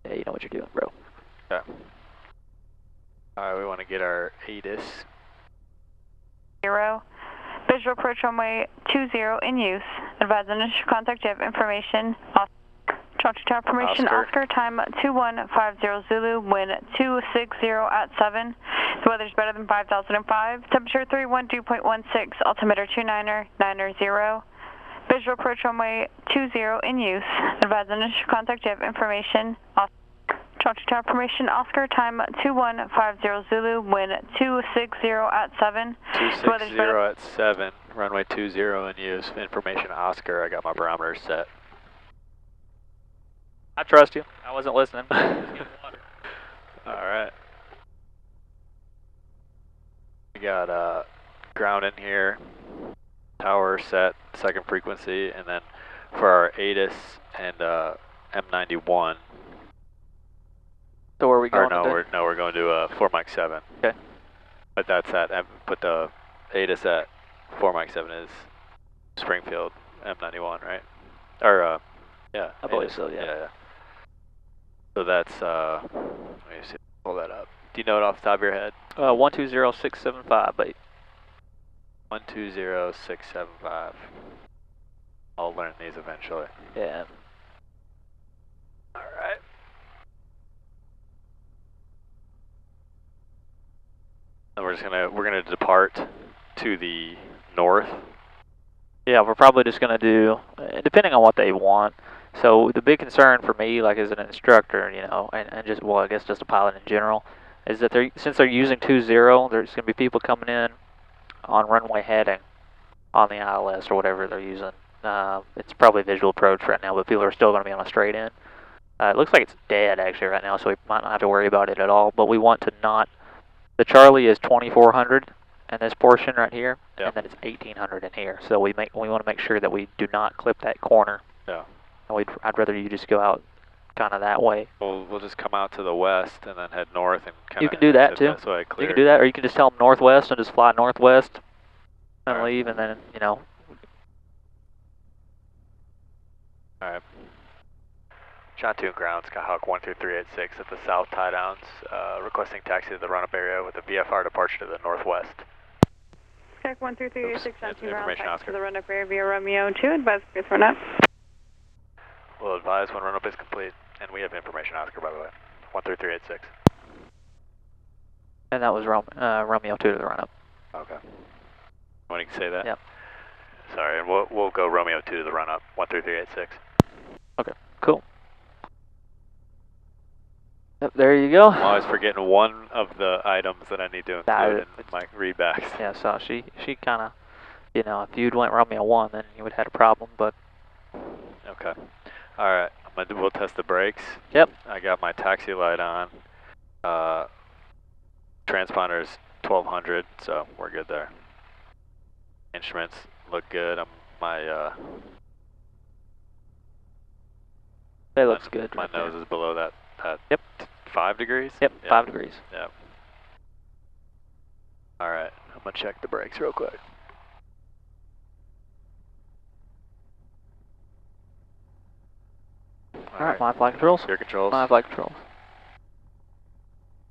Yeah, you know what you're doing, bro. Okay. Alright, we want to get our ATIS. 0. Visual approach runway 20 in use. Advise initial contact, you have information. Chapter tower formation, Oscar, time 2150 Zulu, wind 260 at 7. The weather's better than 5005. Temperature 312.16, altimeter 29090. Visual approach runway 20 in use. Advise initial contact, you have information. Chapter tower formation, Oscar, time 2150 Zulu, wind 260 at 7. 260 at 7, runway 20 in use. Information Oscar, I got my barometer set. I trust you. I wasn't listening. Alright. We got ground in here, tower set, second frequency, and then for our ATIS and M91. So where are we going? We're going to 4 Mike 7. Okay. But that's but the ATIS at 4 Mike 7 is Springfield M91, right? Or yeah. I believe so. Yeah. So that's let me see, pull that up. Do you know it off the top of your head? 120675, but 120675. I'll learn these eventually. yeah. All right. And we're gonna depart to the north. Yeah, we're probably just gonna do, depending on what they want. So the big concern for me, like as an instructor, you know, and just, well, I guess just a pilot in general, is that since they're using 20, there's gonna be people coming in on runway heading on the ILS or whatever they're using. It's probably visual approach right now, but people are still gonna be on a straight in. It looks like it's dead actually right now, so we might not have to worry about it at all. But we want to not. The Charlie is 2400 in this portion right here, yep. And then it's 1800 in here. So we want to make sure that we do not clip that corner. Yeah. And I'd rather you just go out kind of that way. We'll just come out to the west and then head north and kind of. You can do that too. You can do that, or you can just tell them northwest and just fly northwest and leave, and then you know. All right. John 2 ground, Skyhawk 12386 at the south tie downs, requesting taxi to the run-up area with a VFR departure to the northwest. Skyhawk 12386 John 2 ground, information Oscar. To the run-up area via Romeo 2, advise please run-up. We'll advise when run-up is complete, and we have information Oscar, by the way, 13386. And that was Romeo 2 to the run-up. Okay. When you can say that? Yep. Sorry, and we'll go Romeo 2 to the run-up, 13386. Okay, cool. Yep, there you go. I'm always forgetting one of the items that I need to include in my readbacks. Yeah, so she kind of, you know, if you'd went Romeo 1, then you would have had a problem, but. Okay. All right, we'll test the brakes. Yep. I got my taxi light on. Transponder's 1200, so we're good there. Instruments look good. That looks good. My nose is below that. Yep. 5 degrees? Yep, 5 degrees. Yep. All right, I'm gonna check the brakes real quick. All right, my flight controls. Your controls. My flight controls.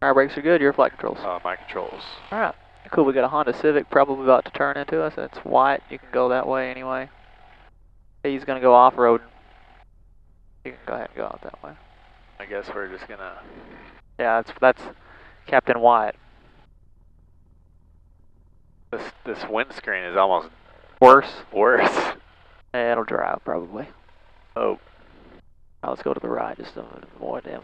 Our brakes are good. Your flight controls. My controls. All right. Cool. We got a Honda Civic probably about to turn into us. It's white. You can go that way anyway. He's gonna go off road. You can go ahead and go out that way. I guess we're just gonna. Yeah, that's Captain Wyatt. This windscreen is almost worse. Yeah, it'll drive probably. Oh. Let's go to the right just to avoid him.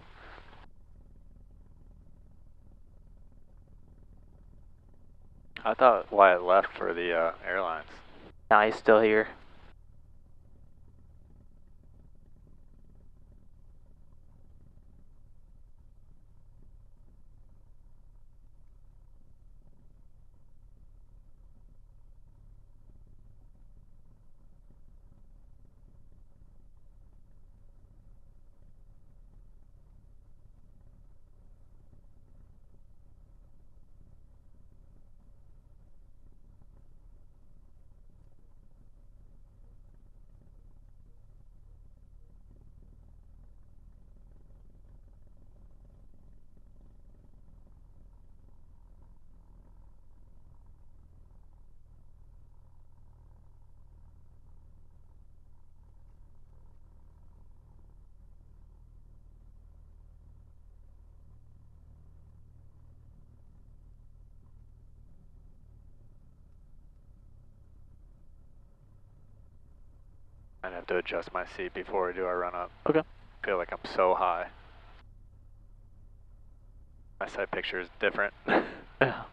I thought Wyatt left for the airlines. No, he's still here. I'd have to adjust my seat before we do our run up. Okay. I feel like I'm so high. My side picture is different. Yeah.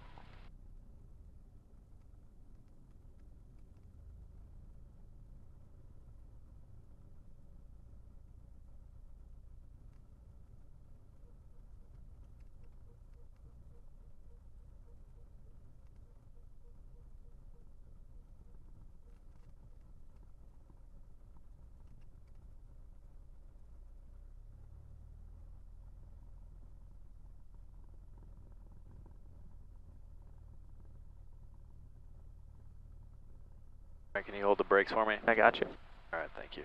Alright, can you hold the brakes for me? I got you. Alright, thank you.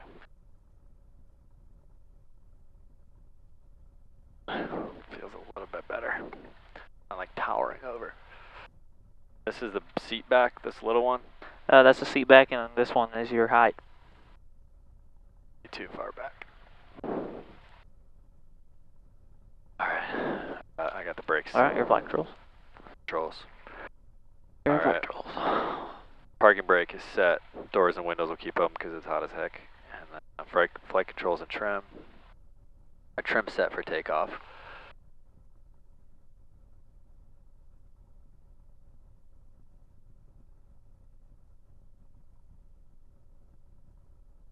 Feels a little bit better. I'm like towering over. This is the seat back, this little one? That's the seat back, and this one is your height. Too far back. Alright, I got the brakes. Alright, your flight controls. Controls. Your flight Alright. controls. Parking brake is set. Doors and windows will keep open because it's hot as heck. And then flight controls and trim. Our trim set for takeoff.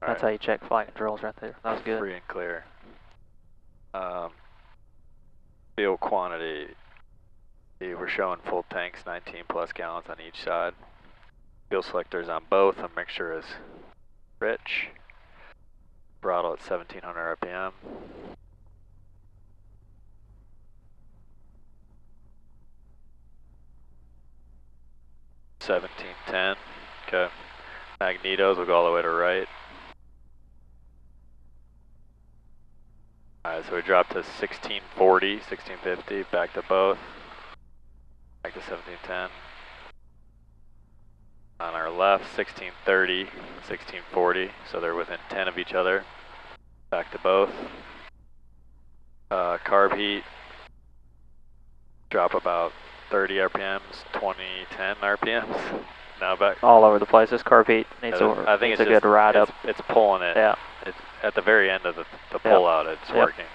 That's how you check flight controls right there. That was good. Free and clear. Fuel quantity. We're showing full tanks, 19 plus gallons on each side. Fuel selectors on both. A mixture is rich. Throttle at 1700 RPM. $17.10. Okay. Magnetos will go all the way to right. Alright, so we dropped to 1640, 1650, back to both. Back to 1710. On our left, 1630, 1640, so they're within 10 of each other. Back to both. Carb heat, drop about 30 RPMs, 2010 RPMs. Now back. All over the place. This carb heat needs I think it's it's a good ride up. It's pulling it. Yeah. It's at the very end of the pull out. It's working.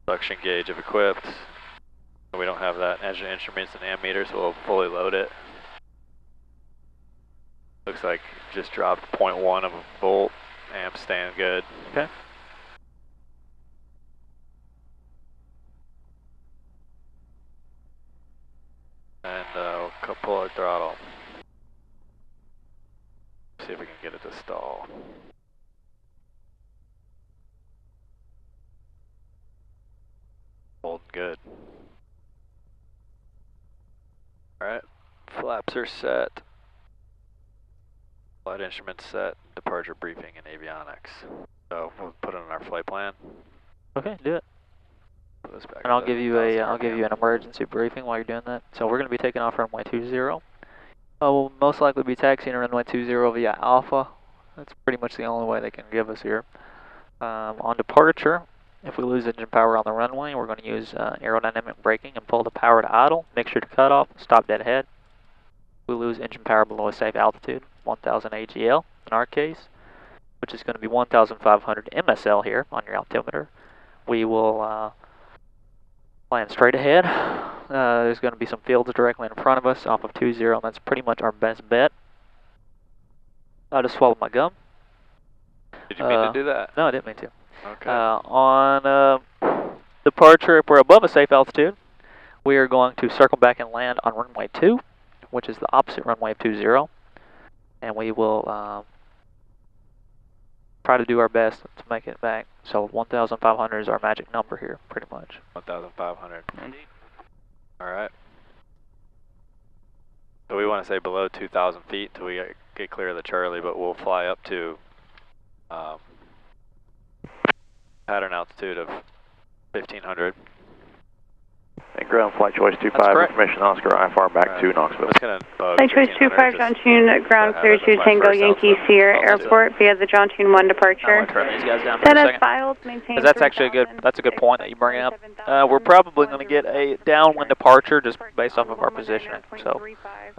Suction gauge if equipped. We don't have that engine instruments and ammeter, so we'll fully load it. Looks like just dropped 0.1 of a volt. Amp staying good. Okay. And we'll pull our throttle. See if we can get it to stall. Holding good. Alright, flaps are set. Flight instruments set. Departure briefing and avionics. So we'll put it on our flight plan. Okay, do it. Put this back And I'll to give you 1000 I'll give RPM. you an emergency briefing while you're doing that. So we're going to be taking off runway 20. We'll most likely be taxiing runway 20 via Alpha. That's pretty much the only way they can give us here. On departure, if we lose engine power on the runway, we're going to use aerodynamic braking and pull the power to idle. Make sure to cut off, stop dead ahead. We lose engine power below a safe altitude, 1000 AGL in our case, which is going to be 1500 MSL here on your altimeter. We will land straight ahead. There's going to be some fields directly in front of us off of 20, and that's pretty much our best bet. I just swallowed my gum. Did you mean to do that? No, I didn't mean to. Okay. On departure, if we're above a safe altitude, we are going to circle back and land on runway 2, which is the opposite runway of 20, and we will try to do our best to make it back. So 1,500 is our magic number here, pretty much. 1,500. Indeed. Alright. So we want to say below 2,000 feet till we get clear of the Charlie, but we'll fly up to pattern altitude of 1,500. And ground flight choice 25, information Oscar, IFR back to Knoxville. Flight choice 25, John Tune, ground clear to Tango Yankee Sierra Airport via the John Tune 1 departure. Turn these guys down for a second. Because that's actually a good point that you bring up. We're probably going to get a downwind departure just based off of our positioning. So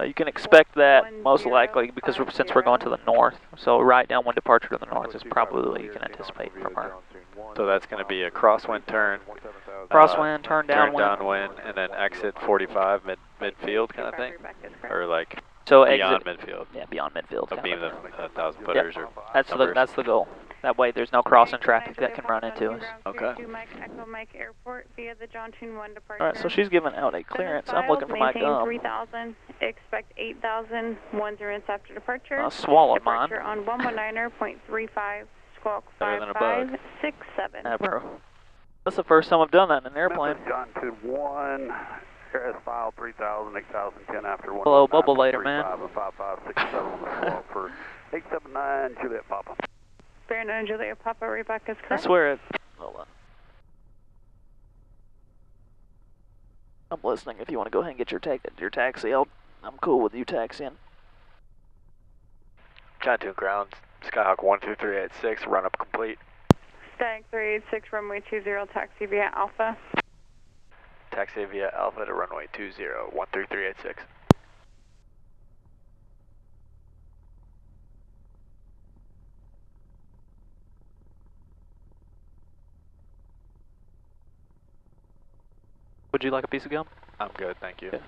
you can expect that most likely because since we're going to the north. So right downwind departure to the north is probably what you can anticipate from her. So that's going to be a crosswind turn. Crosswind, turn downwind. Turn downwind, and then exit 45 midfield kind of thing? Or like so beyond exit, midfield? Yeah, beyond midfield. So being the 1,000 footers or that's the goal. That way there's no crossing traffic that can run into us. Okay. Alright, so she's giving out a clearance. I'm looking for my gum. 3,000, expect 8,000, 10 after departure. I'll swallow mine. Departure on 119.35, squawk Better than a bug. 5567. Yeah, bro. That's the first time I've done that in an airplane. John 1, AirS file 3,000, 8,010 after 1. Hello, bubble later, man. 5567 on the squawk for 879 Juliet Papa. Bear 9 Juliet Papa, Rebecca's I correct. swear it. Hold on. I'm listening. If you want to go ahead and get your taxi, I'm cool with you taxiing. John 2 ground, Skyhawk 12386, run up complete. Stag 386, runway 20, taxi via Alpha. Taxi via Alpha to runway 20, 13386. Would you like a piece of gum? I'm good, thank you. Yeah.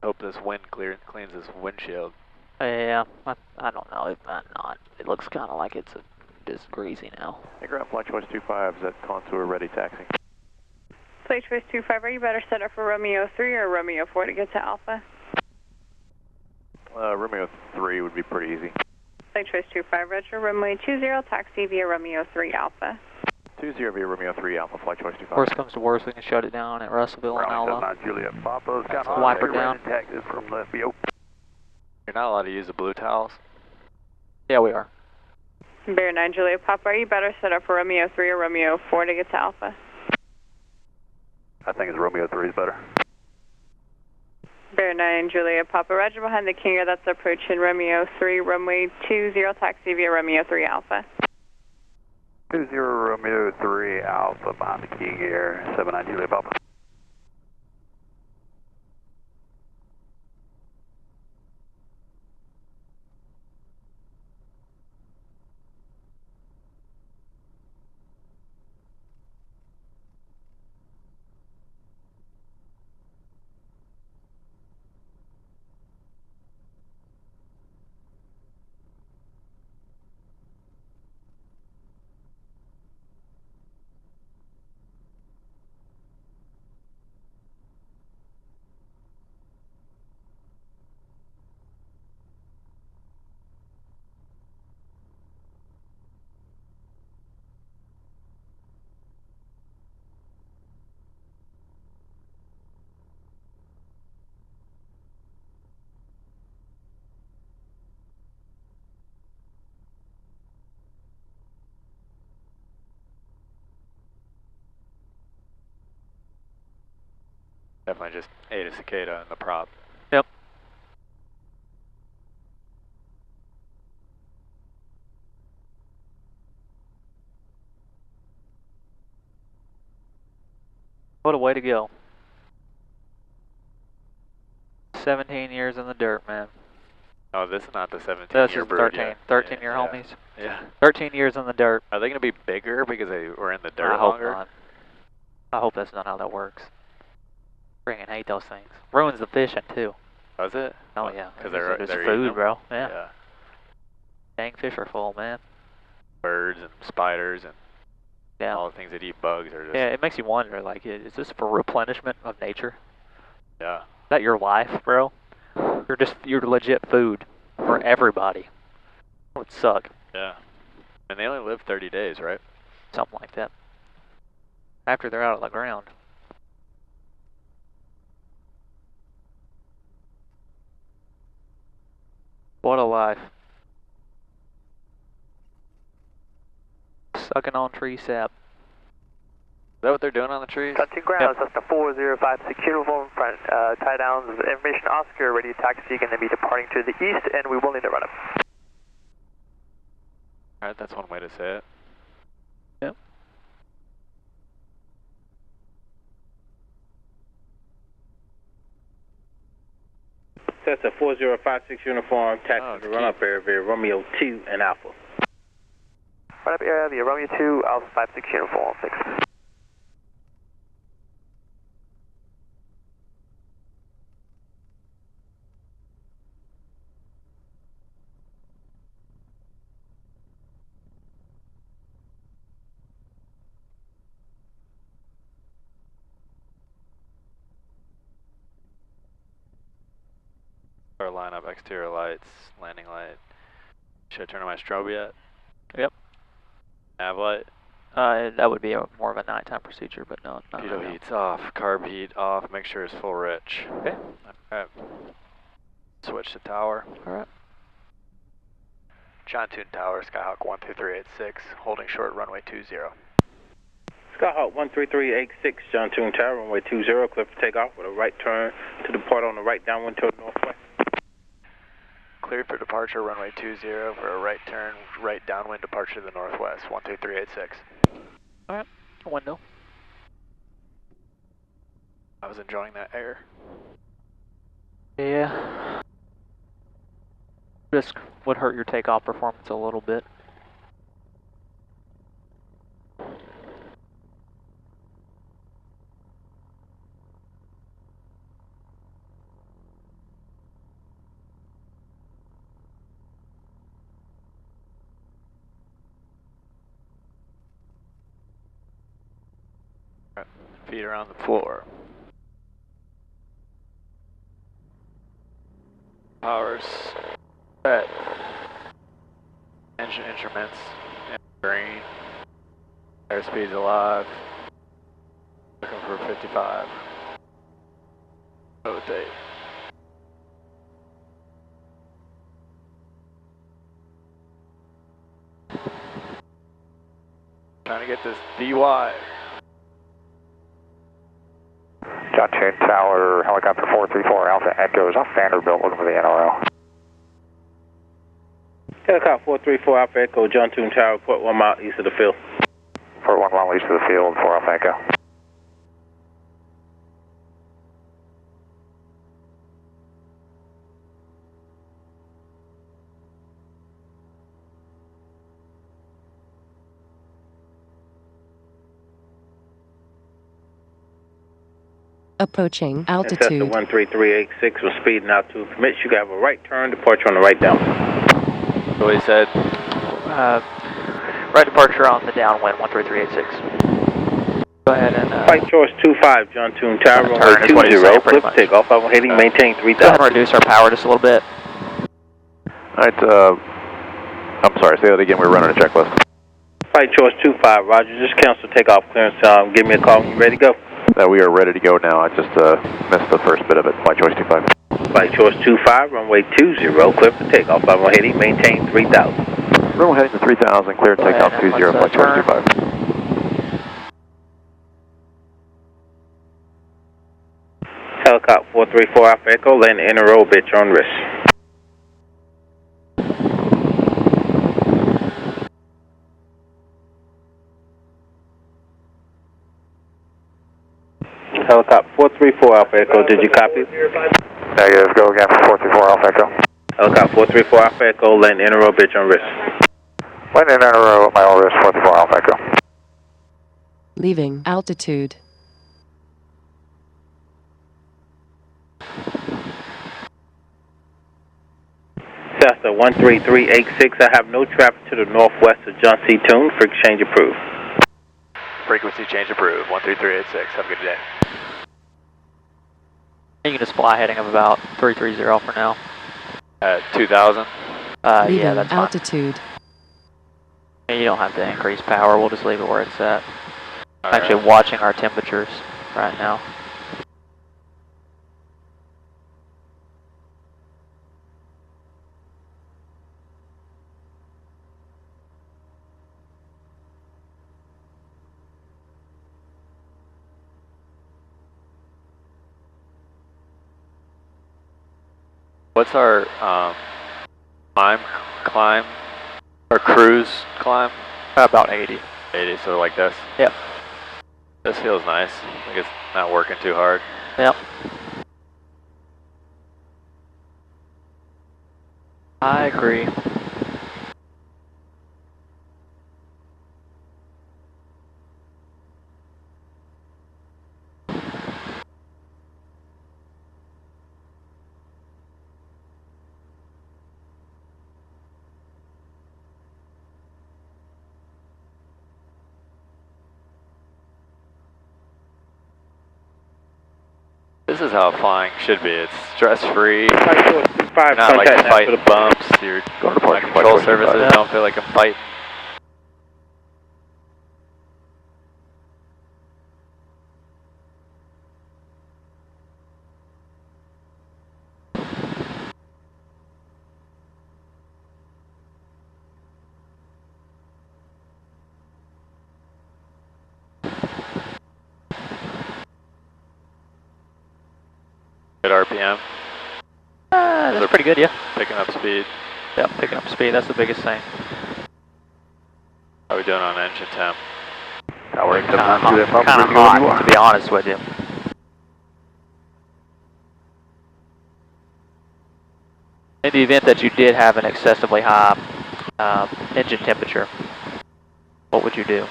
Hope this wind cleans this windshield. Yeah, I don't know. It might not. It looks kind of like it's just greasy now. And ground flight choice 25 is at contour ready taxi. Flight choice 25, are you better set up for Romeo 3 or Romeo 4 to get to Alpha? Romeo 3 would be pretty easy. Flight choice 25, Roger, runway 20, taxi via Romeo 3 Alpha. 20 via Romeo 3 Alpha, flight choice 25. Worst comes to worst, we can shut it down at Russellville and I'll Juliet Papa, wipe her down. Taxi from left view. You're not allowed to use the blue towels? Yeah, we are. Bear 9 Juliet Papa, are you better set up for Romeo 3 or Romeo 4 to get to Alpha? I think it's Romeo 3 is better. Bear 9 Juliet Papa, Roger, behind the King Air, that's approaching Romeo 3, runway 20, taxi via Romeo 3 Alpha. 20 Romeo 3 Alpha behind the King Air, 79 Juliet Papa. Definitely just ate a cicada in the prop. Yep. What a way to go. 17 years in the dirt, man. Oh, this is not the 17-year This is brood 13. yet. 13-year Yeah. homies. Yeah. 13 years in the dirt. Are they going to be bigger because they were in the dirt I hope longer? not. I hope that's not how that works. Freaking hate those things. Ruins the fishing too. Was it? Oh yeah. Because It's they're just eating food, them? bro. Yeah. Yeah. Dang fish are full, man. Birds and spiders and Yeah. all the things that eat bugs are just... Yeah, it makes you wonder, like, is this for replenishment of nature? Yeah. Is that your life, bro? You're legit food for everybody. That would suck. Yeah. And they only live 30 days, right? Something like that. After they're out of the ground. What a life. Sucking on tree sap. Is that what they're doing on the trees? Touching ground, Cessna 4056 uniform front, tie downs, information Oscar, radio taxi, going to be departing to the east, and we will need to run it. Alright, that's one way to say it. Yep. Cessna 4056 uniform, taxi to run up area via Romeo 2 and Alpha. Run up area via Romeo 2, Alpha 56 uniform, 6. Our lineup, exterior lights, landing light. Should I turn on my strobe yet? Yep. Nav light. That would be more of a nighttime procedure, but no. Pitot heat's off, carb heat off, make sure it's full rich. Okay. Alright. Switch to tower. Alright. John Tune Tower, Skyhawk 12386, holding short runway 20. Skyhawk 13386, John Tune Tower, runway 20, clear for takeoff with a right turn to depart on the right downwind to the northwest. Cleared for departure, runway 20 for a right turn, right downwind departure to the northwest, 12386. Alright, window. I was enjoying that air. Yeah. Risk would hurt your takeoff performance a little bit. Feet are on the floor. Powers set. Engine instruments in green. Airspeed's alive. Looking for 55. Rotate. Trying to get this DY. John Tune Tower, helicopter 434 Alpha Echoes off Vanderbilt, looking for the NRO. Helicopter 434 Alpha Echo, John Tune Tower, port 1 mile east of the field. Port 1 mile east of the field, 4 Alpha Echo. Approaching altitude. Cessna 13386 with speed and altitude permits. You can have a right turn, departure on the right down. So he said, Right departure on the downwind, 13386. Go ahead and Flight choice 25, John Tune Tower, turn runway is what he's 20, saying, pretty clip much. takeoff, I'm heading, maintain go ahead 3000. and reduce our power just a little bit. Alright, I'm sorry, say that again, we're running a checklist. Flight choice 25, roger, just cancel takeoff clearance, give me a call when you're ready to go. We are ready to go now, I just missed the first bit of it, flight choice 25. Flight choice 25, runway 20, clear for takeoff, I'm heading, maintain 3000. Runway heading to 3000, clear takeoff 20, flight choice 25. Helicopter 434 Alpha Echo, land inner row, bitch on risk. Helicopter 434 Alpha Echo, did you copy? Negative, go again for 434 Alpha Echo. Helicopter 434 Alpha Echo, land inner row, bitch on risk. Land in NRO at my all risk, 434 Alpha Echo. Leaving altitude. Cessna 13386, I have no traffic to the northwest of John C. Tune, for exchange approved. frequency change approved, 13386. Have a good day. You can just fly heading of about 330 for now. At 2000? Leaving Yeah, that's fine. altitude. You don't have to increase power, we'll just leave it where it's at. All Actually right. watching our temperatures right now. What's our climb, or cruise climb? About 80. 80, so like this? Yep. This feels nice. Like it's not working too hard. Yep. I agree. This is how flying should be. It's stress-free. Five, Not like contact fighting bumps. You're Go to my control services. I don't feel like I'm fighting. Good RPM. That's pretty good, yeah. Picking up speed. Yep, picking up speed, that's the biggest thing. How are we doing on engine temp? Tower Kind of hot, to be honest with you. In the event that you did have an excessively high engine temperature, what would you do?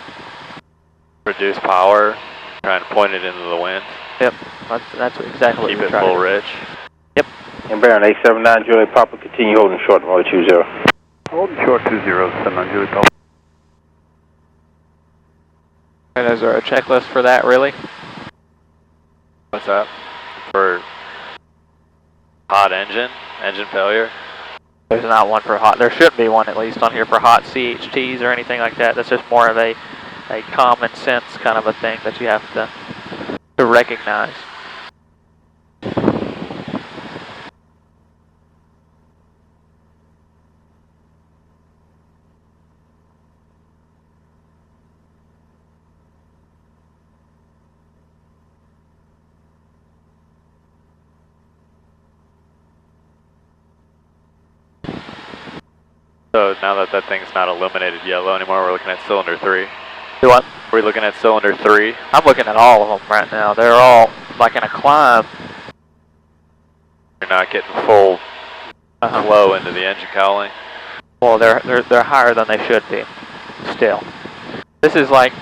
Reduce power, try and point it into the wind. Yep, that's exactly what Keep you it try to full do. rich. Yep. And Baron 879 Juliet Papa, continue holding short, runway 20. Holding short 20, 79 Juliet Papa. And is there a checklist for that, really? What's that? For hot engine failure? There's not one for hot. There should be one at least on here for hot CHTs or anything like that. That's just more of a common sense kind of a thing that you have to recognize. So now that that thing's not illuminated yellow anymore, we're looking at cylinder 3. Do what? We're looking at cylinder 3. I'm looking at all of them right now. They're all like in a climb. You're not getting full flow into the engine cowling. Well, they're higher than they should be. Still, this is like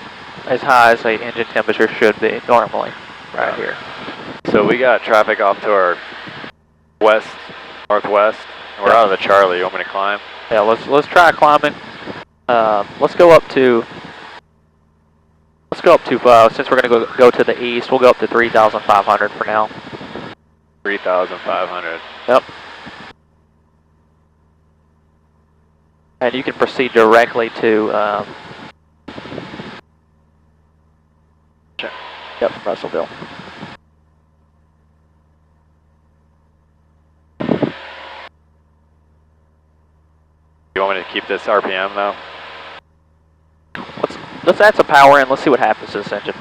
as high as a engine temperature should be normally, right here. So we got traffic off to our northwest. We're out of the Charlie. You want me to climb? Yeah, let's try climbing. Let's go up to since we're gonna go to the east, we'll go up to 3,500 for now. 3,500. Yep. And you can proceed directly to Russellville. You want me to keep this RPM though? Let's add some power in. Let's see what happens to this engine.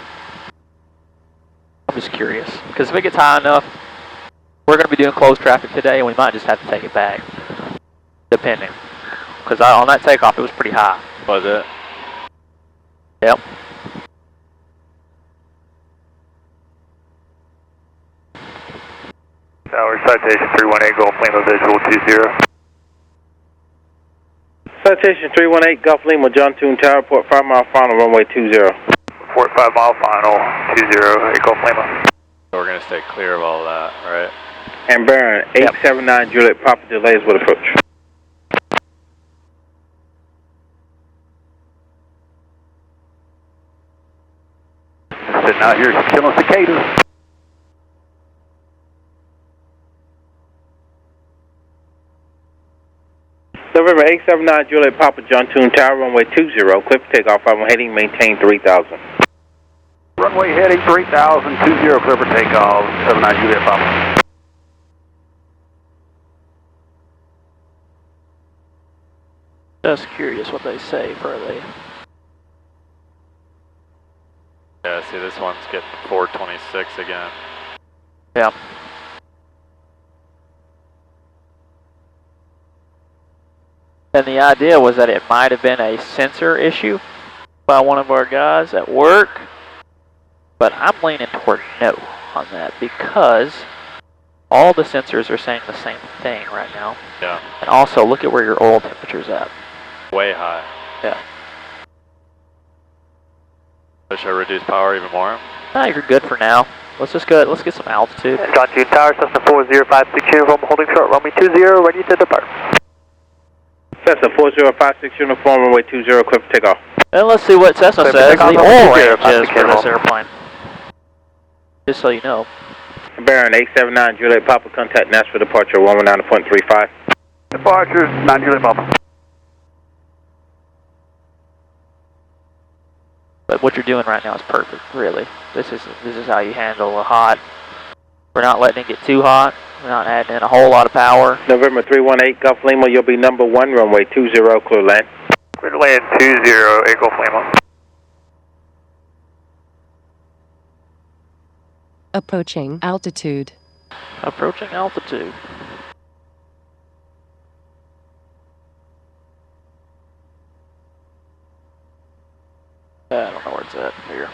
I'm just curious because if it gets high enough, we're going to be doing closed traffic today, and we might just have to take it back, depending. Because on that takeoff, it was pretty high. Was it? Yep. Tower citation 318 Gulf Lima visual 20. Citation 318 Gulf Lima, John Toon Tower, port 5 mile final, runway 20. Port 5 mile final 20 Gulf Lima. So we're going to stay clear of all that, right? And Baron 879 Juliet Papa, delays with approach. Sitting out here killing cicadas. November 879 Juliet Papa, John Toon Tower, runway 20, clear for takeoff, I'm heading, maintain 3,000. Runway heading 3,000, 20, clear for takeoff, 79 Juliet Papa. Just curious what they say for the. Yeah, see this one's getting 426 again. Yeah. And the idea was that it might have been a sensor issue by one of our guys at work, but I'm leaning toward no on that because all the sensors are saying the same thing right now. Yeah. And also, look at where your oil temperature's at. Way high. Yeah. Should I reduce power even more? No, you're good for now. Let's just go. Let's get some altitude. John June Tower, Cessna 4056 uniform, holding short, runway 20, ready to depart. Cessna 4056 uniform, runway 20, clear for takeoff. And let's see what Cessna says the oil range is for this airplane. Just so you know. Baron 879 Juliet Papa, contact Nashville departure 119.35. Departure 9 Juliet Papa. But what you're doing right now is perfect, really. This is how you handle a hot. We're not letting it get too hot. We're not adding in a whole lot of power. November 318 Golf Lima, you'll be number 1, runway 20, clear land. Clear to land 20, 8 Golf Lima. Approaching altitude. Approaching altitude. I don't know where it's at here.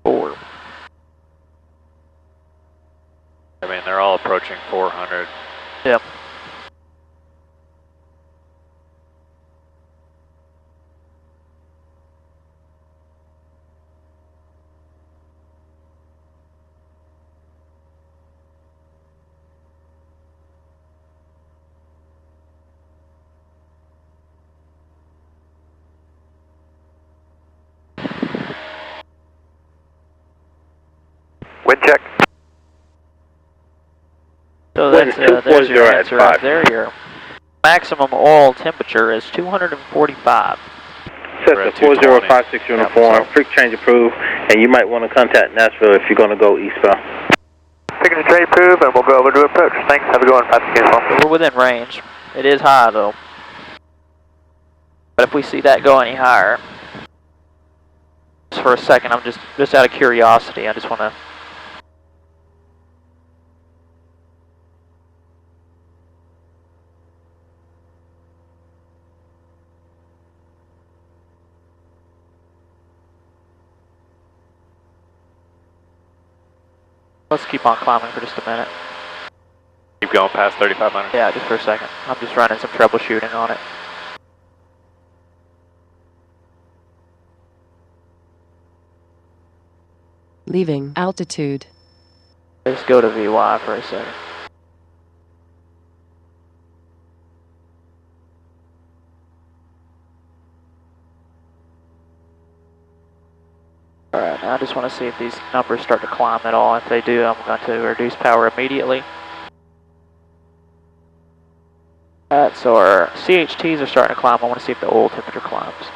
Four. I mean, they're all approaching 400. Yep. Wind check. So Wind there's your 240 at answer right 5. there. Your maximum oil temperature is 245. Cessna 4056 uniform, freak change approved, and you might want to contact Nashville if you're going to go eastbound. Taking the train approved, and we'll go over to approach. Thanks, have a good one, passenger uniform. We're within range. It is high though. But if we see that go any higher, just for a second, I'm just out of curiosity, I just want to. Let's keep on climbing for just a minute. Keep going past 3,500. Yeah, just for a second. I'm just running some troubleshooting on it. Leaving altitude. Let's go to VY for a second. Alright, now I just want to see if these numbers start to climb at all. If they do, I'm going to reduce power immediately. Alright, so our CHTs are starting to climb. I want to see if the oil temperature climbs.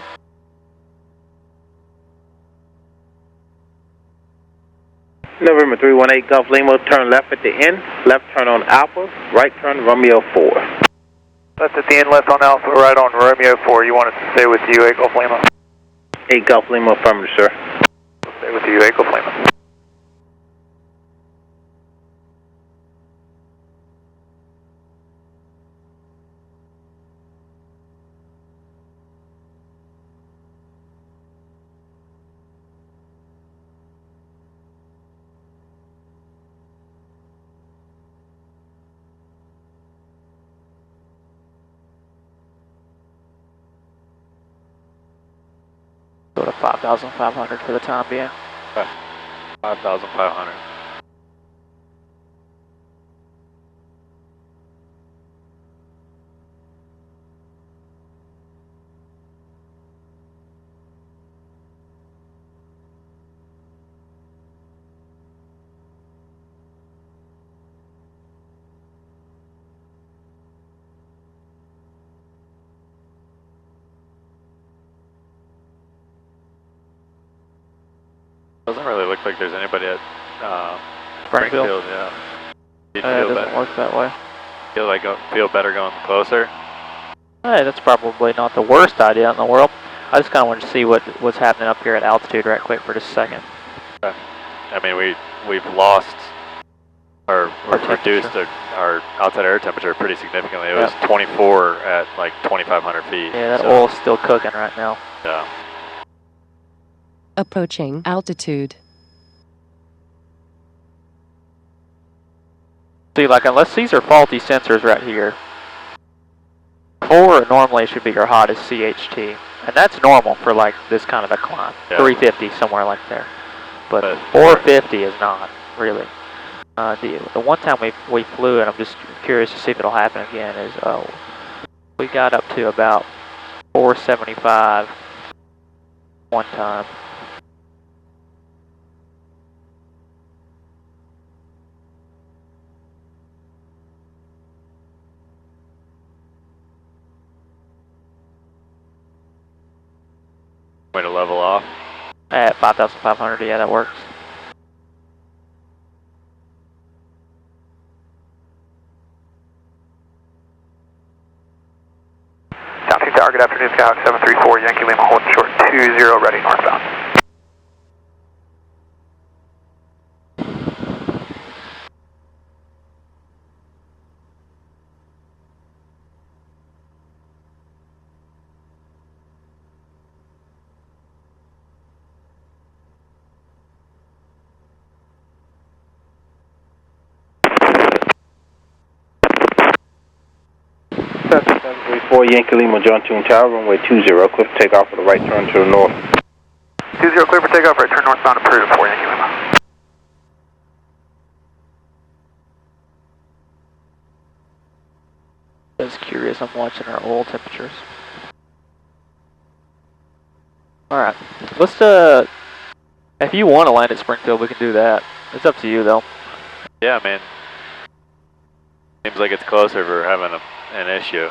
November 318 Golf Lima, turn left at the end, left turn on Alpha, right turn Romeo 4. Left at the end, left on Alpha, right on Romeo 4. You want us to stay with you, 8 Golf Lima? 8 Golf Lima, affirmative, sir. Stay with you, 8 Golf Lima. Go to 5,500 for the time being. 5,500. Doesn't really look like there's anybody at Springfield? yeah. It doesn't work that way. Feel better going closer. Hey, that's probably not the worst idea in the world. I just kind of wanted to see what's happening up here at altitude right quick for just a second. I mean, we've lost, or we've reduced our outside air temperature pretty significantly. It was 24 at like 2,500 feet. Yeah, that oil's still cooking right now. Yeah. Approaching altitude. See, like, unless these are faulty sensors right here, 4 normally should be your hottest CHT. And that's normal for, like, this kind of a climb. Yeah. 350, somewhere like there. But 450 is not, really. The one time we flew, and I'm just curious to see if it'll happen again, is we got up to about 475 one time. Way to level off. At 5,500, yeah, that works. Down 2 Tower, good afternoon, Skyhawk 734, Yankee Lima, holding short 20, ready northbound. Cessna 734, Yankee Lima, John Tune Tower, runway 20, clear for takeoff with a right turn to the north. 20, clear for takeoff, right turn northbound, approved for Yankee Lima. Just curious, I'm watching our oil temperatures. Alright, let's, if you want to land at Springfield, we can do that. It's up to you, though. Yeah, man. Seems like it's closer if we're having an issue.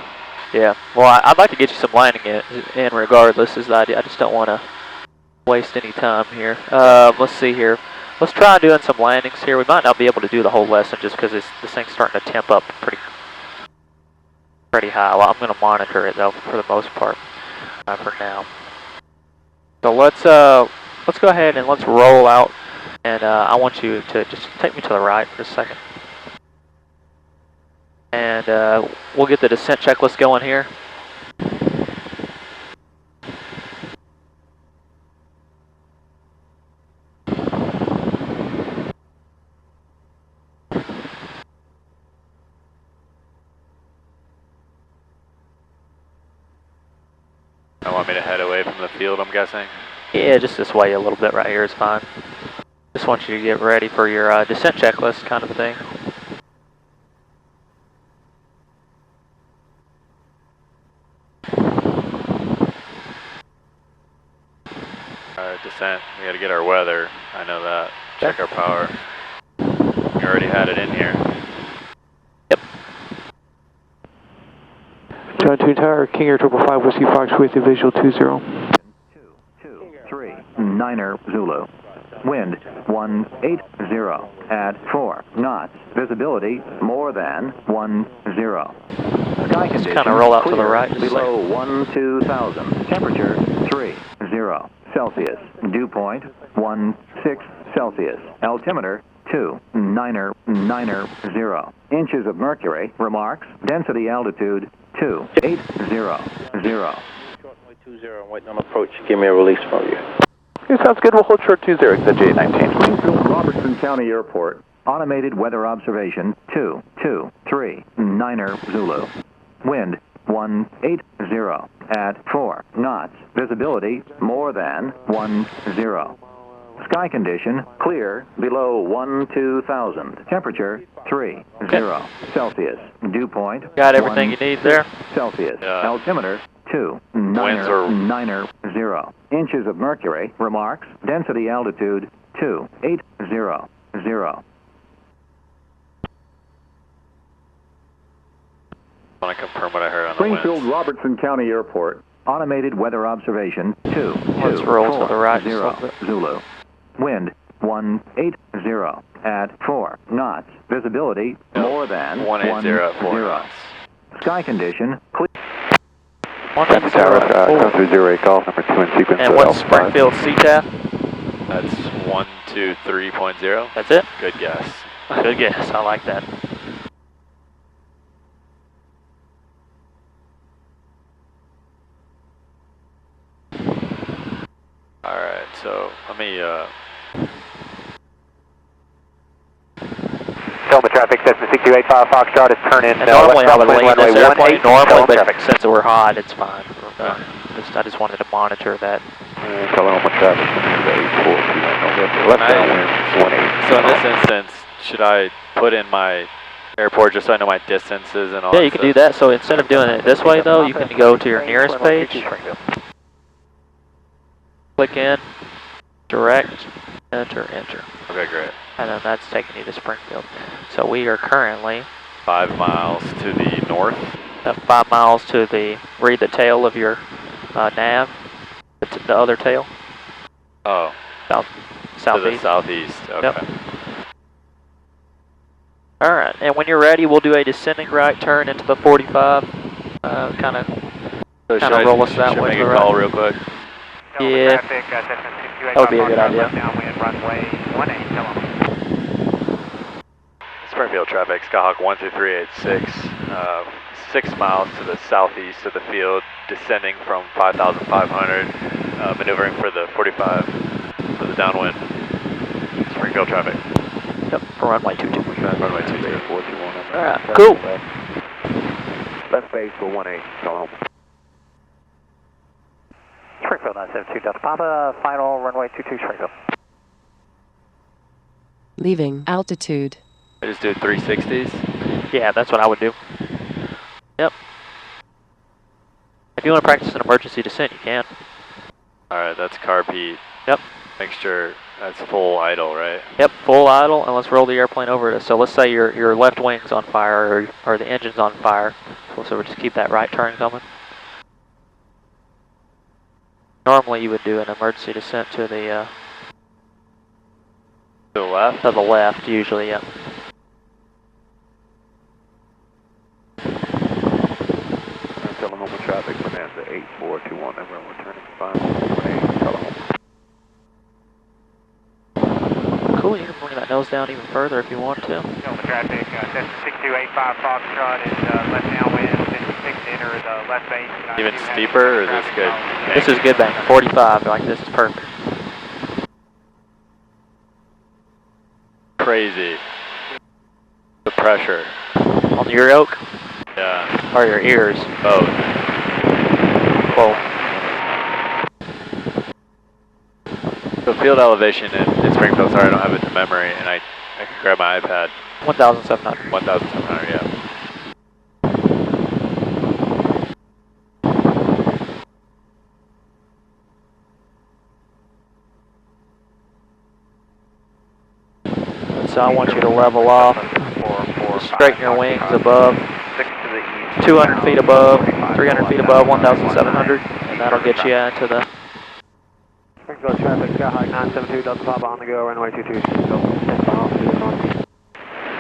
Yeah, well, I'd like to get you some landing in regardless, is the idea. I just don't want to waste any time here. Let's see here. Let's try doing some landings here. We might not be able to do the whole lesson just because this thing's starting to temp up pretty high. Well, I'm going to monitor it, though, for the most part, for now. So let's go ahead and let's roll out, and I want you to just take me to the right for a second. And we'll get the descent checklist going here. I want me to head away from the field, I'm guessing? Yeah, just this way a little bit right here is fine. Just want you to get ready for your descent checklist kind of thing. Descent, we gotta get our weather, I know that. Check our power. You already had it in here. Yep. John Tune Tower, King Air 555 Whiskey Fox with you, visual 20. 223, Niner Zulu. Wind 180 at 4 knots. Visibility more than 10. Sky condition kind of roll out clear, to the right. below 12,000. Temperature 30 Celsius. Dew point 16 Celsius. Altimeter 2990. Inches of mercury. Remarks. Density altitude 2800. 20, I'm waiting on approach. Give me a release from you. Okay, sounds good. We'll hold short 20, KJWN. Springfield, Robertson County Airport. Automated weather observation 223 Niner Zulu. Wind 180 at 4 knots. Visibility more than 10. Sky condition clear below 12,000. Temperature 30 Celsius. Dew point. Got everything you need there? Celsius. Altimeter 2990. Inches of mercury. Remarks. Density altitude 2800. I want to confirm what I heard on Springfield, the winds. Robertson County Airport. Automated weather observation 224 Let's roll to the right. Zulu. Wind 180 at 4 knots. Visibility more than 180 at 4 knots. Sky condition clear. 130. Come through 08 golf, number 2 in sequence. And what's Springfield CTAF? That's 123.0. That's it? Good guess. Good guess, I like that. Alright, so let me Delta traffic, Cessna 6285 Foxtrot is turn in. And normally I would leave this airplane normally, but traffic. since we're hot, it's fine. I just wanted to monitor that. Oklahoma traffic, 842, left downwind, 18. So in this instance, should I put in my airport just so I know my distances and all Yeah, that you can stuff? do that. So instead of doing it this way though, you can go to your nearest page, click in, direct, enter, enter. Okay, great. And then that's taking you to Springfield. So we are currently 5 miles to the north. 5 miles to the, read the tail of your nav, the other tail. Oh. Southeast. To the southeast, okay. Yep. Alright, and when you're ready, we'll do a descending right turn into the 45. Kind of roll us that way. Should I make a call real quick? Yeah, that would be a good idea. Downwind runway 18, tell them. Springfield traffic, Skyhawk 12386, 6 miles to the southeast of the field, descending from 5,500, maneuvering for the 45 for the downwind. Springfield traffic. Yep, for runway 22. Runway 22. Alright, cool. Left base for 18, tell home. Springfield 972 Delta Papa, final runway 22 Springfield. Leaving altitude. I just do 360s. Yeah, that's what I would do. Yep. If you want to practice an emergency descent, you can. Alright, that's carb heat. Yep. Make sure that's full idle, right? Yep, full idle, and let's roll the airplane over to, so let's say your left wing's on fire, or the engine's on fire. So we'll just keep that right turn coming. Normally you would do an emergency descent to the left? To the left, usually, yep. Oklahoma traffic, Bonanza 8421, everyone returning 518, tell home. Cool, you can bring that nose down even further if you want to. Delta traffic, Cessna 6285 Foxtrot is left downwind, 56 to enter the left base. Even steeper, or is this good? This is good bank, 45, like this is perfect. Crazy. The pressure. On your yoke? Yeah. Or your ears? Both. Both. So field elevation in Springfield, sorry I don't have it to memory, and I can grab my iPad. 1,700. 1,700, yeah. So I want you to level off, straighten your wings above, 200 feet above, 300 feet above, 1,700, and that'll get you into the... Springfield traffic, Skyhawk 972 Delta Papa on the go, runway 22.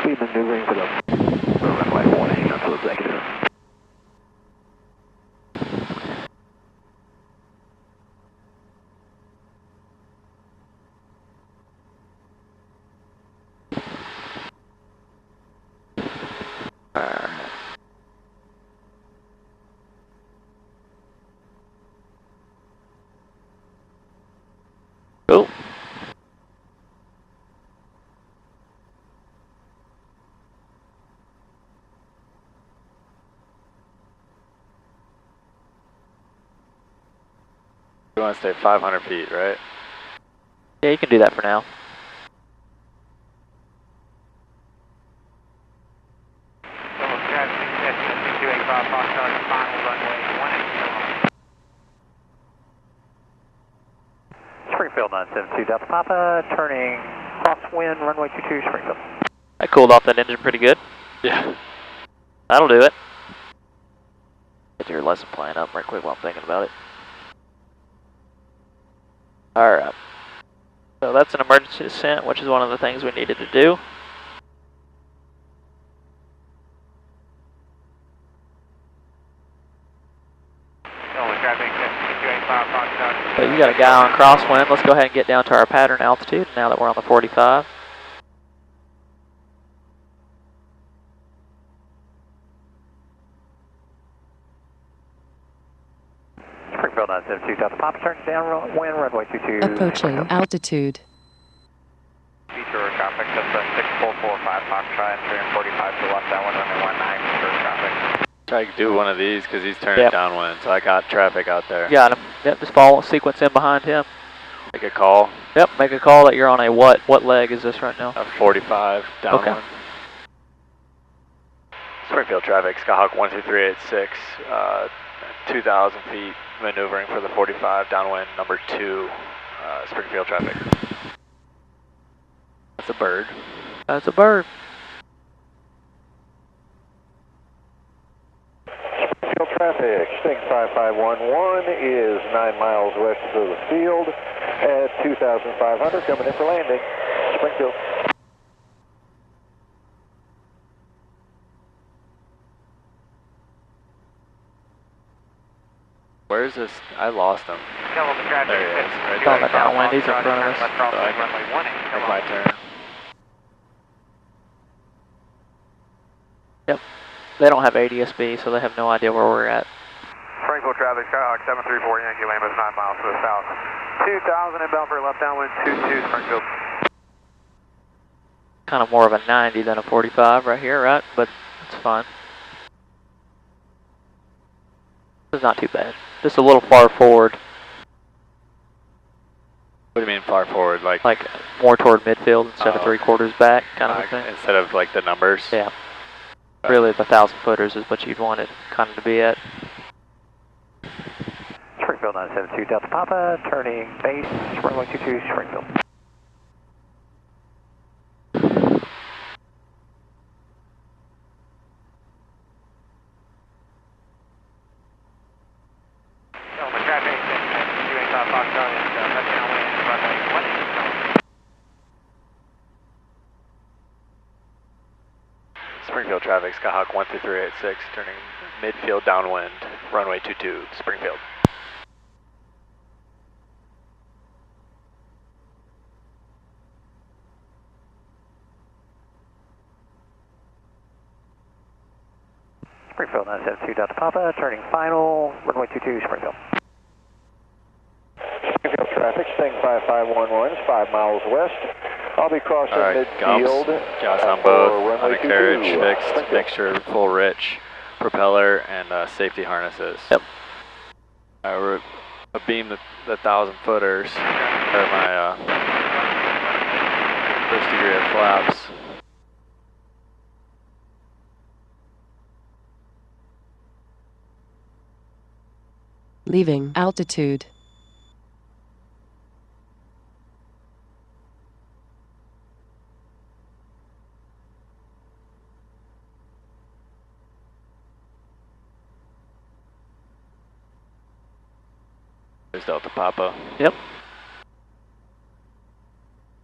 We've been maneuvering for the runway 18 until executive. Cool. You want to stay 500 feet, right? Yeah, you can do that for now. Springfield 972 Delta Papa, turning crosswind, runway 22 Springfield. That cooled off that engine pretty good. Yeah. That'll do it. Get your lesson plan up right quick while I'm thinking about it. Alright. So that's an emergency descent, which is one of the things we needed to do. got a guy on crosswind. Let's go ahead and get down to our pattern altitude now that we're on the 45. Springfield 972 Delta Papa, turn downwind, runway 22. Approaching altitude. Feature traffic, that's 6445 Foxtrot, 345 to left, downwind, runway 19 for traffic. Try to do one of these because he's turning downwind, so I got traffic out there. Got him. Yep, just follow sequence in behind him. Make a call. Yep, make a call that you're on a what? What leg is this right now? A 45 downwind. Okay. Springfield traffic, Skyhawk 12386, 2,000 feet, maneuvering for the 45, downwind number 2, Springfield traffic. That's a bird. That's a bird. Springfield traffic, Sting 5511 is 9 miles west of the field at 2,500, coming in for landing. Springfield. Where is this? I lost him. There he is. Right On there. the downwind, he's in front of us. So I can make my turn. Yep. They don't have ADSB, so they have no idea where we're at. Springfield traffic, Skyhawk 734 Yankee Lima is 9 miles to the south. 2,000 inbound for left downwind, 22 Springfield. Kind of more of a 90 than a 45 right here, right? But it's fine. It's not too bad. Just a little far forward. What do you mean far forward? Like More toward midfield instead of 3/4 back, kind of a thing. Instead of like the numbers? Yeah. Really, the 1,000 footers is what you'd want it kind of to be at. Springfield 972 Delta Papa, turning base, runway 22 Springfield. Springfield traffic, Skyhawk 12386, turning midfield downwind, runway 22, Springfield. Springfield 972 Delta Papa, turning final, runway 22 Springfield. Springfield traffic, Sting 5511 is 5 miles west. I'll be crossing midfield. Gas on both, undercarriage fixed, mixture full rich, propeller, and safety harnesses. Yep. We're abeam the 1,000 footers, or my first degree of flaps. Leaving altitude. There's Delta Papa. Yep.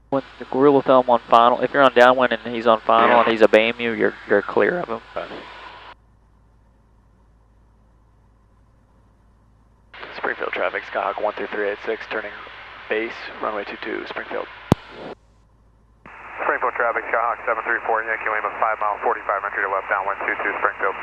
When the rule of thumb on final, if you're on downwind and he's on final and he's abeam you, you're clear of him. Okay. Springfield traffic, Skyhawk 12386, turning base, runway 22, Springfield. Springfield traffic, Skyhawk 734 Yankee Lima, 5 miles, 45 entry to left downwind 22 Springfield.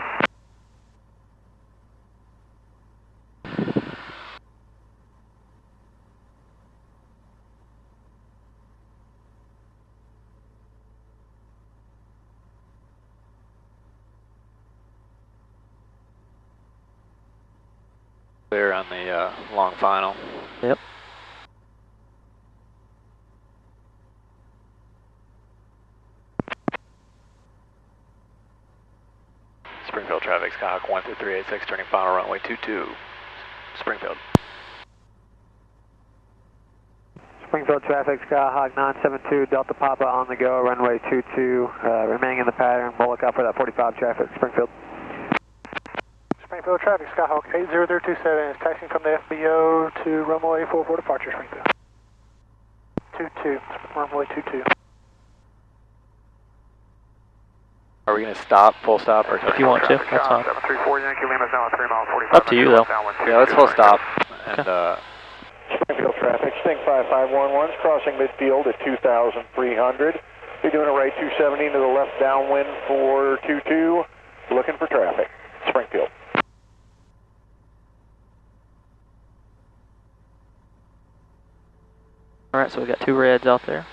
Clear on the long final. Yep. Springfield traffic, Skyhawk 12386, turning final runway 22, Springfield. Springfield traffic, Skyhawk 972 Delta Papa on the go, runway 22, remaining in the pattern. We'll look out for that 45 traffic, Springfield. Springfield traffic, Skyhawk 80327 is taxiing from the FBO to runway 44 departure, Springfield. 22, runway 22. Are we going to stop, full stop, or If you want to, that's fine. 734 Yankee Lima is now at 3 miles, 45. Up to you though. Yeah, let's full stop. And Springfield traffic, Sting 5511 is crossing midfield at 2,300. You're doing a right 270 to the left downwind for 22, looking for traffic. Springfield. Alright, so we got 2 reds out there.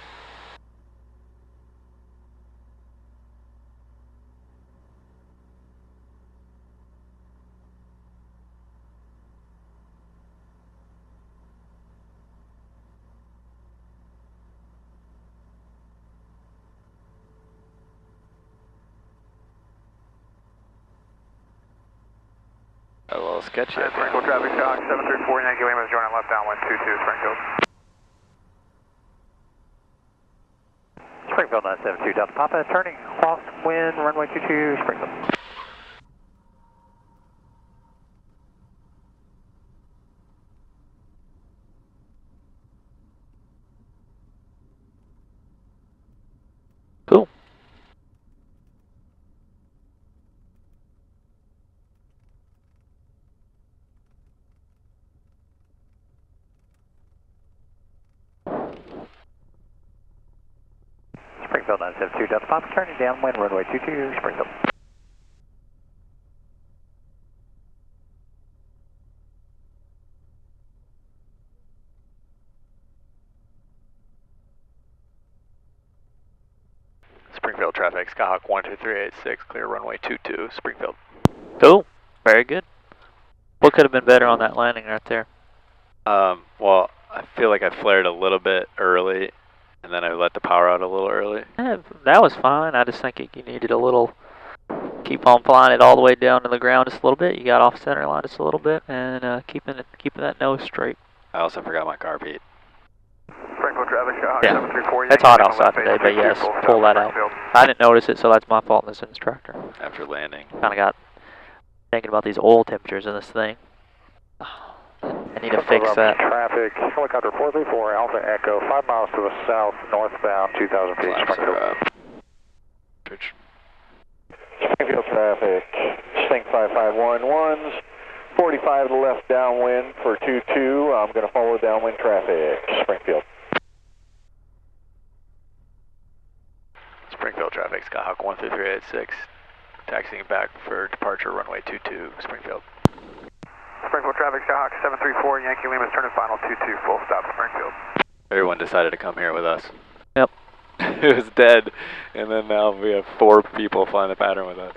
A little sketchy. Springfield traffic, Skyhawk 734, Yankee Lima is joining left downwind 22, Springfield. Springfield 972, Delta Papa, turning crosswind, runway 22, Springfield. Cool. Springfield 972, Delta Papa, turning downwind, runway 22, Springfield. Springfield traffic, Skyhawk 12386, clear runway 22, Springfield. Cool. Very good. What could have been better on that landing right there? Well, I feel like I flared a little bit early, and then I let the power out a little early. Yeah, that was fine. I just think you needed a little, keep on flying it all the way down to the ground just a little bit. You got off center line just a little bit, and keeping that nose straight. I also forgot my carb heat. Springfield traffic, Skyhawk Yeah. 734. It's hot outside today, but yes, pull that out. I didn't notice it, so that's my fault as an instructor. After landing. Kind of got thinking about these oil temperatures in this thing. I need to fix that. Traffic, helicopter 434, Alpha Echo, 5 miles to the south, northbound, 2,000 feet. Springfield traffic, Sting 5511's 45 to the left downwind for 22. I'm going to follow downwind traffic. Springfield. Springfield traffic, Skyhawk 13386, taxiing back for departure runway 22, Springfield. Springfield traffic, Skyhawk 734, Yankee Lima is turning final 22, full stop, Springfield. Everyone decided to come here with us. Yep. It was dead, and then now we have 4 people flying the pattern with us.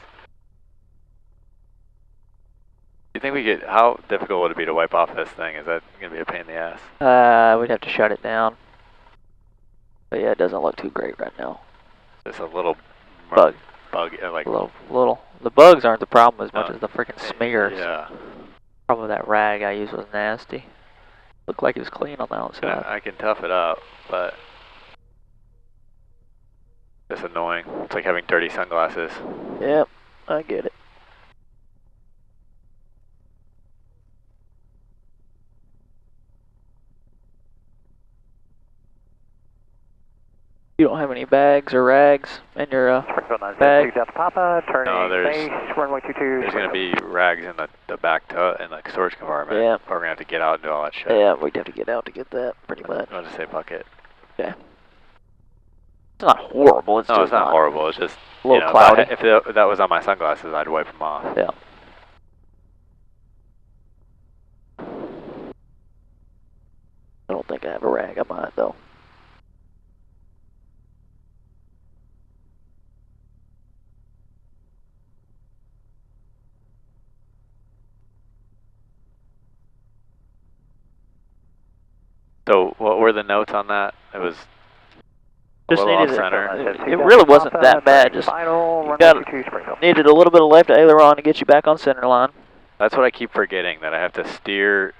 Do you think we could, how difficult would it be to wipe off this thing? Is that going to be a pain in the ass? We'd have to shut it down. But yeah, it doesn't look too great right now. Just a little Bug. Like little. The bugs aren't the problem as much as the freaking smears. Yeah. Probably that rag I used was nasty. Looked like it was clean on the outside. I can tough it up, but it's annoying. It's like having dirty sunglasses. Yep, I get it. You don't have any bags or rags in your bag? Delta Papa, turning No, base, runway 22. There's going to be rags in the back in the storage compartment. Yeah. We're going to have to get out and do all that shit. Yeah, we'd have to get out to get that, pretty much. I'll just say fuck it. Yeah. It's not horrible. It's No, just it's not horrible. It's just a little cloudy. If that was on my sunglasses, I'd wipe them off. Yeah. I don't think I have a rag on mine, though. So what were the notes on that? It was a Just little off needed center. it really wasn't that bad. Just needed a little bit of left aileron to get you back on center line. That's what I keep forgetting, that I have to steer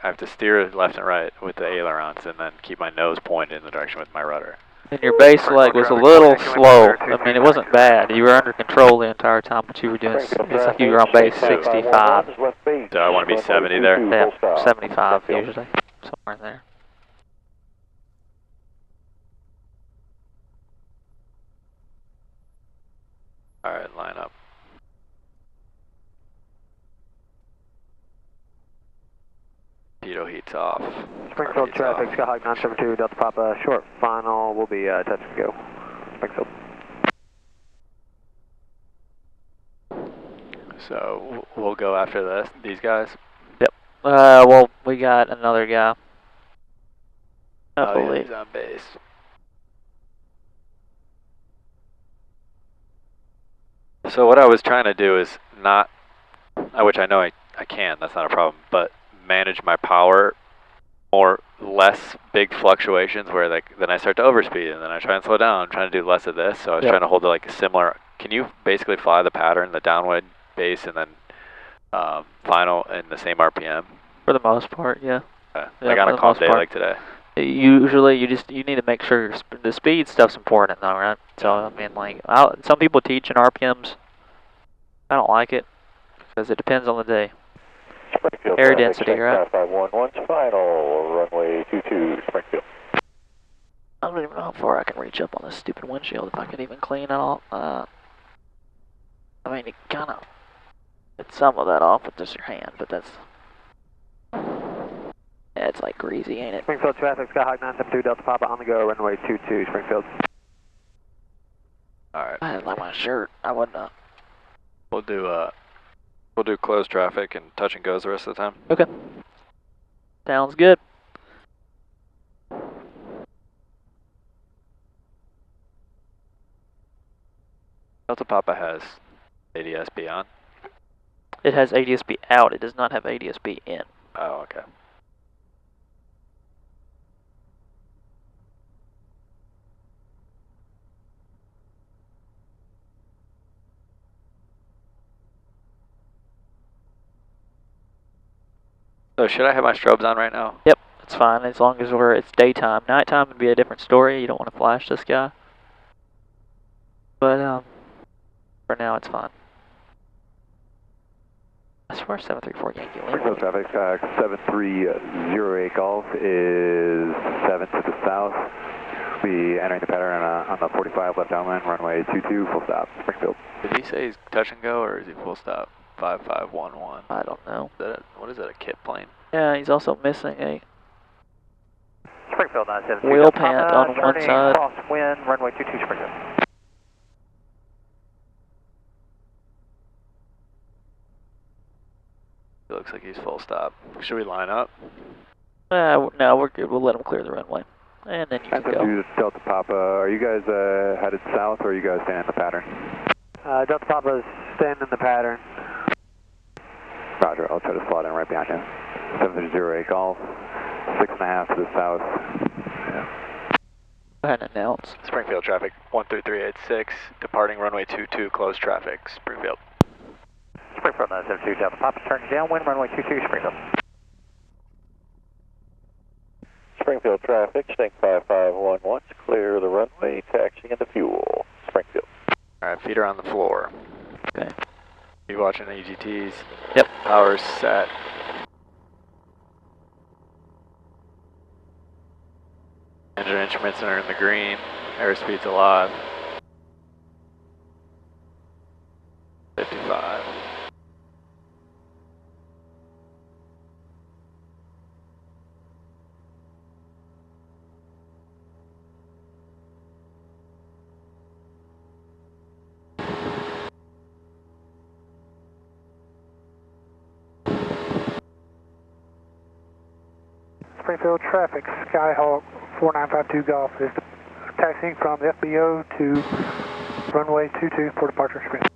left and right with the ailerons and then keep my nose pointed in the direction with my rudder. And your base leg was a little slow. I mean, it wasn't bad. You were under control the entire time, but you were doing, it's like you were on base 65. So I want to be 70 there? Yeah, 75 usually, somewhere in there. Alright, line up. Pitot heat's off. Springfield traffic, Skyhawk 972, Delta Papa, short final will be touch and go. Springfield. So we'll go after these guys? Yep. Well, we got another guy. Oh, yeah, he's on base. So what I was trying to do is not, which I know I can, that's not a problem, but manage my power or less big fluctuations where then I start to overspeed and then I try and slow down. I'm trying to do less of this, so I was trying to hold it like a similar, can you basically fly the pattern, the downwind, base, and then final in the same RPM? For the most part, yeah. Like on a calm day like today. Usually, you need to make sure the speed stuff's important, though, right? So I mean, like, some people teach in RPMs. I don't like it because it depends on the day. Springfield Air density, right? 511's final, runway 22, Springfield. I don't even know how far I can reach up on this stupid windshield if I could even clean it off. I mean, you kind of get some of that off with just your hand, but that's. Yeah, it's like greasy, ain't it? Springfield traffic, Skyhawk 972, Delta Papa on the go, runway 22, Springfield. Alright. I didn't like my shirt. I wouldn't have. We'll do closed traffic and touch and goes the rest of the time. Okay. Sounds good. Delta Papa has ADS-B on. It has ADS-B out. It does not have ADS-B in. Oh, okay. So should I have my strobes on right now? Yep, it's fine as long as it's daytime. Nighttime would be a different story. You don't want to flash this guy. But for now it's fine. I swear 734 Yankee Lima. Springfield traffic, 7308 Golf is 7 to the south. Be entering the pattern on the 45 left downwind, runway 22, full stop, Springfield. Did he say he's touch and go or is he full stop? 5511. I don't know. What is that, a kit plane? Yeah, he's also missing a Springfield 972. wheel pant on one side. Crosswind, runway 22, Springfield. It looks like he's full stop. Should we line up? No, we're good. We'll let him clear the runway. And then you can go. Delta Papa, are you guys headed south or are you guys staying in the pattern? Delta Papa is staying in the pattern. Roger, I'll try to slot in right behind you. 7308 Golf, 6.5 to the south. Yeah. Go ahead and announce. Springfield traffic, 13386, departing runway 22, closed traffic, Springfield. Springfield 972, Delta Papa, turning downwind, runway 22, Springfield. Springfield traffic, Sting 5511, clear the runway, taxiing into fuel, Springfield. Alright, feet are on the floor. Okay. You watching the EGTs? Yep. Power's set. Engine instruments are in the green. Airspeed's alive. 55. Springfield traffic, Skyhawk 4952 Golf is taxiing from the FBO to runway 22 for departure, Springfield.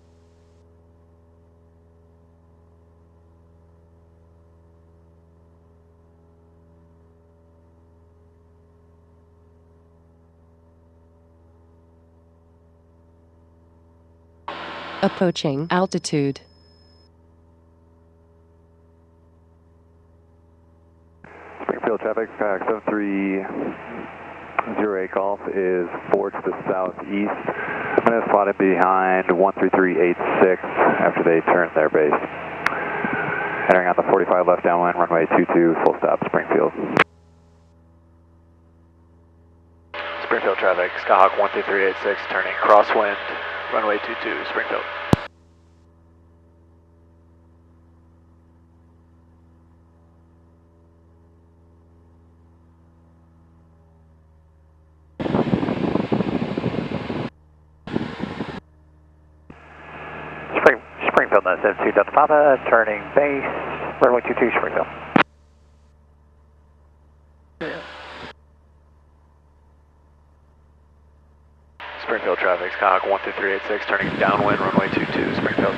Approaching altitude. Springfield traffic, 7308 Golf is 4 to the southeast. I'm going to slot it behind 13386 after they turn their base. Entering on the 45 left downwind, runway 22, full stop, Springfield. Springfield traffic, Skyhawk 13386, turning crosswind, runway 22, Springfield. 972 Delta Papa, turning base, runway 22 Springfield. Springfield traffic, Skyhawk 12386, turning downwind, runway 22, Springfield.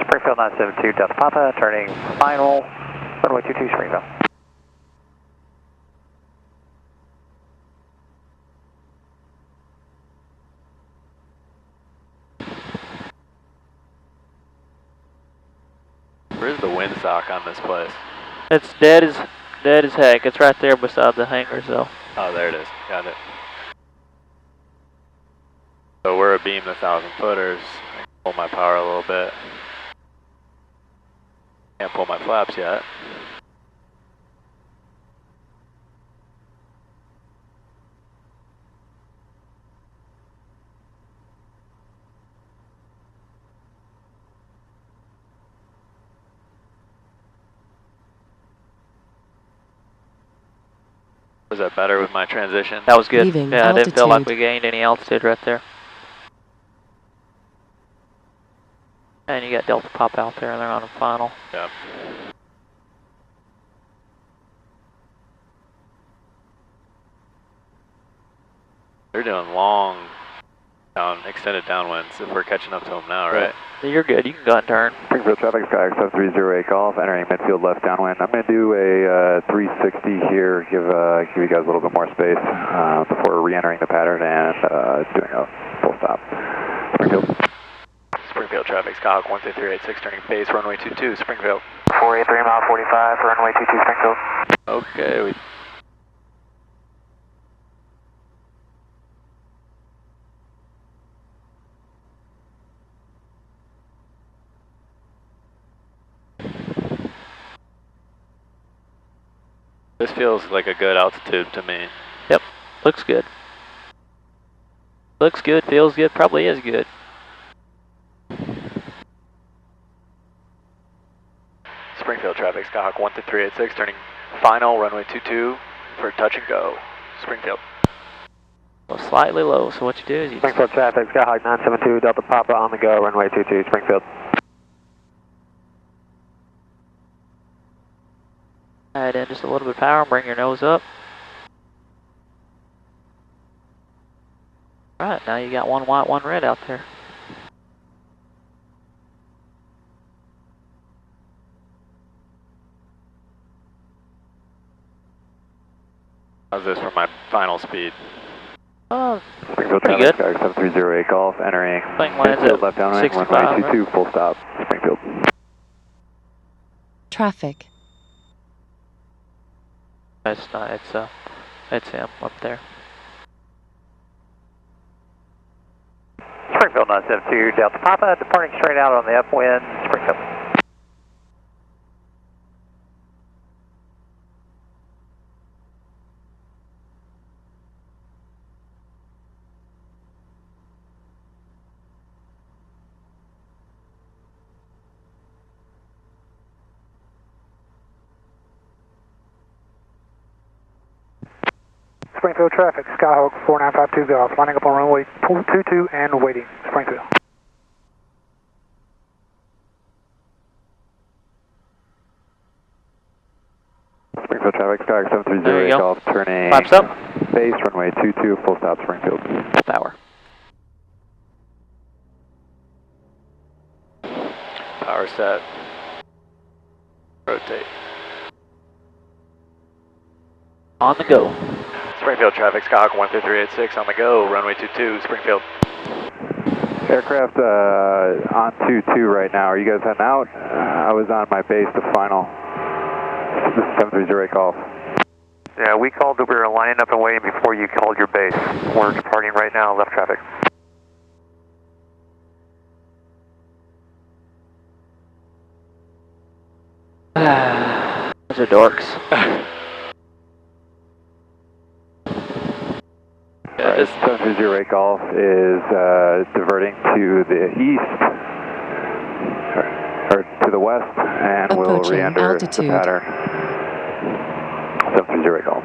Springfield 972 Delta Papa, turning final, runway 22 Springfield. Where's the windsock on this place? It's dead as heck. It's right there beside the hangars, though. Oh, there it is. Got it. So we're a beam 1,000 footers. I can pull my power a little bit. Can't pull my flaps yet. Was that better with my transition? That was good. Leaving Yeah, I didn't feel like altitude. we gained any altitude right there. And you got Delta Pop out there, and they're on a final. Yeah. They're doing long, extended downwinds if we're catching up to them now, right? You're good. You can go ahead and turn. Springfield traffic, Skyhawk 7308 golf, entering midfield left downwind. I'm going to do a 360 here, give you guys a little bit more space before re-entering the pattern and doing a full stop. Springfield. Springfield traffic, Skyhawk 12386, turning base, runway 22, Springfield. 483 mile 45, runway 22 Springfield. Okay, this feels like a good altitude to me. Yep. Looks good. Looks good, feels good, probably is good. Springfield traffic, Skyhawk 12386, turning final, runway 22 for touch and go, Springfield. Well, slightly low, so what you do is you Springfield traffic, Skyhawk 972 Delta Papa on the go, runway 22 Springfield. add in just a little bit of power and bring your nose up. Alright, now you got one white, one red out there. How's this for my final speed? Oh, Springfield pretty traffic, good. Skyhawk 7308 golf, entering Thing lands midfield at left downwind, 65, runway right? 22, full stop, Springfield. Traffic. It's not, it's him up there. Springfield 972 Delta Papa, departing straight out on the upwind, Springfield. Springfield traffic, Skyhawk 4952 Golf, lining up on runway 22 and waiting, Springfield. Springfield traffic, Skyhawk There you 7308 go. golf, turning Flaps up. base, runway 22, full stop, Springfield. Power. Power set. Rotate. On the go. Springfield traffic, Skyhawk 12386 on the go, runway 22, Springfield. Aircraft on 22 right now. Are you guys heading out? I was on my base to final. This is 7308 golf. Yeah, we called that we were lining up and waiting before you called your base. We're departing right now, left traffic. Bunch of dorks. Alright, 730 Golf is diverting to the east, or to the west, and will Approaching re-enter altitude. the pattern. 730 Golf.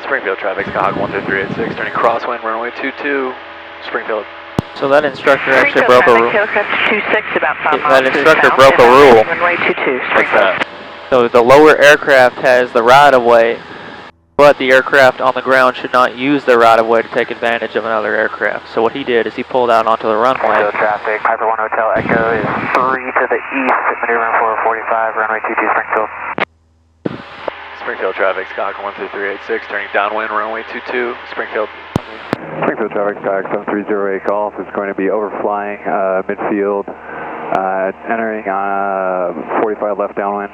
Springfield traffic, Skyhawk 12386, turning crosswind, runway 22, Springfield. So that instructor actually broke a rule. About 5 miles That instructor broke a rule. Runway 22, What's that? So the lower aircraft has the right-of-way, but the aircraft on the ground should not use the right-of-way to take advantage of another aircraft. So what he did is he pulled out onto the runway. Springfield traffic, Piper 1 Hotel Echo is 3 to the east, maneuvering 445, runway 22 Springfield. Springfield traffic, Skyhawk 12386, turning downwind, runway 22, Springfield. Springfield traffic, Skyhawk 7308 Golf is going to be overflying midfield, entering on 45 left downwind,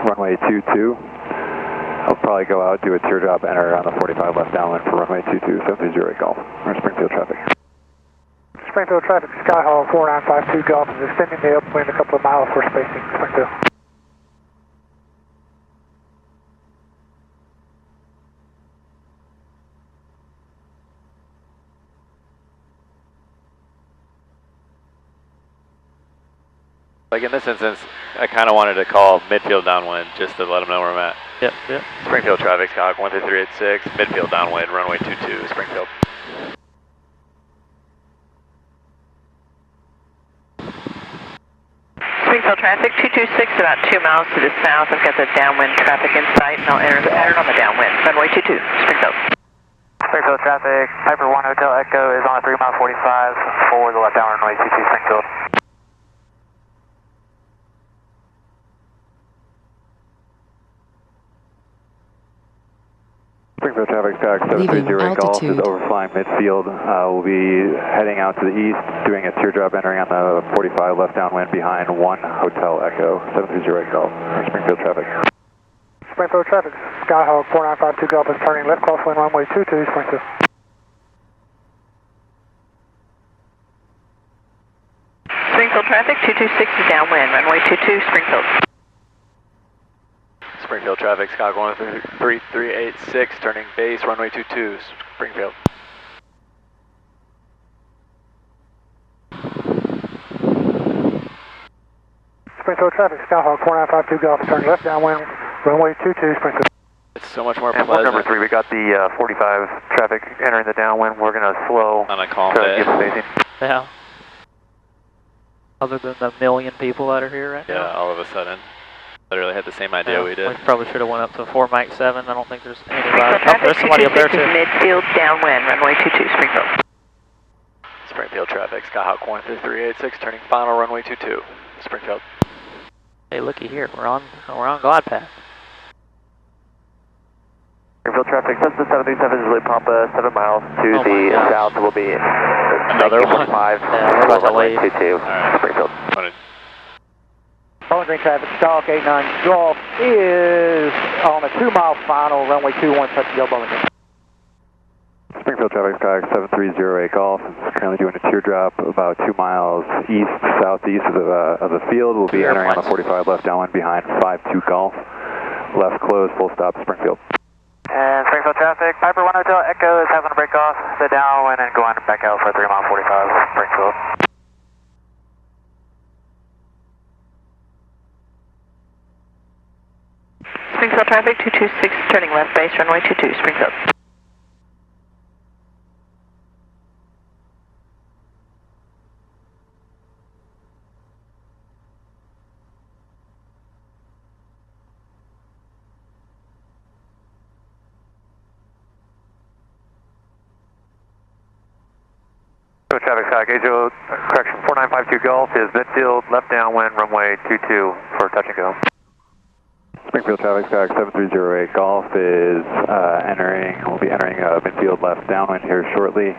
runway 22. I'll probably go out, do a teardrop, enter on the 45 left downwind for runway 22, 7308 Golf, or Springfield traffic. Springfield traffic, Skyhawk 4952 Golf is extending the upwind a couple of miles for spacing, Springfield. Like in this instance, I kind of wanted to call midfield downwind just to let them know where I'm at. Yep, yep. Springfield traffic, Skyhawk 12386, midfield downwind, runway 22, Springfield. Springfield traffic, 226, about 2 miles to the south. I've got the downwind traffic in sight, and I'll enter on the downwind. Runway 22, Springfield. Springfield traffic, Piper 1 Hotel Echo is on a 3 mile 45 for the left downwind, runway 22 Springfield. Springfield traffic, Skyhawk Leaving 7308 Golf is altitude. overflying midfield. We'll be heading out to the east, doing a teardrop, entering on the 45 left downwind behind 1 Hotel Echo, 7308 Golf, or Springfield traffic. Springfield traffic, Skyhawk 4952 Golf is turning left crosswind, runway 22 Springfield. Springfield traffic, 226 is downwind. Runway 22, Springfield. Springfield traffic, Skyhawk 13386, turning base, runway 22, Springfield. Springfield traffic, Skyhawk 4952 Golf is turning left downwind, runway 22 Springfield. It's so much more And pleasant. number 3, we got the 45 traffic entering the downwind. We're going to slow On a calm to day. give spacing. Yeah. Other than the million people that are here right now. Yeah, all of a sudden. Literally had the same idea we did. We probably should have went up to 4 Mach 7. I don't think there's anybody. Springfield Oh, traffic, there's somebody up there 226 too. is midfield downwind. Runway 22, Springfield. Springfield traffic, Skyhawk 13386, turning final, runway 22, Springfield. Hey, looky here. We're on glide path. Springfield traffic, Cessna 737 is Papa, 7 miles to Oh my the gosh. south. We'll be Another one. 45 Yeah, we're about to runway leave. 22, Alright. Springfield. Bowling Green traffic, Skyhawk 89 Golf is on a 2 mile final, runway 21, touch and go Bowling Green. Springfield traffic, Skyhawk 7308 Golf is currently doing a teardrop about 2 miles east, southeast of the field. We'll be entering on the 45 left downwind behind 52 Golf. Left closed, full stop, Springfield. And Springfield traffic, Piper 1 Hotel Echo is having to break off the downwind and go on back out for 3 mile 45, Springfield. Springfield traffic, 226, turning left base, runway 22, Springfield. Traffic, Skyhawk, correction, 4952 Golf is midfield, left downwind, runway 22 for touch and go. Springfield traffic, Skyhawk 7308 Golf is will be entering midfield left downwind here shortly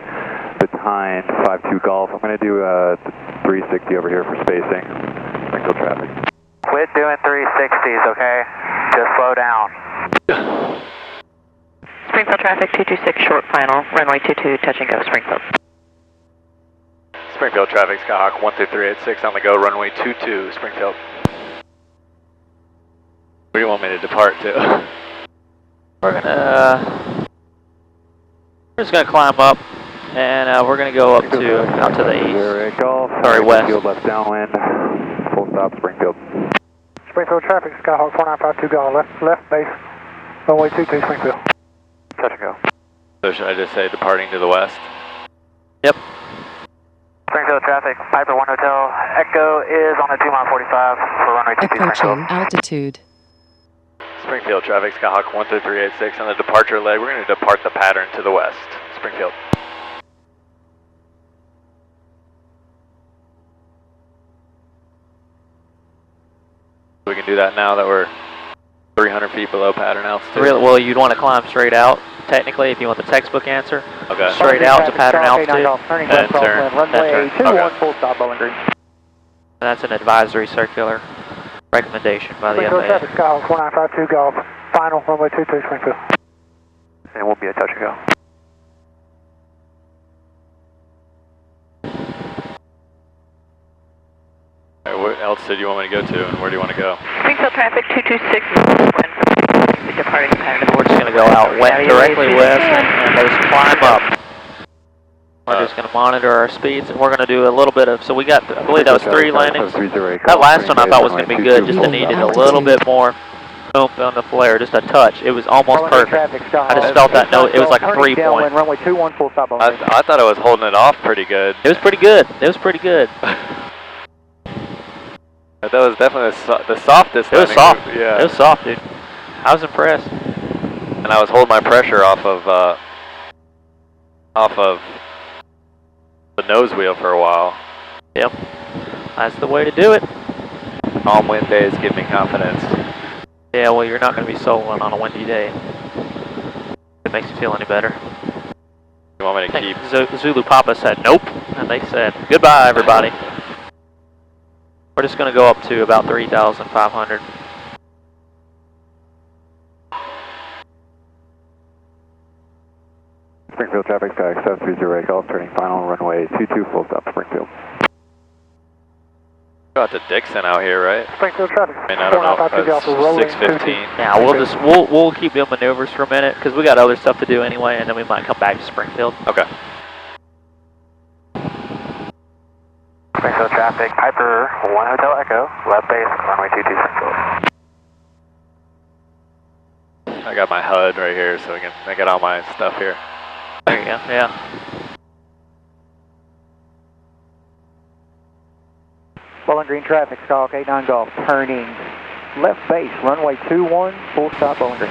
behind 52 Golf. I'm going to do 360 over here for spacing. Springfield traffic. Quit doing 360s, okay? Just slow down. Springfield traffic 226 short final, runway 22, touch and go, Springfield. Springfield traffic, Skyhawk 13386 on the go, runway 22, Springfield. Where do you want me to depart to? We're just gonna climb up, and we're gonna go up to out to the east. Sorry, west. Springfield left downwind. Full stop, Springfield. Springfield traffic, Skyhawk 4952 Golf, left base, runway 22, Springfield. Touch and go. So should I just say departing to the west? Yep. Springfield traffic, Piper 1 Hotel, Echo is on a 2-mile 45 for runway 22, Approaching Springfield. altitude. Springfield traffic, Skyhawk 13386 on the departure leg. We're going to depart the pattern to the west. Springfield. We can do that now that we're 300 feet below pattern altitude. Really, well, you'd want to climb straight out, technically, if you want the textbook answer. Okay. Straight out to pattern altitude. Turning And left turn. runway And 21, turn. full stop, Bowling Green. And that's an advisory circular recommendation by the Springfield FAA. traffic, Skyhawk 4952 Golf, final, runway 22, Springfield. And we'll be a touch and go. All right, what altitude do you want me to go to, and where do you want to go? Springfield traffic 226, departing pattern. We're just going to go out directly west and just climb up. We're just going to monitor our speeds, and we're going to do a little bit of, so we got, I believe that was 3 landings. That last one I thought was going to be good, just it needed a little bit more oomph on the flare, just a touch. It was almost perfect. I just felt that note, it was like a 3-point. Runway 21, full stop, Bowling Green. I thought I was holding it off pretty good. It was pretty good. It was pretty good. That was definitely the softest. It was soft. Yeah. It was soft, dude. I was impressed. And I was holding my pressure off of the nose wheel for a while. Yep. That's the way to do it. Calm wind days give me confidence. Yeah, well, you're not going to be soloing on a windy day. If it makes you feel any better. You want me to I keep? think Zulu Papa said nope, and they said goodbye, everybody. We're just going to go up to about 3,500. Springfield traffic, Skyhawk 730 Golf, turning final, runway 22, full stop, Springfield. Got the Dixon out here, right? Springfield traffic, I mean, I don't know. 4952 Golf, rolling 615. Yeah, we'll keep doing maneuvers for a minute because we got other stuff to do anyway, and then we might come back to Springfield. Okay. Springfield traffic, Piper 1 Hotel Echo, left base, runway 22, Springfield. I got my HUD right here, so I got all my stuff here. There you go. Yeah. Bowling Green traffic, Skyhawk 89 Golf, turning left base, runway 21, full stop, Bowling Green.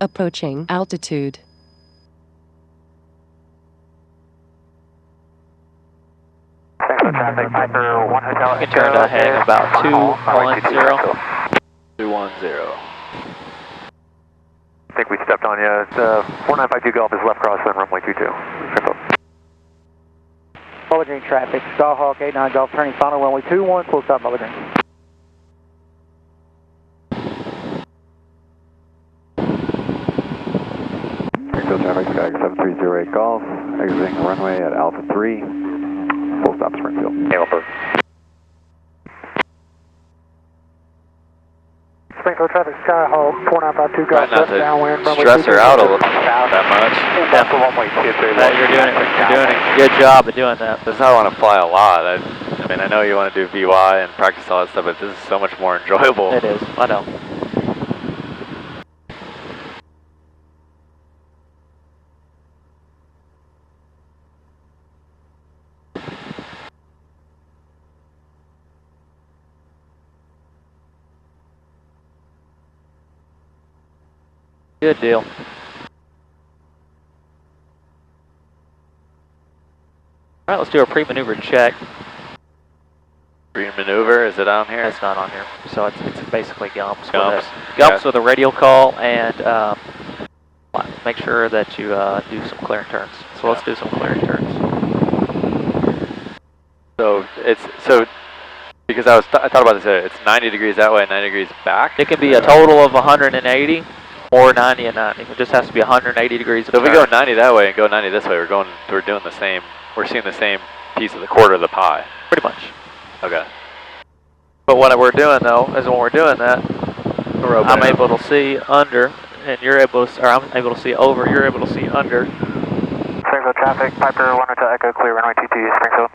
Approaching altitude. Springfield traffic, Piper 1 Hotel You can turn to heading about 210. 210. I think we stepped on you. It's 4952 Golf is left cross on runway 22. Springfield. Bowling Green traffic, Skyhawk 89 Golf, turning final, runway 21, full stop, Bowling Green. Springfield traffic, Skyhawk 7308 Golf, exiting runway at Alpha 3, full stop, Springfield. Alpha. Springfield traffic, Skyhawk 4952 Golf, Try not left to downwind, runway stress 22. her out that much. You're doing a good job of doing that. This is how I want to fly a lot. I mean, I know you want to do VY and practice all that stuff, but this is so much more enjoyable. It is. I know. Good deal. All right, let's do a pre-maneuver check. Pre-maneuver, is it on here? It's not on here, so it's basically gumps. Gumps. Gumps with a radial call, and make sure that you do some clearing turns. So let's do some clearing turns. So because I thought about this, it's 90 degrees that way, 90 degrees back. It can be a total of 180 or 90 and 90. It just has to be 180 degrees of So if we turn. go 90 that way and go 90 this way, we're doing the same. We're seeing the same piece of the quarter of the pie. Pretty much. Okay. But what we're doing though is when we're doing that, I'm able to see under, and you're able to, or I'm able to see over. You're able to see under. Springfield traffic, Piper 1 Hotel Echo, clear runway 22, Springfield.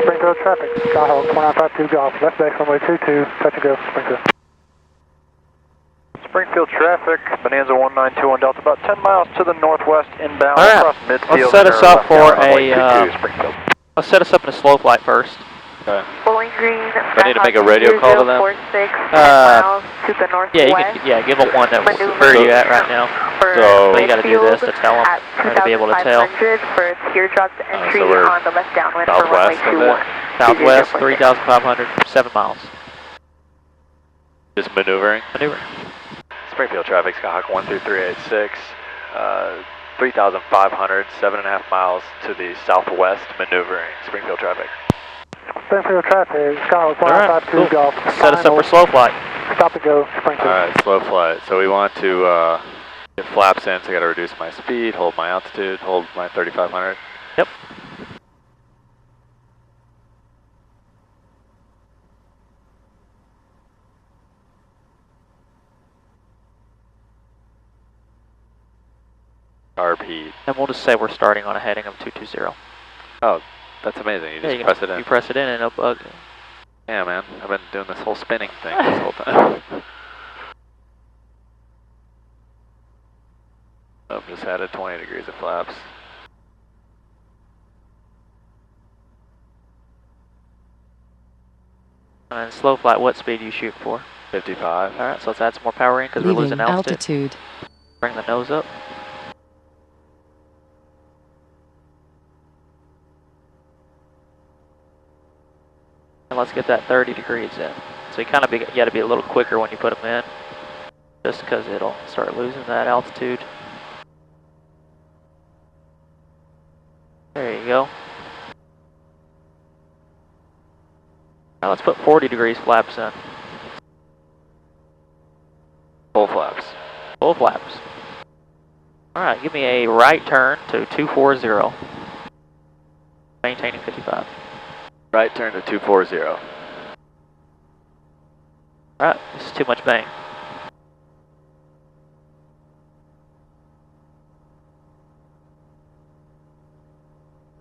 Springfield traffic, Skyhawk 1952 Golf, left base runway 22, touch and go, Springfield. Springfield traffic, Bonanza 1921 Delta, about 10 miles to the northwest inbound across midfield. Let's set us up for Springfield. Let's set us up in a slow flight first. Okay. Bowling Green. I need to make a radio call to them. 46 miles to the northwest. Give them one that where you at right now. So you got to do this to tell them, or to be able to tell. For teardrops entry so we're on the left downwind for runway 21. Southwest, 3,500, 7 miles. Just maneuvering. Maneuvering. Springfield traffic, Skyhawk 13386, 3,500, 7.5 miles to the southwest, maneuvering. Springfield traffic. Springfield traffic, Skyhawk 1952 Golf. Set us up for slow flight. Stop and go, Springfield. Alright, slow flight. So we want to get flaps in, so I got to reduce my speed, hold my altitude, hold my 3,500. Yep. RP. And we'll just say we're starting on a heading of 220. Oh, that's amazing. You just press it in. You press it in and it'll Yeah, man. I've been doing this whole spinning thing this whole time. I've just added 20 degrees of flaps. And slow flight, what speed do you shoot for? 55. Alright, so let's add some more power in because we're losing altitude. Bring the nose up. And let's get that 30 degrees in. So you got to be a little quicker when you put them in, just because it'll start losing that altitude. There you go. Now let's put 40 degrees flaps in. Full flaps. Full flaps. Alright, give me a right turn to 240. Maintaining 55. Right turn to 240. Alright, this is too much bang.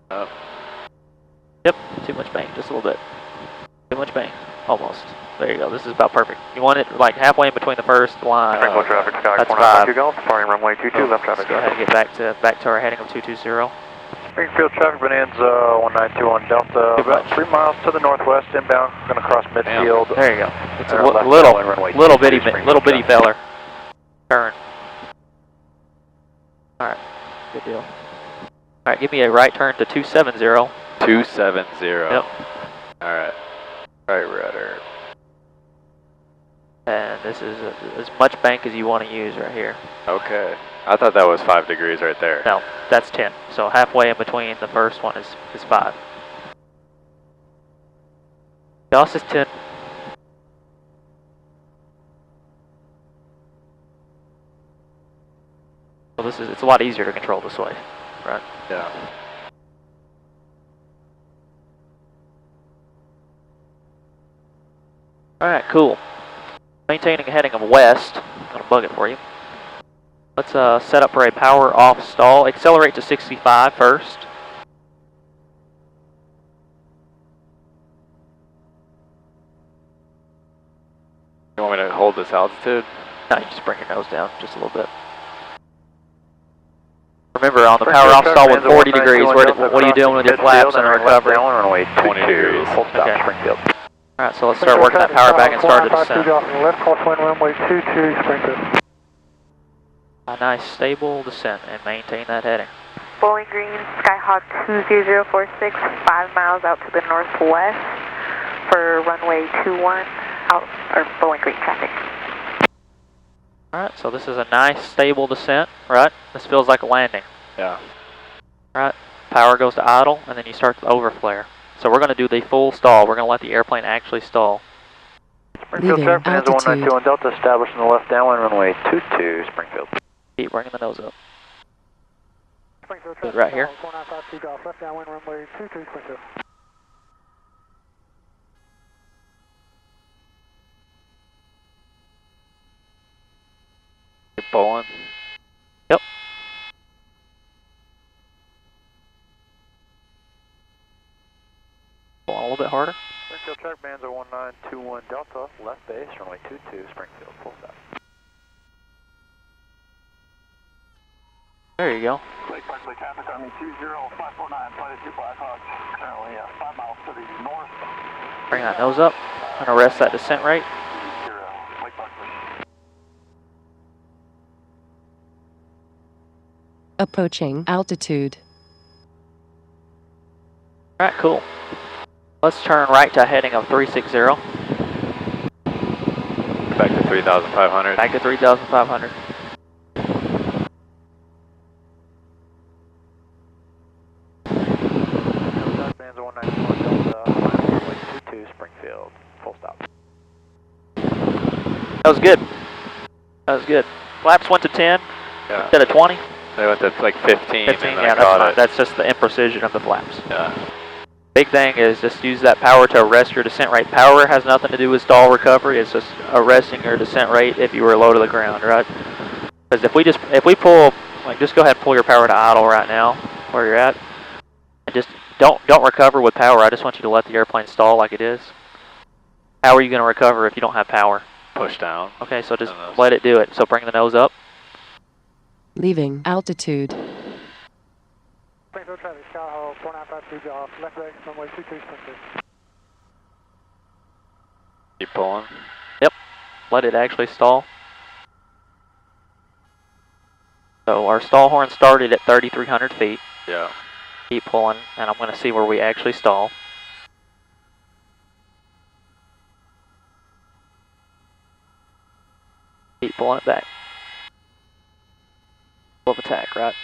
Oh. Yep, too much bang, just a little bit. Too much bang, almost. There you go, this is about perfect. You want it like halfway in between the first line. Springfield traffic, Skyhawk That's 1952 Golf, departing runway 22, left traffic. Let's go ahead and get back to our heading of 220. Springfield traffic, Bonanza 1921 Delta, about 3 miles to the northwest inbound, going to cross midfield. There you go. It's a little bitty feller. Turn. Alright, good deal. Alright, give me a right turn to 270. 270. Yep. Alright. Right rudder. And this is as much bank as you want to use right here. Okay. I thought that was 5 degrees right there. No, that's 10. So halfway in between the first one is 5. Gauss is 10. So it's a lot easier to control this way, right? Yeah. Alright, cool. Maintaining a heading of west. I'm going to bug it for you. Let's set up for a power off stall. Accelerate to 65 first. You want me to hold this altitude? No, you just bring your nose down just a little bit. Remember, on the power off stall with 40 degrees, what are you doing with your flaps and recovery? Runway 20 degrees. Okay. Springfield. Alright, so let's start working that power back and start the descent. Left crosswind runway 22 Springfield. A nice stable descent and maintain that heading. Bowling Green, Skyhawk 20046, 5 miles out to the northwest for runway 21, out, or Bowling Green traffic. Alright, so this is a nice stable descent, right? This feels like a landing. Yeah. Alright, power goes to idle, and then you start the overflare. So we're going to do the full stall. We're going to let the airplane actually stall. Springfield Leaving traffic is altitude. 1921 Delta, establishing the left downwind runway 22 Springfield. Keep bringing the nose up. Springfield Good, right here. 4952 Golf, left downwind runway 22 Springfield. You're bowling. Yep. Pull on a little bit harder. Springfield traffic bands are 1921 Delta, left base, runway 22 Springfield, full stop. There you go. Lake Parkway traffic, Army 20549, flight of 2 Blackhawk, currently 5 miles to the north. Bring that nose up and arrest that descent rate. Lake Parkway. Approaching altitude. Alright, cool. Let's turn right to a heading of 360. Back to 3,500. Back to 3,500. Traffic bands are 1921 Delta, runway 22 Springfield, full stop. That was good. That was good. Flaps went to 10 Yeah. instead of 20. They went to like 15, 15, and yeah, I that's caught fine. it. That's just the imprecision of the flaps. Yeah. Big thing is just use that power to arrest your descent rate. Power has nothing to do with stall recovery. It's just arresting your descent rate if you were low to the ground, right? Because if we pull, like, just go ahead and pull your power to idle right now, where you're at, and just don't recover with power. I just want you to let the airplane stall like it is. How are you going to recover if you don't have power? Push down. Okay, so just let it do it. So bring the nose up. Leaving altitude. Springfield traffic, Skyhawk 4952 Golf, left base, runway 22 Springfield. Keep pulling. Yep. Let it actually stall. So our stall horn started at 3,300 feet. Yeah. Keep pulling, and I'm going to see where we actually stall. Keep pulling it back. Full of attack, right?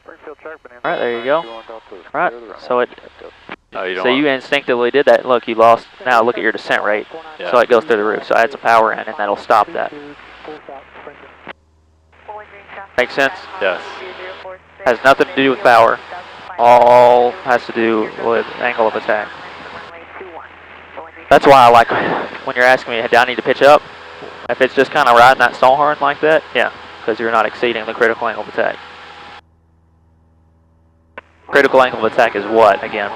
Springfield traffic bands. All right, there you go. 1921 Delta, All right, clear the runway. so it. Oh, you don't So want- you instinctively did that. Look, you lost. Now look at your descent rate. Yeah. So it goes through the roof. So add some power in, and that'll stop that. Make sense? Yes. Has nothing to do with power. All has to do with angle of attack. That's why I like when you're asking me, do I need to pitch up? If it's just kind of riding that stall horn like that, yeah, because you're not exceeding the critical angle of attack. Critical angle of attack is what, again?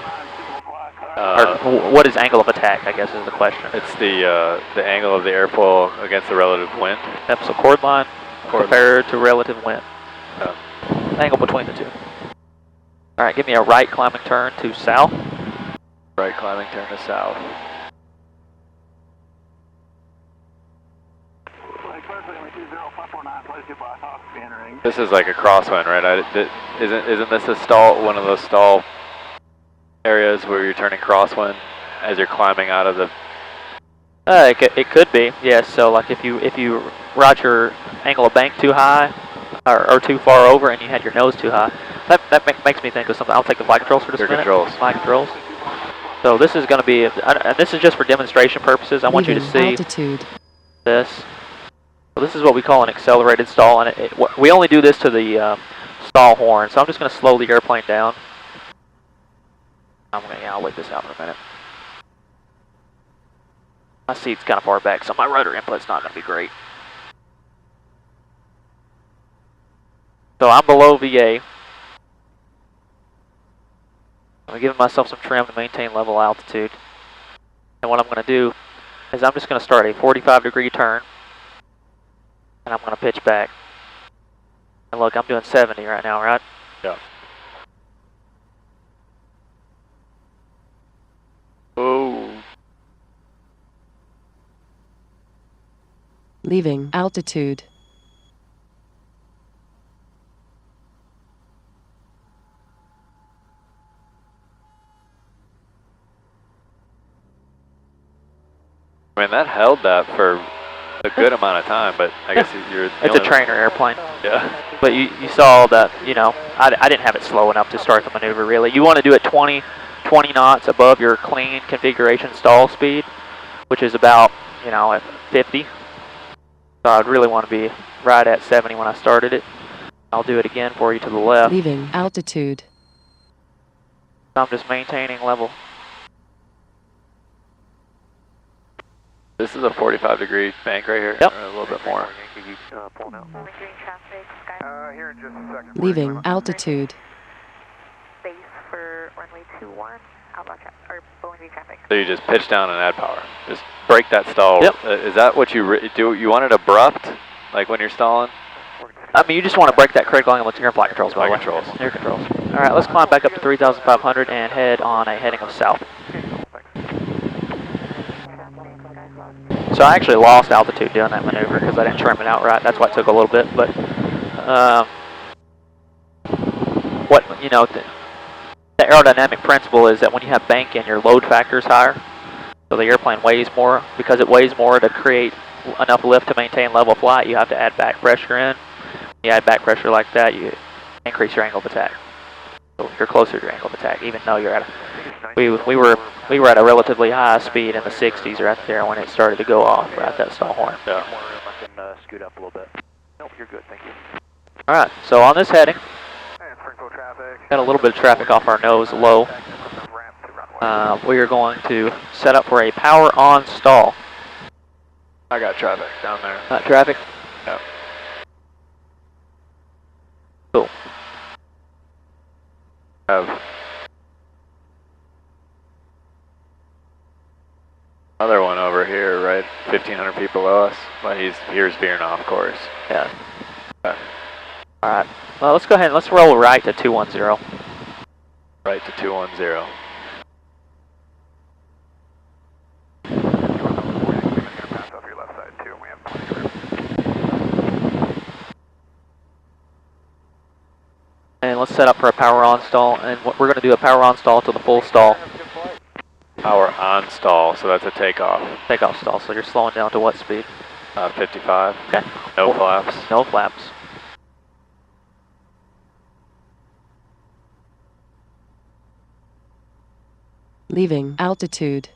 Or what is angle of attack, I guess is the question. It's the angle of the airfoil against the relative wind. Yep, so chord line compared to relative wind. Yeah. Angle between the two. Alright, give me a right climbing turn to south. Right climbing turn to south. This is like a crosswind, right? Isn't this a stall? One of those stall areas where you're turning crosswind as you're climbing out of the. It could be, yes. So like if you route your angle of bank too high or too far over and you had your nose too high, that makes me think of something. I'll take the flight controls for just a minute. Controls. Flight controls. So this is going to be, and this is just for demonstration purposes. I want you to Leaving see altitude. this. So this is what we call an accelerated stall, and we only do this to the stall horn. So I'm just going to slow the airplane down. I'll wait this out for a minute. My seat's kind of far back, so my rudder input's not going to be great. So I'm below VA. I'm giving myself some trim to maintain level altitude. And what I'm going to do is I'm just going to start a 45-degree turn, and I'm going to pitch back. And look, I'm doing 70 right now, right? Yeah. Oh. Leaving altitude. I mean, that held that for a good amount of time, but I guess you're... It's a trainer airplane. Yeah. But you saw that, you know, I didn't have it slow enough to start the maneuver, really. You want to do it 20 knots above your clean configuration stall speed, which is about, you know, at 50. So I'd really want to be right at 70 when I started it. I'll do it again for you to the left. Leaving altitude. I'm just maintaining level. This is a 45-degree bank right here. Yep. Or a little bit more. Pulling out. Green traffic, Here in just a second. Leaving altitude. Base for runway 21, outbound traffic, or Boeing Green traffic. So you just pitch down and add power. Just break that stall. Yep. Is that what you do? You want it abrupt, like when you're stalling? I mean, you just want to break that critical angle to your flight controls, by the way. Controls. Your controls. All right, let's climb back up to 3,500 and head on a heading of south. So I actually lost altitude doing that maneuver because I didn't trim it out right. That's why it took a little bit. But what, you know, the aerodynamic principle is that when you have banking, your load factor is higher. So the airplane weighs more. Because it weighs more, to create enough lift to maintain level flight, you have to add back pressure in. You add back pressure like that, you increase your angle of attack. So you're closer to your angle of attack, even though you're at a... We were at a relatively high speed in the 60s right there when it started to go off right at that stall horn. Yeah. I can scoot up a little bit. Nope, you're good, thank you. All right, so on this heading, Springfield traffic. got a little bit of traffic off our nose, low. We are going to set up for a power on stall. I got traffic down there. Traffic? Yeah. Cool. Have another one over here, right? 1,500 feet below us. But here's veering off course. Yeah. Okay. All right. Well, let's go ahead and let's roll right to 210. Right to 210. And let's set up for a power on stall, and we're going to do a power on stall to the full stall. Power on stall, so that's a takeoff. Takeoff stall, so you're slowing down to what speed? 55. Okay. No flaps. No flaps. Leaving altitude.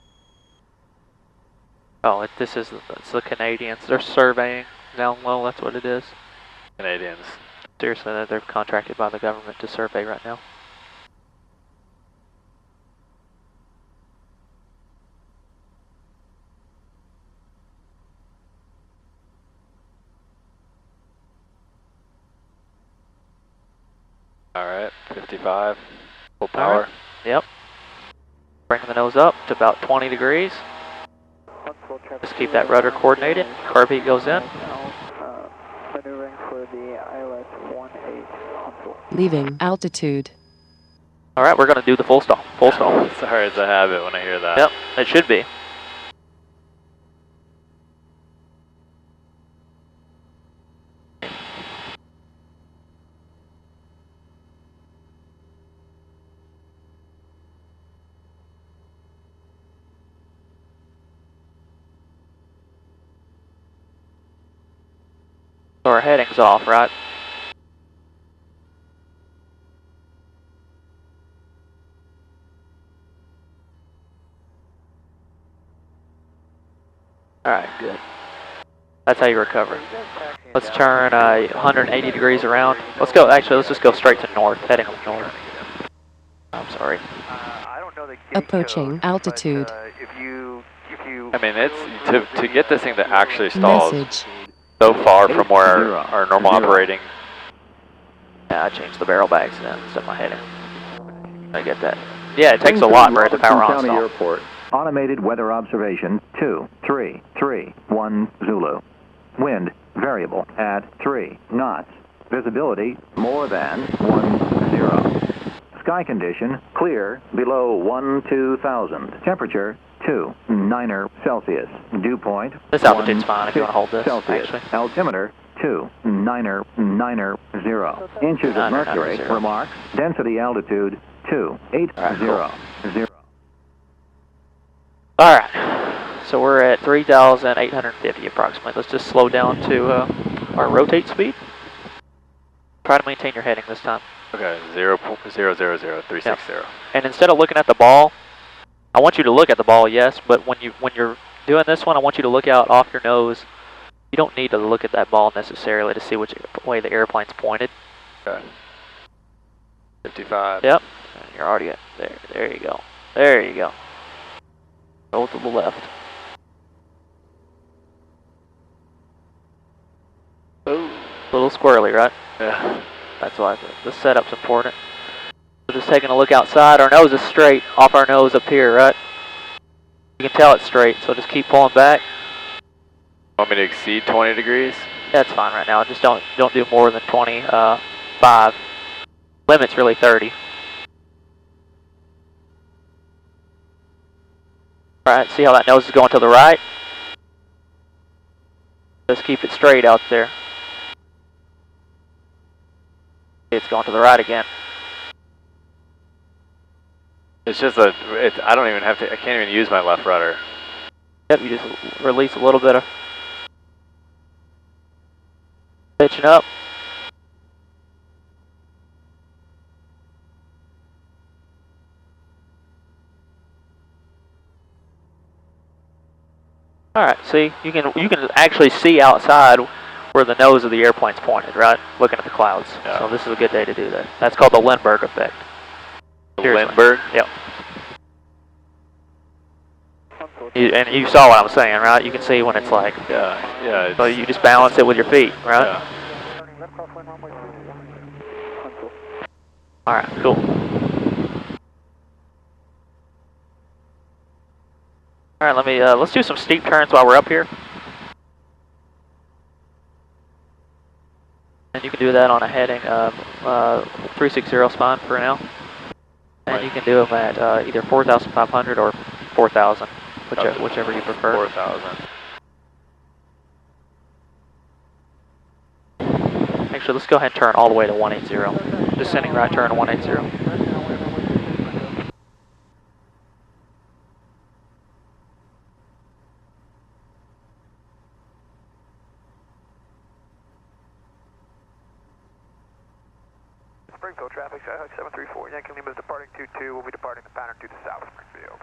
Oh, it's the Canadians. They're surveying down low, that's what it is. Canadians. Seriously, they're contracted by the government to survey right now. Alright, 55. Full power. Right. Yep. Bringing the nose up to about 20 degrees. Just keep that rudder coordinated. Carb heat goes in. Maneuvering for the ILS-18 Leaving altitude. All right, we're going to do the full stall. Full stall. Sorry, it's a habit when I hear that. Yep, it should be. So our heading's off, right? Alright, good. That's how you recover. Let's turn 180 degrees around. Let's go, actually, let's just go straight to north, heading north. I'm sorry. I don't know the Approaching altitude. I mean, it's to get this thing to actually stall Message. so far from where our normal operating. Yeah, I changed the barrel by accident instead of my heading. I get that. Yeah, it takes a lot for it to power on County stall. Airport. Automated weather observation 23331 Zulu. Wind variable at 3 knots. Visibility more than 10. Sky condition clear below 12,000. Temperature 29 Celsius. Dew point. This altitude's fine if you want to hold this. Celsius. Actually. Altimeter 2990. Inches of mercury. 2990. Remarks. Density altitude 2800. All right. So we're at 3,850 approximately. Let's just slow down to our rotate speed. Try to maintain your heading this time. Okay, 0.000360. Yep. And instead of looking at the ball, I want you to look at the ball, yes, but when you're doing this one, I want you to look out off your nose. You don't need to look at that ball necessarily to see which way the airplane's pointed. Okay. 55. Yep. You're already at there. There you go. There you go. Roll to the left. Ooh. A little squirrely, right? Yeah. That's why the setup's important. We're just taking a look outside. Our nose is straight off our nose up here, right? You can tell it's straight, so just keep pulling back. Want me to exceed 20 degrees? That's fine right now. Just don't do more than 25. Limit's really 30. Alright, see how that nose is going to the right? Just keep it straight out there. It's going to the right again. It's just I don't even have to, I can't even use my left rudder. Yep, you just release a little bit of pitching up. Alright, see, you can actually see outside where the nose of the airplane's pointed, right? Looking at the clouds. Yeah. So this is a good day to do that. That's called the Lindbergh effect. Seriously. Lindbergh? Yep. And you saw what I'm saying, right? You can see when it's like... Yeah. So you just balance it with your feet, right? Yeah. Alright, cool. Alright, let's do some steep turns while we're up here. And you can do that on a heading of 360 spine for now. And you can do them at either 4,500 or 4,000, whichever you prefer. 4,000. Actually, let's go ahead and turn all the way to 180. Descending right turn to 180. Springfield traffic, Skyhawk 734, Yankee Lima is departing 22, we'll be departing the pattern to the south of Springfield.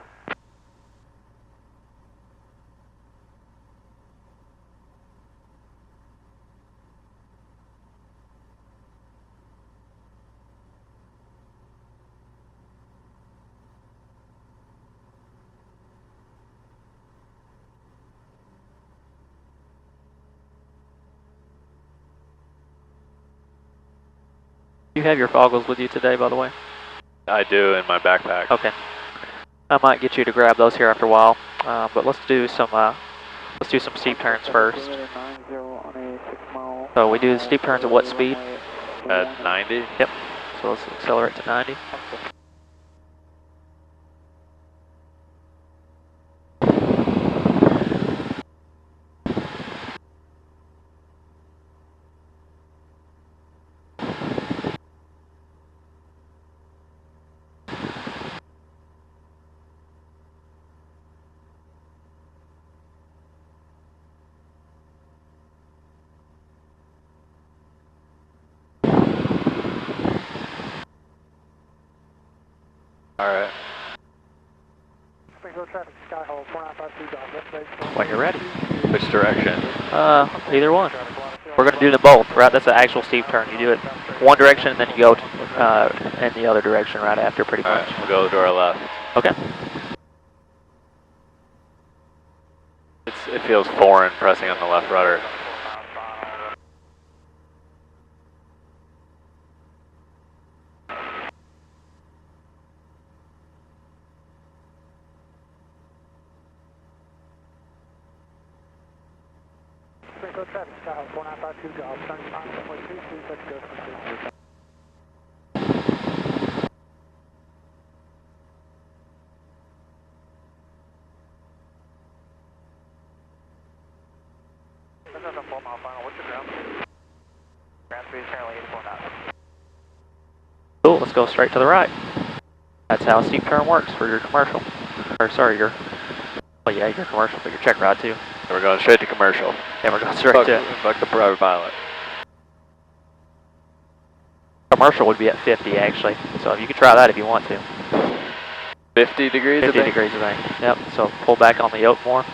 You have your goggles with you today, by the way? I do, in my backpack. Okay. I might get you to grab those here after a while, but let's do some steep turns first. So we do the steep turns at what speed? At 90? Yep. So let's accelerate to 90. Alright. Springfield traffic, Skyhawk 4952, When you're ready. Which direction? Either one. We're going to do them both, right? That's an actual steep turn. You do it one direction and then you go in the other direction right after, pretty much. Alright, we'll go to our left. Okay. It feels foreign pressing on the left rudder. Springfield traffic, Skyhawk 4952 Golf, turning on runway 22, set to go Springfield. That's a 4 mile final. What's your ground speed? Ground speed is currently 84 knots. Cool, let's go straight to the right. That's how a steep turn works for your commercial. Or sorry, your, well yeah, your commercial, but your check ride too. We're going straight to commercial. Yeah, we're going straight Fuck, to it. fuck the private pilot. Commercial would be at 50 actually, so you can try that if you want to. 50 degrees, 50 degrees, I think. Yep, so pull back on the yoke more.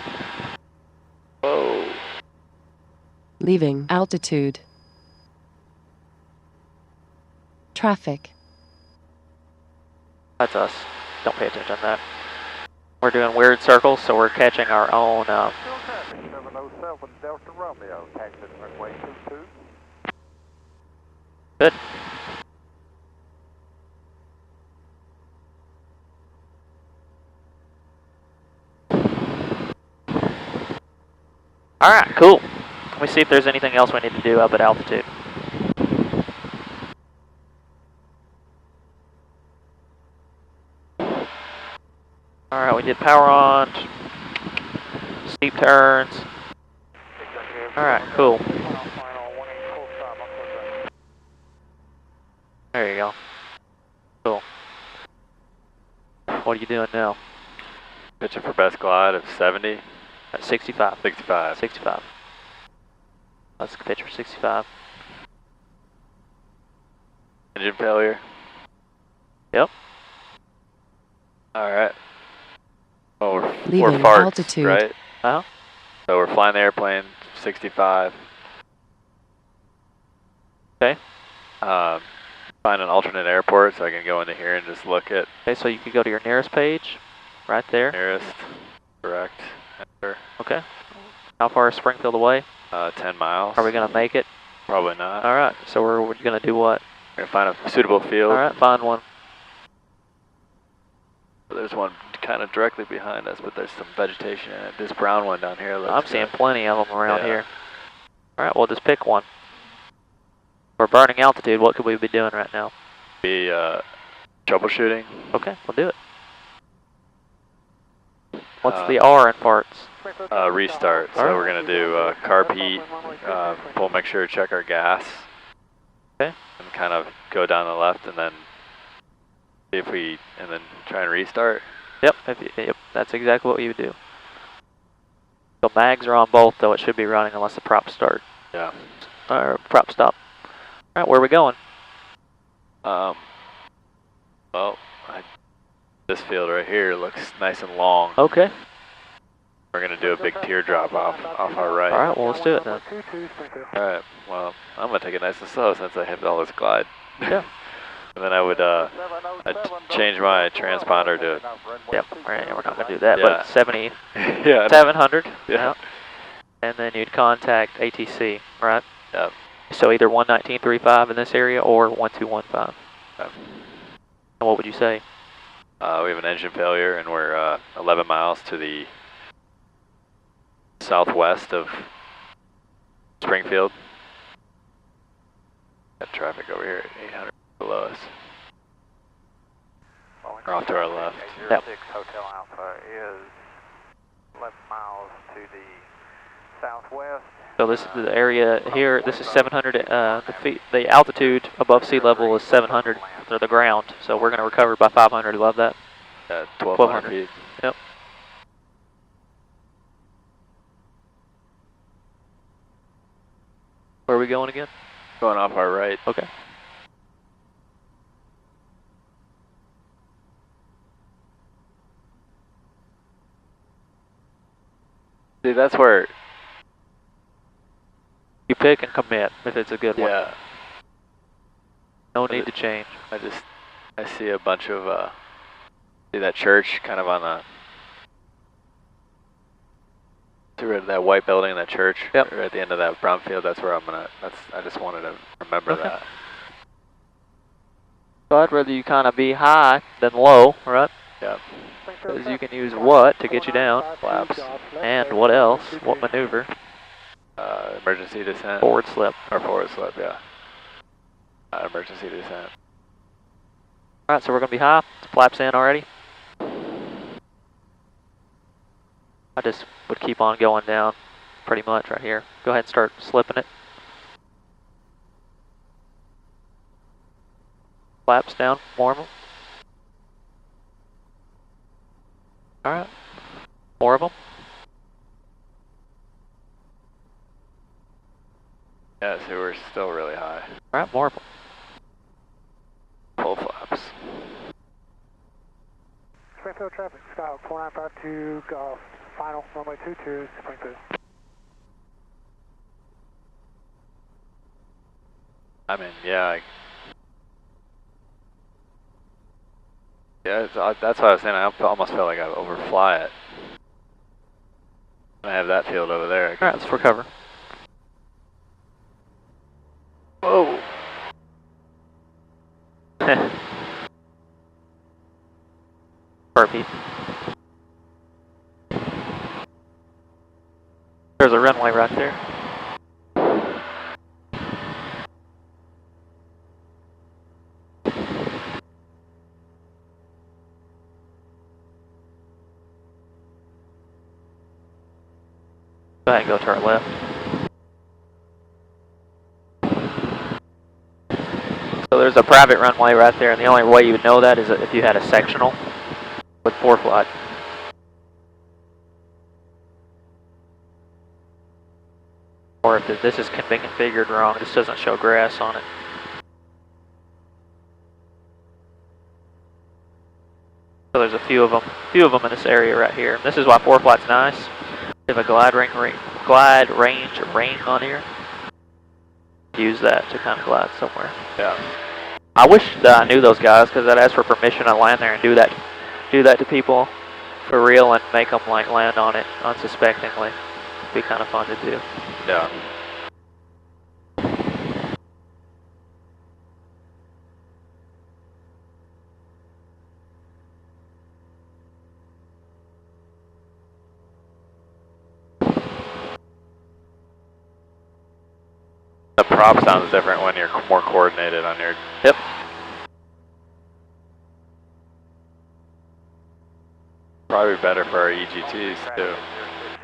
Whoa. Leaving altitude. Traffic. That's us. Don't pay attention to that. We're doing weird circles, so we're catching our own. Traffic 707 Delta Romeo, taxi runway 22. Good. Alright, cool. Let me see if there's anything else we need to do up at altitude. Alright, we did power on, steep turns. Alright, cool. There you go. Cool. What are you doing now? Pitching for best glide of 70. At 65. 65. 65. Let's pitch for 65. Engine failure. Yep. Alright. Oh, we're Leaving farts, altitude. right? Uh-huh. So we're flying the airplane 65. Okay. Find an alternate airport so I can go into here and just look at Okay, so you can go to your nearest page, right there. nearest. Correct. Enter. Okay. How far is Springfield away? 10 miles. Are we gonna make it? Probably not. Alright, so we're gonna do what? We're gonna find a suitable field. Alright, find one. There's one kind of directly behind us, but there's some vegetation in it. This brown one down here looks I'm seeing good. plenty of them around Yeah. here. Alright, we'll just pick one. We're burning altitude, what could we be doing right now? Be troubleshooting. Okay, we'll do it. What's the R in parts? Restart. So we're gonna do carb heat, full mixture, check our gas. Okay. And kind of go down the left and then see if we, and then try and restart. Yep, yep, that's exactly what you would do. The mags are on both, though it should be running unless the props start. Yeah. Or prop stop. Alright, where are we going? Well, this field right here looks nice and long. Okay. We're gonna do a big teardrop off our right. Alright, well let's do it then. Alright, well, I'm gonna take it nice and slow since I have all this glide. Yeah. And then I would I'd change my transponder to. Yep, alright, we're not gonna do that, Yeah. but 70, Yeah. 700. Yeah. And then you'd contact ATC, right? Yep. So either 119.35 in this area or 1215. Yep. And what would you say? We have an engine failure and we're 11 miles to the southwest of Springfield. Got traffic over here at 800 below us. Or off to our left. Yep. Hotel Alpha is 11 miles to the southwest. So this is the area here. This is 700. The altitude above sea level is 700 to the ground. So we're going to recover by 500. Love that. 1,200 feet. Yep. Where are we going again? Going off our right. Okay. See, that's where. You pick and commit if it's a good one. Yeah. No need to change. I see a bunch of See that church kind of on the, through that white building, that church, Yep. or at the end of that brown field, that's where I'm gonna, I just wanted to remember Okay. that. So I'd rather you kind of be high than low, right? Yep. Because you can use what to get you down? Flaps. And what else? What maneuver? Emergency descent. Forward slip. Or forward slip, yeah. Emergency descent. Alright, so we're going to be high. Flaps in already. I just would keep on going down pretty much right here. Go ahead and start slipping it. Flaps down, more of them. Alright, more of them. Yeah, so we're still really high. Alright, more of them. Full flaps. Springfield traffic, Skyhawk 4952, Golf, final, runway 22, Springfield. I mean, yeah. That's what I was saying. I almost felt like I overfly it. I have that field over there. Alright, let's recover. Whoa. Burpee. There's a runway right there. Go ahead and go to our left. So there's a private runway right there, and the only way you would know that is if you had a sectional with 4-flight. Or if this has been configured wrong, this doesn't show grass on it. So there's a few of them in this area right here. This is why 4-flight's nice. We have a glide range ring on here. Use that to kind of glide somewhere. Yeah. I wish that I knew those guys, because I'd ask for permission to land there and do that to people for real and make them like land on it unsuspectingly. It'd be kind of fun to do. Yeah. The prop sounds different when you're more coordinated on your... Yep. Probably better for our EGTs too.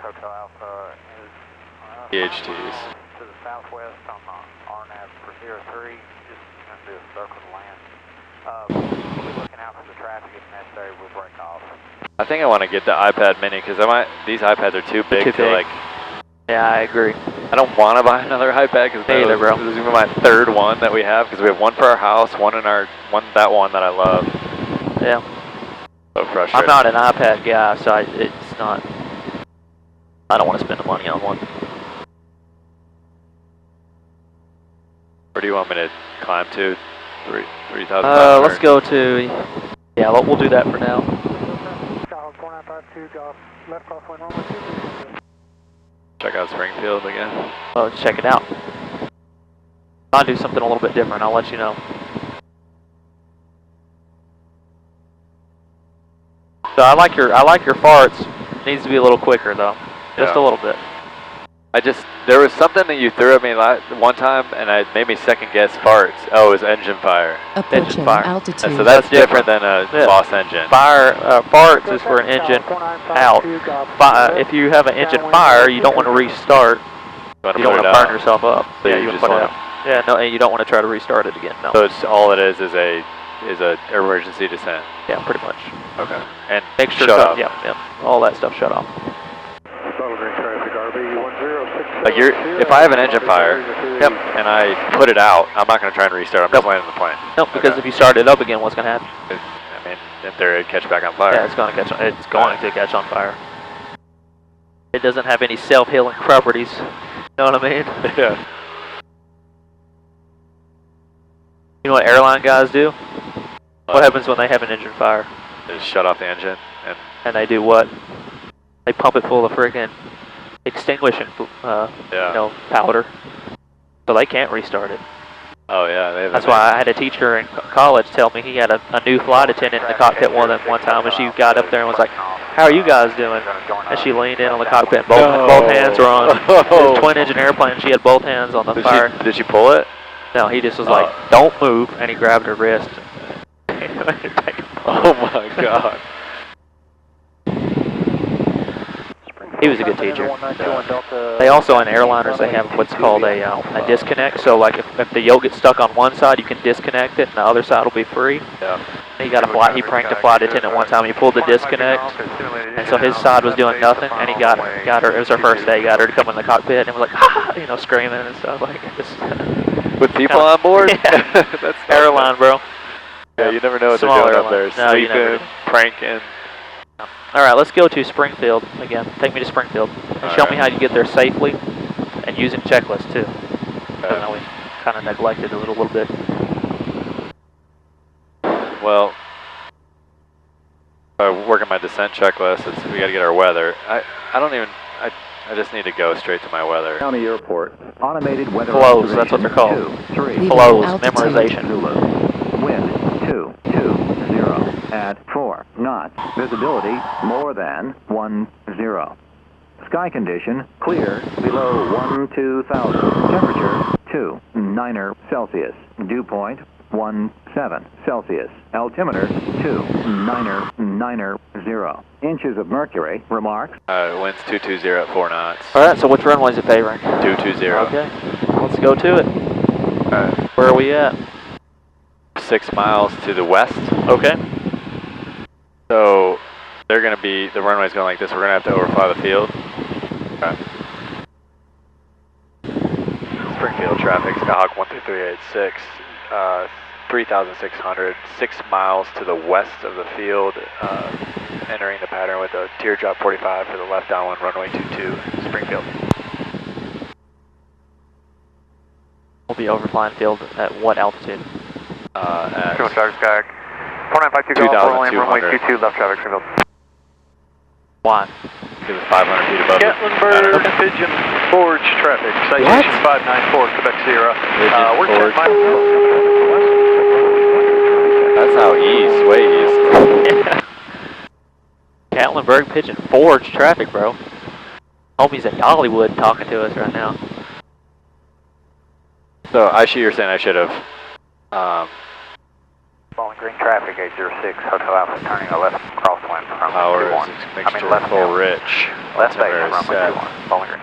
Hotel Alpha is EHTs. to the southwest on the RNAV for 03. Just going to do a circle to land. We'll be looking out for the traffic if necessary. We'll break off. I think I want to get the iPad mini because these iPads are too big to like... Yeah, I agree. I don't want to buy another iPad because Me either, bro. This is my third one that we have because we have one for our house, one in our that one that I love. Yeah. So frustrating. I'm not an iPad guy, so it's not. I don't want to spend the money on one. Where do you want me to climb to? 3,000. Let's go to. Yeah, we'll do that for now. Skyhawk 4952, Golf, left crosswind, runway 22. Check out Springfield again. Well, let's check it out. I'll do something a little bit different. I'll let you know. So I like your farts. Needs to be a little quicker though, just a little bit. There was something that you threw at me one time, and it made me second guess farts. Oh, it was engine fire. Approaching Engine fire. altitude. So that's different than a lost engine. Farts is for an engine out. If you have an engine fire, you don't want to restart. You don't want to burn yourself up. So yeah, you want just to put it want out. Yeah, no, and you don't want to try to restart it again. No. So it's all it is a emergency descent. Yeah, pretty much. Okay. And make sure shut off. Yeah, all that stuff shut off. Like if I have an engine fire, and I put it out, I'm not going to try and restart. I'm just landing the plane. Nope, because if you start it up again, what's going to happen? I mean, in theory, it'd catch back on fire. Yeah, it's going to catch on. It's going to catch on fire. It doesn't have any self-healing properties. You know what I mean? Yeah. You know what airline guys do? What happens when they have an engine fire? Just shut off the engine and they do what? They pump it full of freaking extinguishing, powder. So they can't restart it. Oh yeah, that's why I had a teacher in college tell me he had a new flight attendant in the cockpit one time, and she got up there and was like, "How are you guys doing?" And she leaned in on the cockpit, and both hands were on his twin-engine airplane. She had both hands on the fire. Did she pull it? No, he just was like, "Don't move," and he grabbed her wrist. Oh my God. He was a good teacher. They also, in airliners, they have what's called a disconnect. So like if the yoke gets stuck on one side, you can disconnect it, and the other side will be free. Yeah. He pranked a flight attendant one time. He pulled the disconnect, and so his side was doing nothing, and he got her. It was her first day. Got her to come in the cockpit, and was like, ha, screaming and stuff like this. With people on board? Yeah. That's airline, bro. Yeah, you never know what Small they're doing airline. up there. No, you never Sleeping, pranking. All right, let's go to Springfield again. Take me to Springfield and show me how you get there safely, and using checklists too. I know we kind of neglected it a little bit. Well, working my descent checklist. We got to get our weather. I just need to go straight to my weather. County Airport. Automated weather. Flows, that's what they're called. 2, 3. Flows, memorization. Wind 220 at 4 knots. Visibility more than 10. Sky condition clear below 12,000. Temperature 29 Celsius. Dew point 17 Celsius. Altimeter 2990. Inches of mercury. Remarks. Winds 220 at 4 knots. All right, so which runway is it favoring? 220. Okay, let's go to it. Where are we at? 6 miles to the west. Okay. So they're going to be, the runway's going like this. We're going to have to overfly the field. Okay. Springfield traffic, Skyhawk 13386, 3,600, 6 miles to the west of the field, entering the pattern with a teardrop 45 for the left downwind, runway 22, Springfield. We'll be overflying field at what altitude? At 4952 Golf, rolling runway 22, left traffic, Springfield. Why? It was 500 feet above Gatlinburg, Pigeon Forge traffic, citation 594, Quebec Sierra. We're 10 miles. That's how east, way east. Gatlinburg, Pigeon Forge traffic, bro. Homies at Dollywood talking to us right now. So you're saying I should have, Bowling Green traffic, 806, Hotel Alpha, turning a left crosswind from power 21. is mixture full rich. Left base Altimeter from is set. 21, Bowling Green.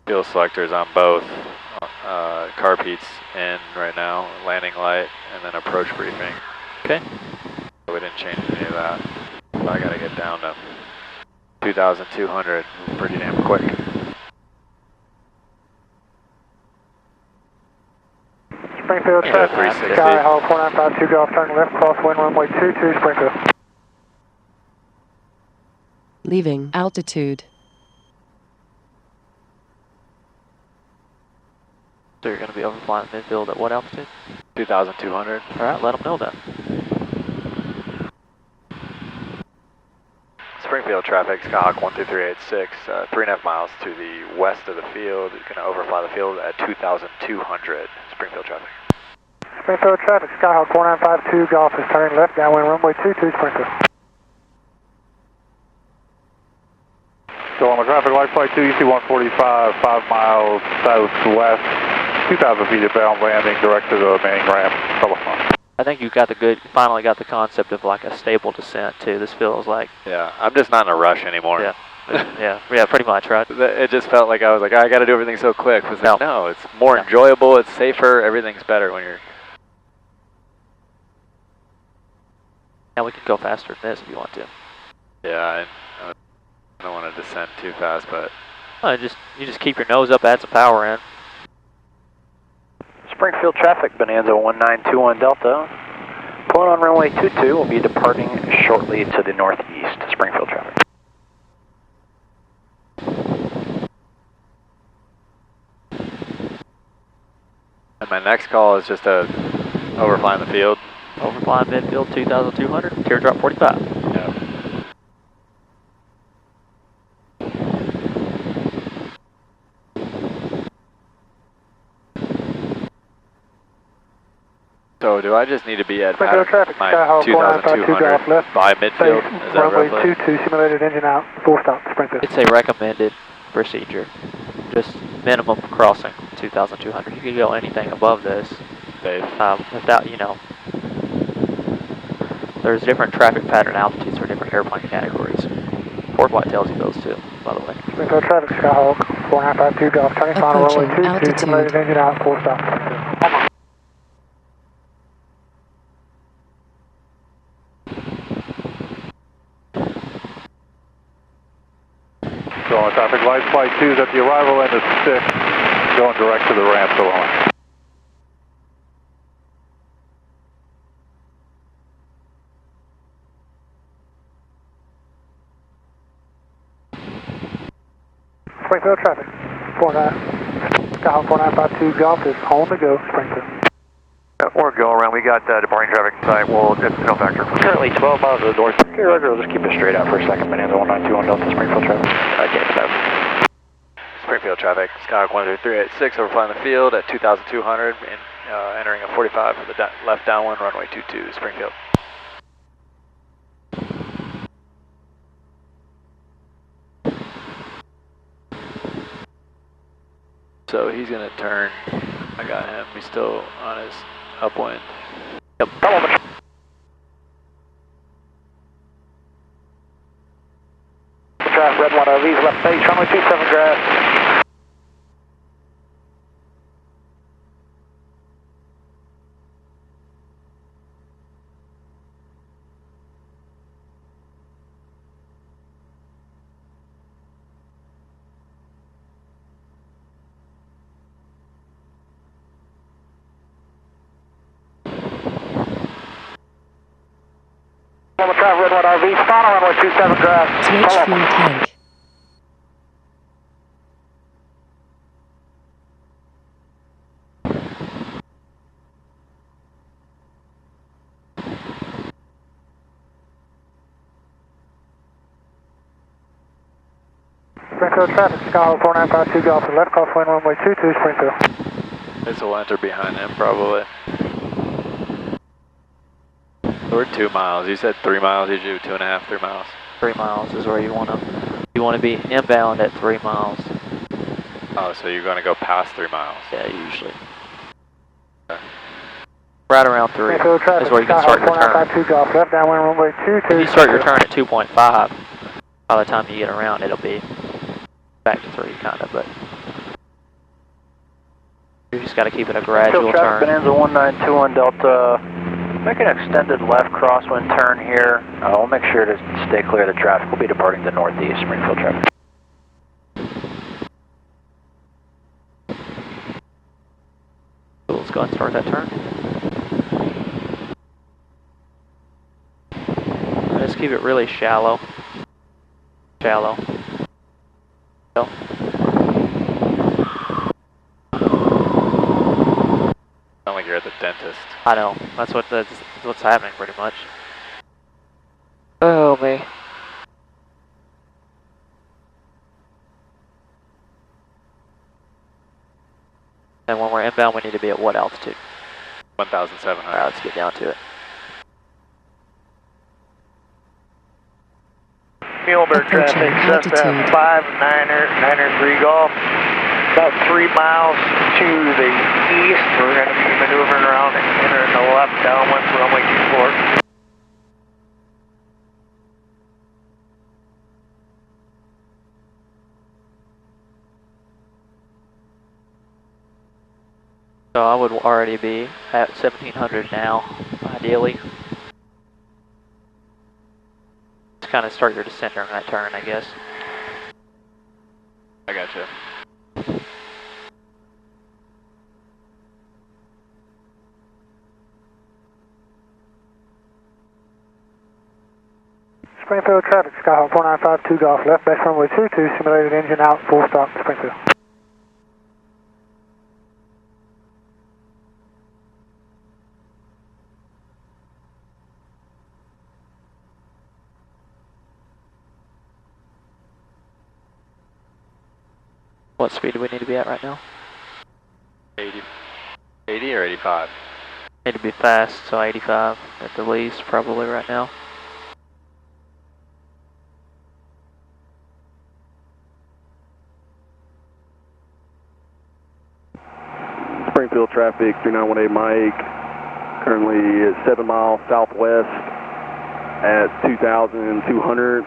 Fuel selectors on both. Carb heat's in right now, landing light, and then approach briefing. Okay. So we didn't change any of that. So I gotta get down to 2,200 pretty damn quick. Springfield traffic, Skyhawk 4952 Golf, turning left, crosswind runway 22, Springfield. Leaving altitude. So you're going to be overflying midfield at what altitude? 2,200. All right, let them know that. Springfield traffic, Skyhawk 12386, 3.5 miles to the west of the field. You're going to overfly the field at 2,200. Springfield traffic. Springfield traffic, Skyhawk 4952 Golf is turning left, downwind runway 22, Springfield. So on the traffic light flight 2, UC 145, 5 miles southwest, 2,000 feet of bound landing direct to the main ramp, telephone. I think you finally got the concept of like a stable descent too. This feels like. Yeah, I'm just not in a rush anymore. Yeah. Yeah, pretty much, right? It just felt like I was like, I got to do everything so quick. It was like, no, it's more enjoyable, it's safer, everything's better when you're... Yeah, we can go faster than this if you want to. Yeah, I don't want to descend too fast, but... You just keep your nose up, add some power in. Springfield traffic, Bonanza 1921 Delta. Pulling on runway 22, will be departing shortly to the northeast. Springfield traffic. And my next call is just to overflying the field. Overflying midfield 2,200, teardrop 45. Yeah. So do I just need to be at my 2,200 by midfield? Is that runway roughly? 22, simulated engine out, 4 stop, Springfield. It's a recommended procedure. Just minimum crossing 2,200. You can go anything above this. Without, you know, there's different traffic pattern altitudes for different airplane categories. FliGhtWise tells you those too, by the way. Springfield traffic, Skyhawk 4952 Golf, turning final runway 22, simulated engine out, 4 stop. So on traffic light, flight 2 is at the arrival end of 6, going direct to the ramp to launch. Springfield traffic, Skyhawk 4952 Golf is on the go, Springfield. We're go around. We got departing traffic site. Well, it's no factor. Currently 12 miles to the north. Okay, Roger. We'll just keep it straight out for a second. Bonanza 1921 Delta, Springfield traffic. I can't stop. Springfield traffic, Skyhawk 12386, overflying the field at 2,200 and entering a 45 for the left downwind, runway 22, Springfield. So he's going to turn. I got him. He's still on his upwind. Yep. Drive red one RV's left base, runway 27 grass. Drive red one RV, final runway 27 grass. Switch fuel tank. Springfield traffic, Skyhawk 4952 Golf, left crosswind runway 22, Springfield. This will enter behind him probably. We're 2 miles. You said 3 miles. You do 2.5, 3 miles. 3 miles is where you want to. You want to be inbound at 3 miles. Oh, so you're going to go past 3 miles? Yeah, usually. Okay. Right around 3 traffic, is where you can start your turn. 4952 Golf, left downwind runway 22. If you start your turn at 2.5, by the time you get around, it'll be back to 3, kind of, but you just got to keep it a gradual turn. Bonanza 1921 Delta, make an extended left crosswind turn here. We'll make sure to stay clear of the traffic. We'll be departing to northeast, Springfield traffic. Let's go ahead and start that turn. Just keep it really shallow. Shallow. So. Sound like you're at the dentist. I know. That's what's happening pretty much. Oh me. And when we're inbound, we need to be at what altitude? 1,700. Alright, let's get down to it. Muhlenberg traffic, Cessna 59er 3 Golf. About 3 miles to the east. We're going to be maneuvering around and entering the left downwind for runway 24. So I would already be at 1,700 now, ideally. Just kind of start your descent during that turn, I guess. I gotcha. Springfield traffic, Skyhawk 4952 Golf, left base runway 22, simulated engine out, full stop, Springfield. What speed do we need to be at right now? 80. 80 or 85? Need to be fast, so 85 at the least, probably right now. Springfield traffic, 3918 Mike, currently at 7 miles southwest at 2,200,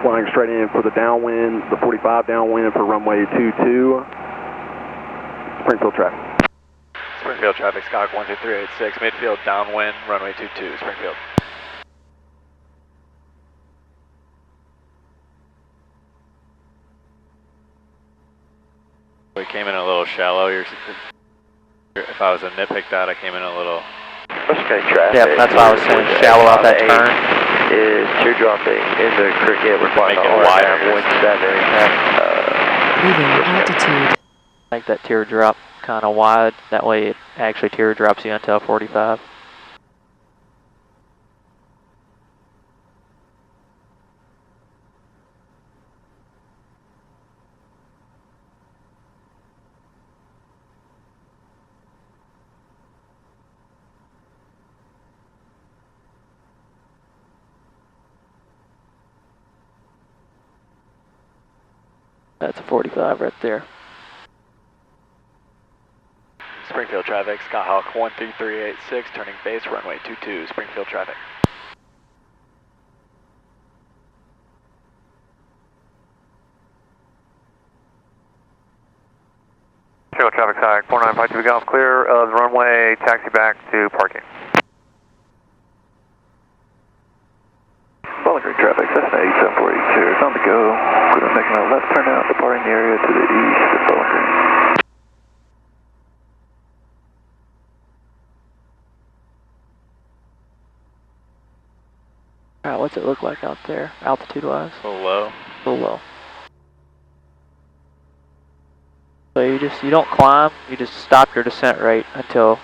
flying straight in for the downwind, the 45 downwind for runway 22, Springfield traffic. Springfield traffic, Skyhawk 12386, midfield downwind, runway 22, Springfield. We came in a little shallow. If I was to nitpick that, I came in a little. Okay, traffic. Yeah, that's why I was saying shallow out that turn. Is teardropping in the cricket. We're flying Make it on wider. Leaving altitude. Make that teardrop kind of wide. That way it actually teardrops you until 45. That's a 45 right there. Springfield traffic, Skyhawk 13386, turning base, runway 22, Springfield traffic. Springfield traffic, Skyhawk 4952 Golf, clear of the runway, taxi back to parking. Bowling Green traffic, Cessna 87482, it's on the go. We're going to make a left turn out, departing the area to the east of Bowling Green. Alright, what's it look like out there, altitude-wise? A little low. A little low. So you don't climb, you just stop your descent rate until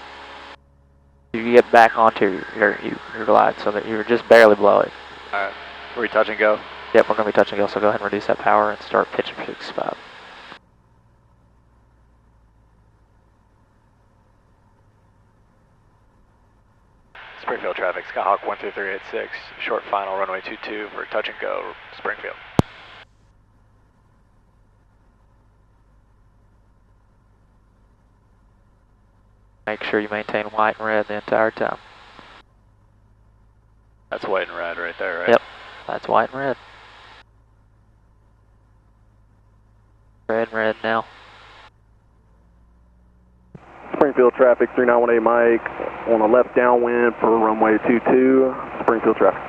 you get back onto your glide, so that you're just barely below it. Alright, are we touch and go? Yep, we're going to be touch and go, so go ahead and reduce that power and start pitch and 65. Springfield traffic, Skyhawk 12386, short final, runway 22 for touch and go, Springfield. Make sure you maintain white and red the entire time. That's white and red right there, right? Yep, that's white and red. Red and red now. Springfield traffic, 3918 Mike, on the left downwind for runway 22, Springfield traffic.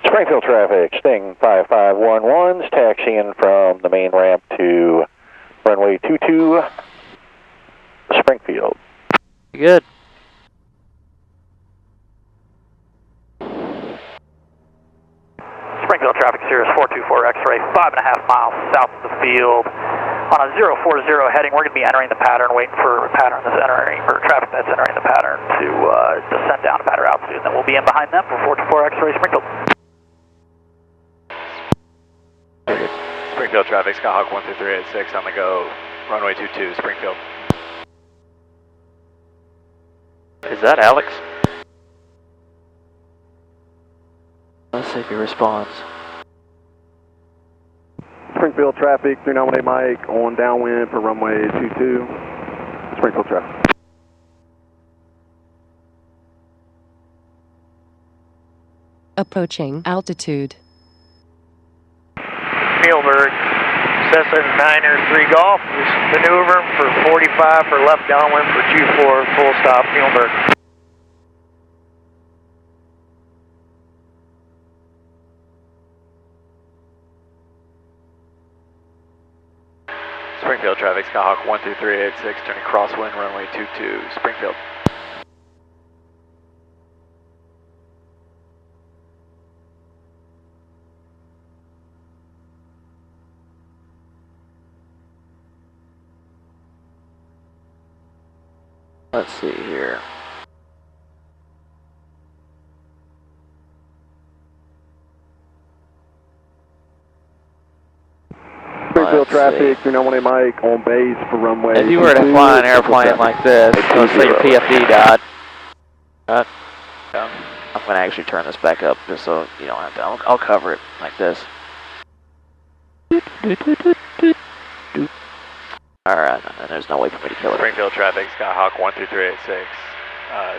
Springfield traffic, Sting 5511's taxiing from the main ramp to runway 22, Springfield. Good. Springfield traffic, Sirius 424 X-ray, 5.5 miles south of the field. On a 040 heading, we're going to be entering the pattern, waiting for a pattern that's entering, or traffic that's entering the pattern to descend down to pattern altitude. Then we'll be in behind them for 424 X-ray, Springfield. Springfield traffic, Skyhawk 12386 on the go, runway 22, Springfield. Is that Alex? Let's see if he responds. Springfield traffic, 3918 Mike, on downwind for runway 22, Springfield traffic. Approaching altitude. Spielberg, Cessna 9er 3 Golf, just maneuver for 45 for left downwind for 24, full stop, Spielberg. Springfield traffic, Skyhawk 12386, turning crosswind, runway 22, Springfield. Let's see here. Springfield traffic, 391A Mike on base for runway. If you were to fly an airplane like this, let's say your PFD died. I'm going to actually turn this back up just so you don't have to. I'll cover it like this. Alright, and there's no way for me to kill it. Springfield traffic, Skyhawk 13386,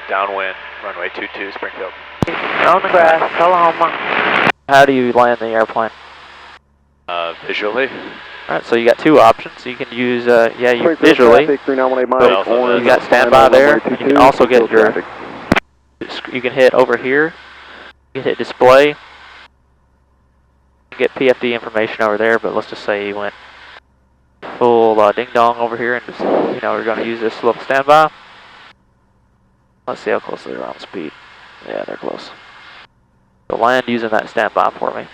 downwind, runway 22, Springfield. On the grass, Oklahoma. How do you land the airplane? Visually. Alright, so you got two options. You can use, you visually, traffic, 391A Mike, you got standby there. You can also get your, you can hit over here, you can hit display, you can get PFD information over there, but let's just say you went full ding dong over here and just, we're going to use this little standby. Let's see how close they are on speed. Yeah, they're close. So land using that standby for me.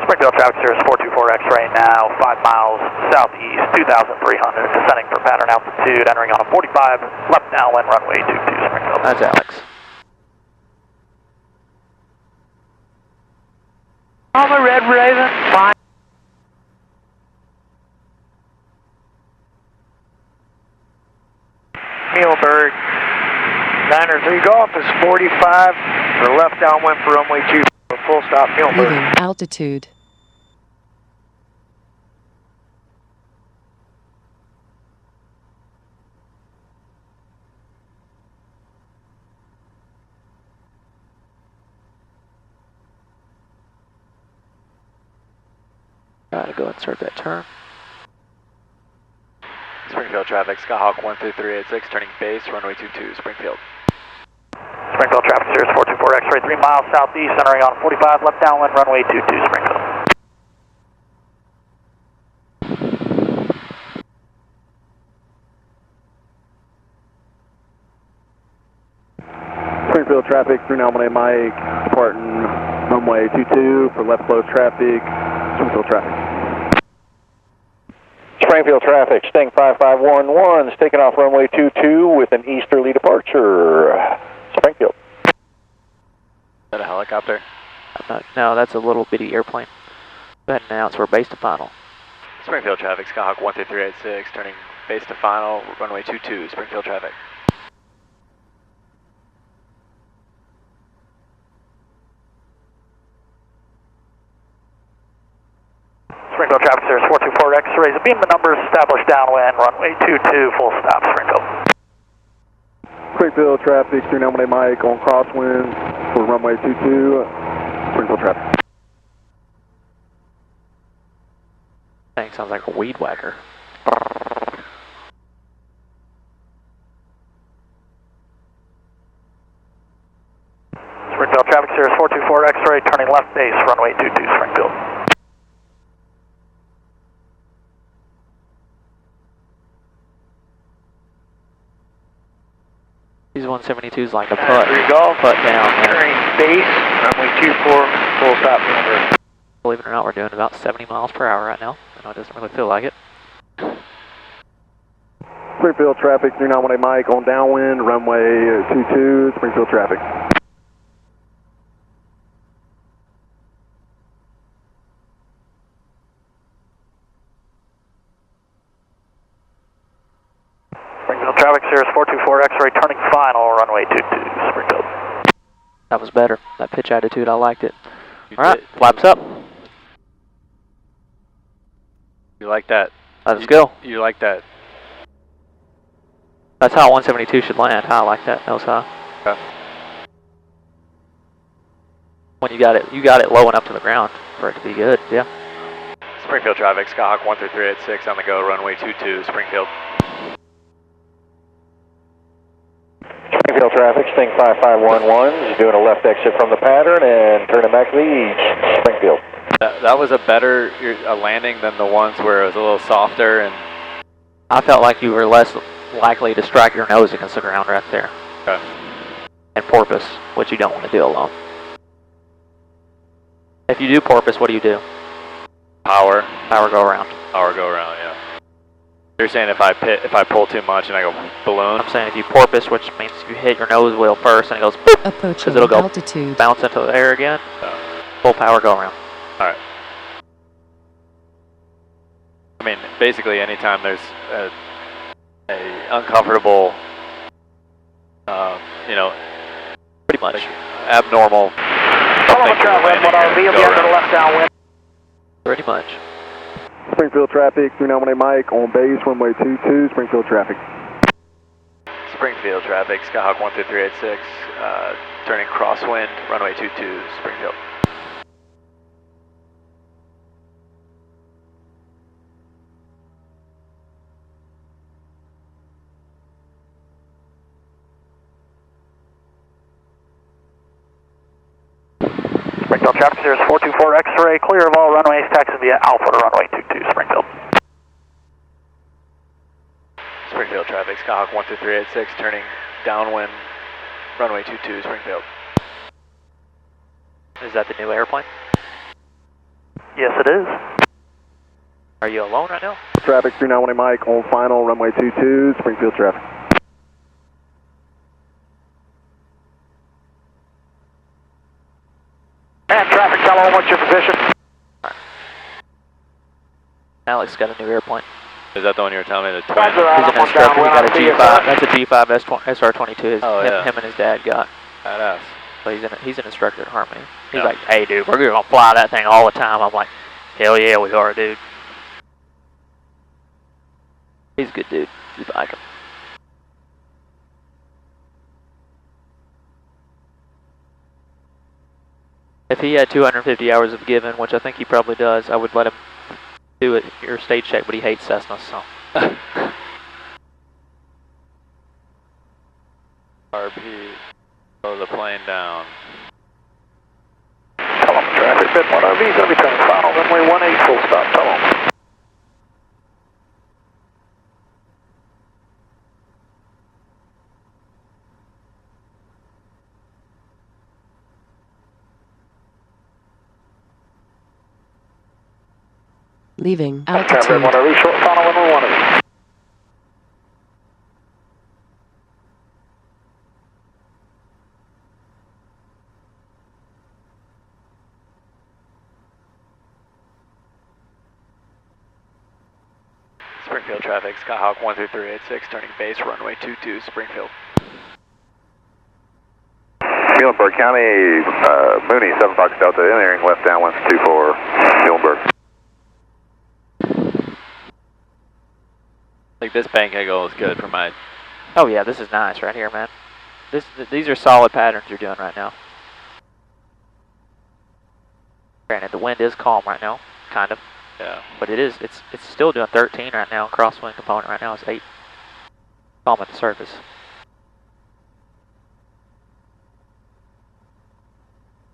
Springfield traffic Cirrus 424 X-ray now, 5 miles southeast, 2,300, descending for pattern altitude, entering on a 45, left downwind, runway 22, Springfield. That's Alex. On the Red Raven, fine. Millburg, 903 Golf is 45, for left downwind for runway 2, full stop, Millburg. Leaving altitude. Gotta go insert that turn. Springfield traffic, Skyhawk 13386, turning base, runway 22, Springfield. Springfield traffic Cirrus 424 X-ray, 3 miles southeast, entering on 45, left downwind, runway 22, Springfield. Springfield traffic, 391A Mike, departing runway 22 for left close traffic, Springfield traffic. Springfield traffic, Sting 5511 is taking off runway 22 with an easterly departure. Springfield. Is that a helicopter? No, that's a little bitty airplane. Go ahead and announce we're base to final. Springfield traffic, Skyhawk 13386, turning base to final, runway 22, Springfield traffic. Springfield traffic Cirrus 424 X-rays, beam the numbers, established downwind, runway 22, full stop, Springfield. Springfield traffic, 391A Mike on crosswind for runway 22, Springfield traffic. Thing sounds like a weed whacker. Springfield traffic Cirrus 424 X-ray, turning left base, runway 22, Springfield. These 172s like a putt down there. Turning base, runway 24, full stop, Millburg. Believe it or not, we're doing about 70 miles per hour right now. I know it doesn't really feel like it. Springfield traffic, 391A Mike on downwind, runway 22, Springfield traffic. Springfield traffic Cirrus 424 X-ray, turning final, runway 22, Springfield. That was better. That pitch attitude, I liked it. Alright, flaps up. You like that? Let's go. You like that? That's how 172 should land. I like that. Nose high. Okay. When you got it low enough to the ground for it to be good. Yeah. Springfield traffic, Skyhawk 13386 on the go, runway 22, Springfield. Springfield traffic, Sting 5511 is doing a left exit from the pattern and turning back to the east, Springfield. That was a better landing than the ones where it was a little softer, and I felt like you were less likely to strike your nose against the ground right there. Okay. And porpoise, which you don't want to do alone. If you do porpoise, what do you do? Power go around. Power go around, yeah. You're saying if I pull too much and I go balloon? I'm saying if you porpoise, which means you hit your nose wheel first and it goes boop, Approaching it'll go altitude. bounce into the air again. Full power go around. Alright. I mean, basically anytime there's a uncomfortable, you know, pretty much abnormal. Pretty much. Springfield traffic, 3918 Mike, on base, runway 22, Springfield traffic. Springfield traffic, Skyhawk 12386, turning crosswind, runway 22, Springfield. Springfield traffic, Sirius 424 X-ray, clear of all runways, taxi via Alpha to runway 22, Springfield. Springfield traffic, Skyhawk 12386, turning downwind, runway 22, Springfield. Is that the new airplane? Yes, it is. Are you alone right now? Traffic, 3918 Mike, on final, runway 22, Springfield traffic. And traffic, hello, what's your position? Alex got a new airplane. Is that the one you were telling me, the twin? He's an instructor, he got a G5, that's a G5 SR22 him and his dad got. Badass. So he's an instructor at Harville. He's like, hey dude, we're gonna fly that thing all the time. I'm like, hell yeah we are, dude. He's a good dude, you like him. If he had 250 hours of given, which I think he probably does, I would let him do it your stage check, but he hates Cessna, so. RP, slow the plane down. Tell him traffic, bit 1 RV is going to be turning final, runway 18, full stop, tell him. Leaving Traffic, altitude. 1 RV, short final, runway 18. Springfield traffic, Skyhawk 12386, turning base, runway 22, Springfield. Muhlenberg County, Mooney, 7 Fox Delta, entering left downwind 24, Muhlenberg. Like this bank angle is good for my... Oh yeah, this is nice right here, man. These are solid patterns you're doing right now. Granted, the wind is calm right now, kind of. Yeah. But it's still doing 13 right now. Crosswind component right now is 8. Calm at the surface.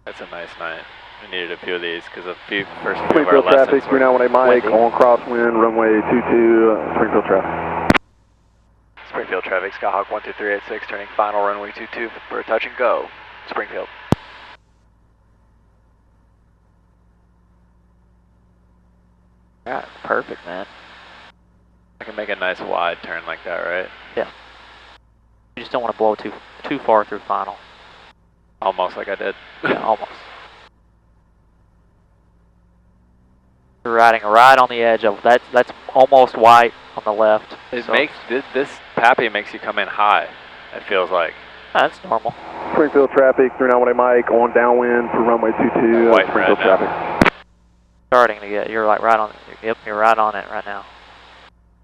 That's a nice night. We needed a few of these because the first few of our Springfield traffic, lessons were 3918 Mike, windy. on crosswind, runway 22, Springfield traffic. Springfield traffic, Skyhawk 12386, turning final, runway 22 for a touch and go, Springfield. Alright, perfect, man. I can make a nice wide turn like that, right? Yeah. You just don't want to blow too far through final. Almost like I did. Yeah, almost. You're riding right on the edge of that's almost white on the left. It makes this Pappy makes you come in high. It feels like. That's normal. Springfield traffic, 3918 Mike, on downwind for runway 22, White Springfield red now. traffic. Starting to get, you're like right on. Yep, you're right on it right now.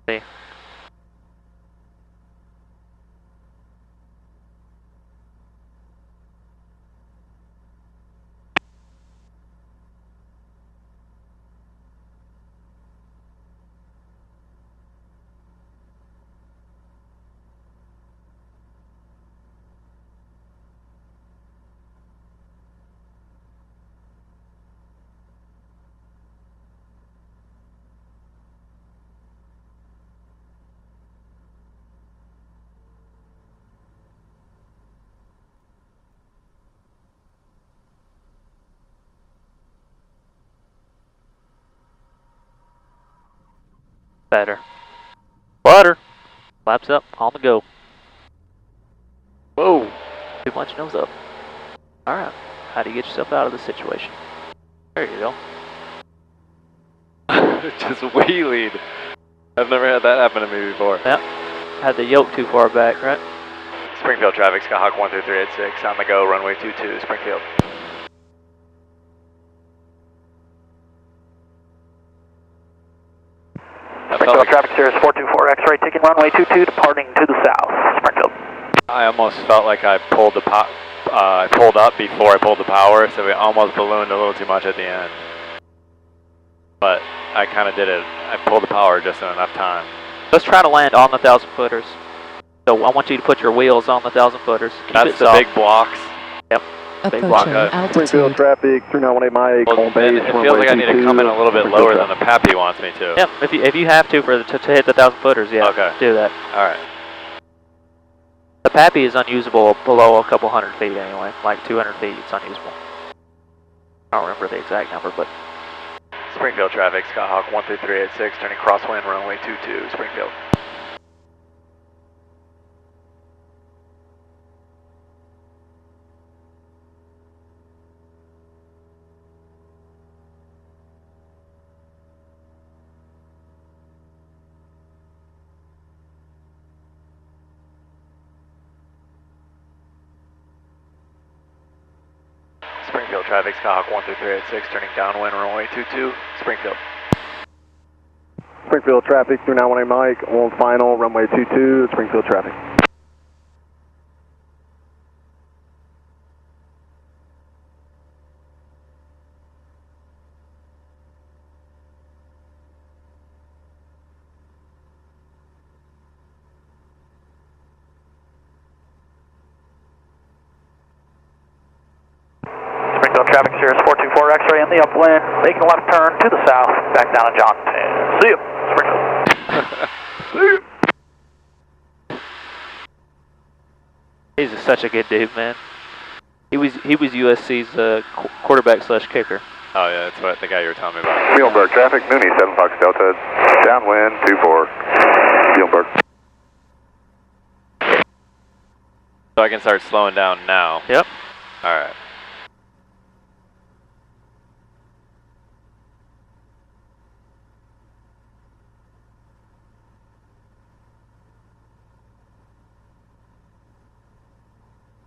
See. Better. Butter. Flaps up, on the go. Whoa. Too much nose up. Alright. How do you get yourself out of this situation? There you go. Just wheelied. I've never had that happen to me before. Yep. Had the yoke too far back, right? Springfield traffic, Skyhawk 13386, on the go, runway 22, Springfield. Springfield traffic, Cirrus 424 X-ray, taking runway 22, departing to the south, Springfield. I almost felt like I pulled the I pulled up before I pulled the power, so we almost ballooned a little too much at the end. But I kind of did it. I pulled the power just in enough time. Let's try to land on the 1,000-footers. So I want you to put your wheels on the 1,000-footers. That's the big blocks. Yep. Big block. Springfield traffic, 3918 Mike, on base. It feels like I need to come in a little bit lower than the Pappy wants me to. Yep. If you have to to hit the 1,000-footers, yeah. Okay. Do that. All right. The Pappy is unusable below a couple hundred feet anyway. Like 200 feet, it's unusable. I don't remember the exact number, but. Springfield traffic, Skyhawk 13386, turning crosswind, runway 22, Springfield. Springfield traffic, Skyhawk 13386, turning downwind, runway 22, Springfield. Springfield traffic, 3918 Mike, on final, runway 22, Springfield traffic. Traffic, Cirrus 424 X-ray in the upwind, making a left turn to the south, back down to Johnstown. See you, Springfield. See you. He's such a good dude, man. He was USC's quarterback / kicker. Oh yeah, that's what the guy you were telling me about. Muhlenberg traffic, Mooney 7 Fox Delta, downwind 24, Muhlenberg. So I can start slowing down now. Yep. All right.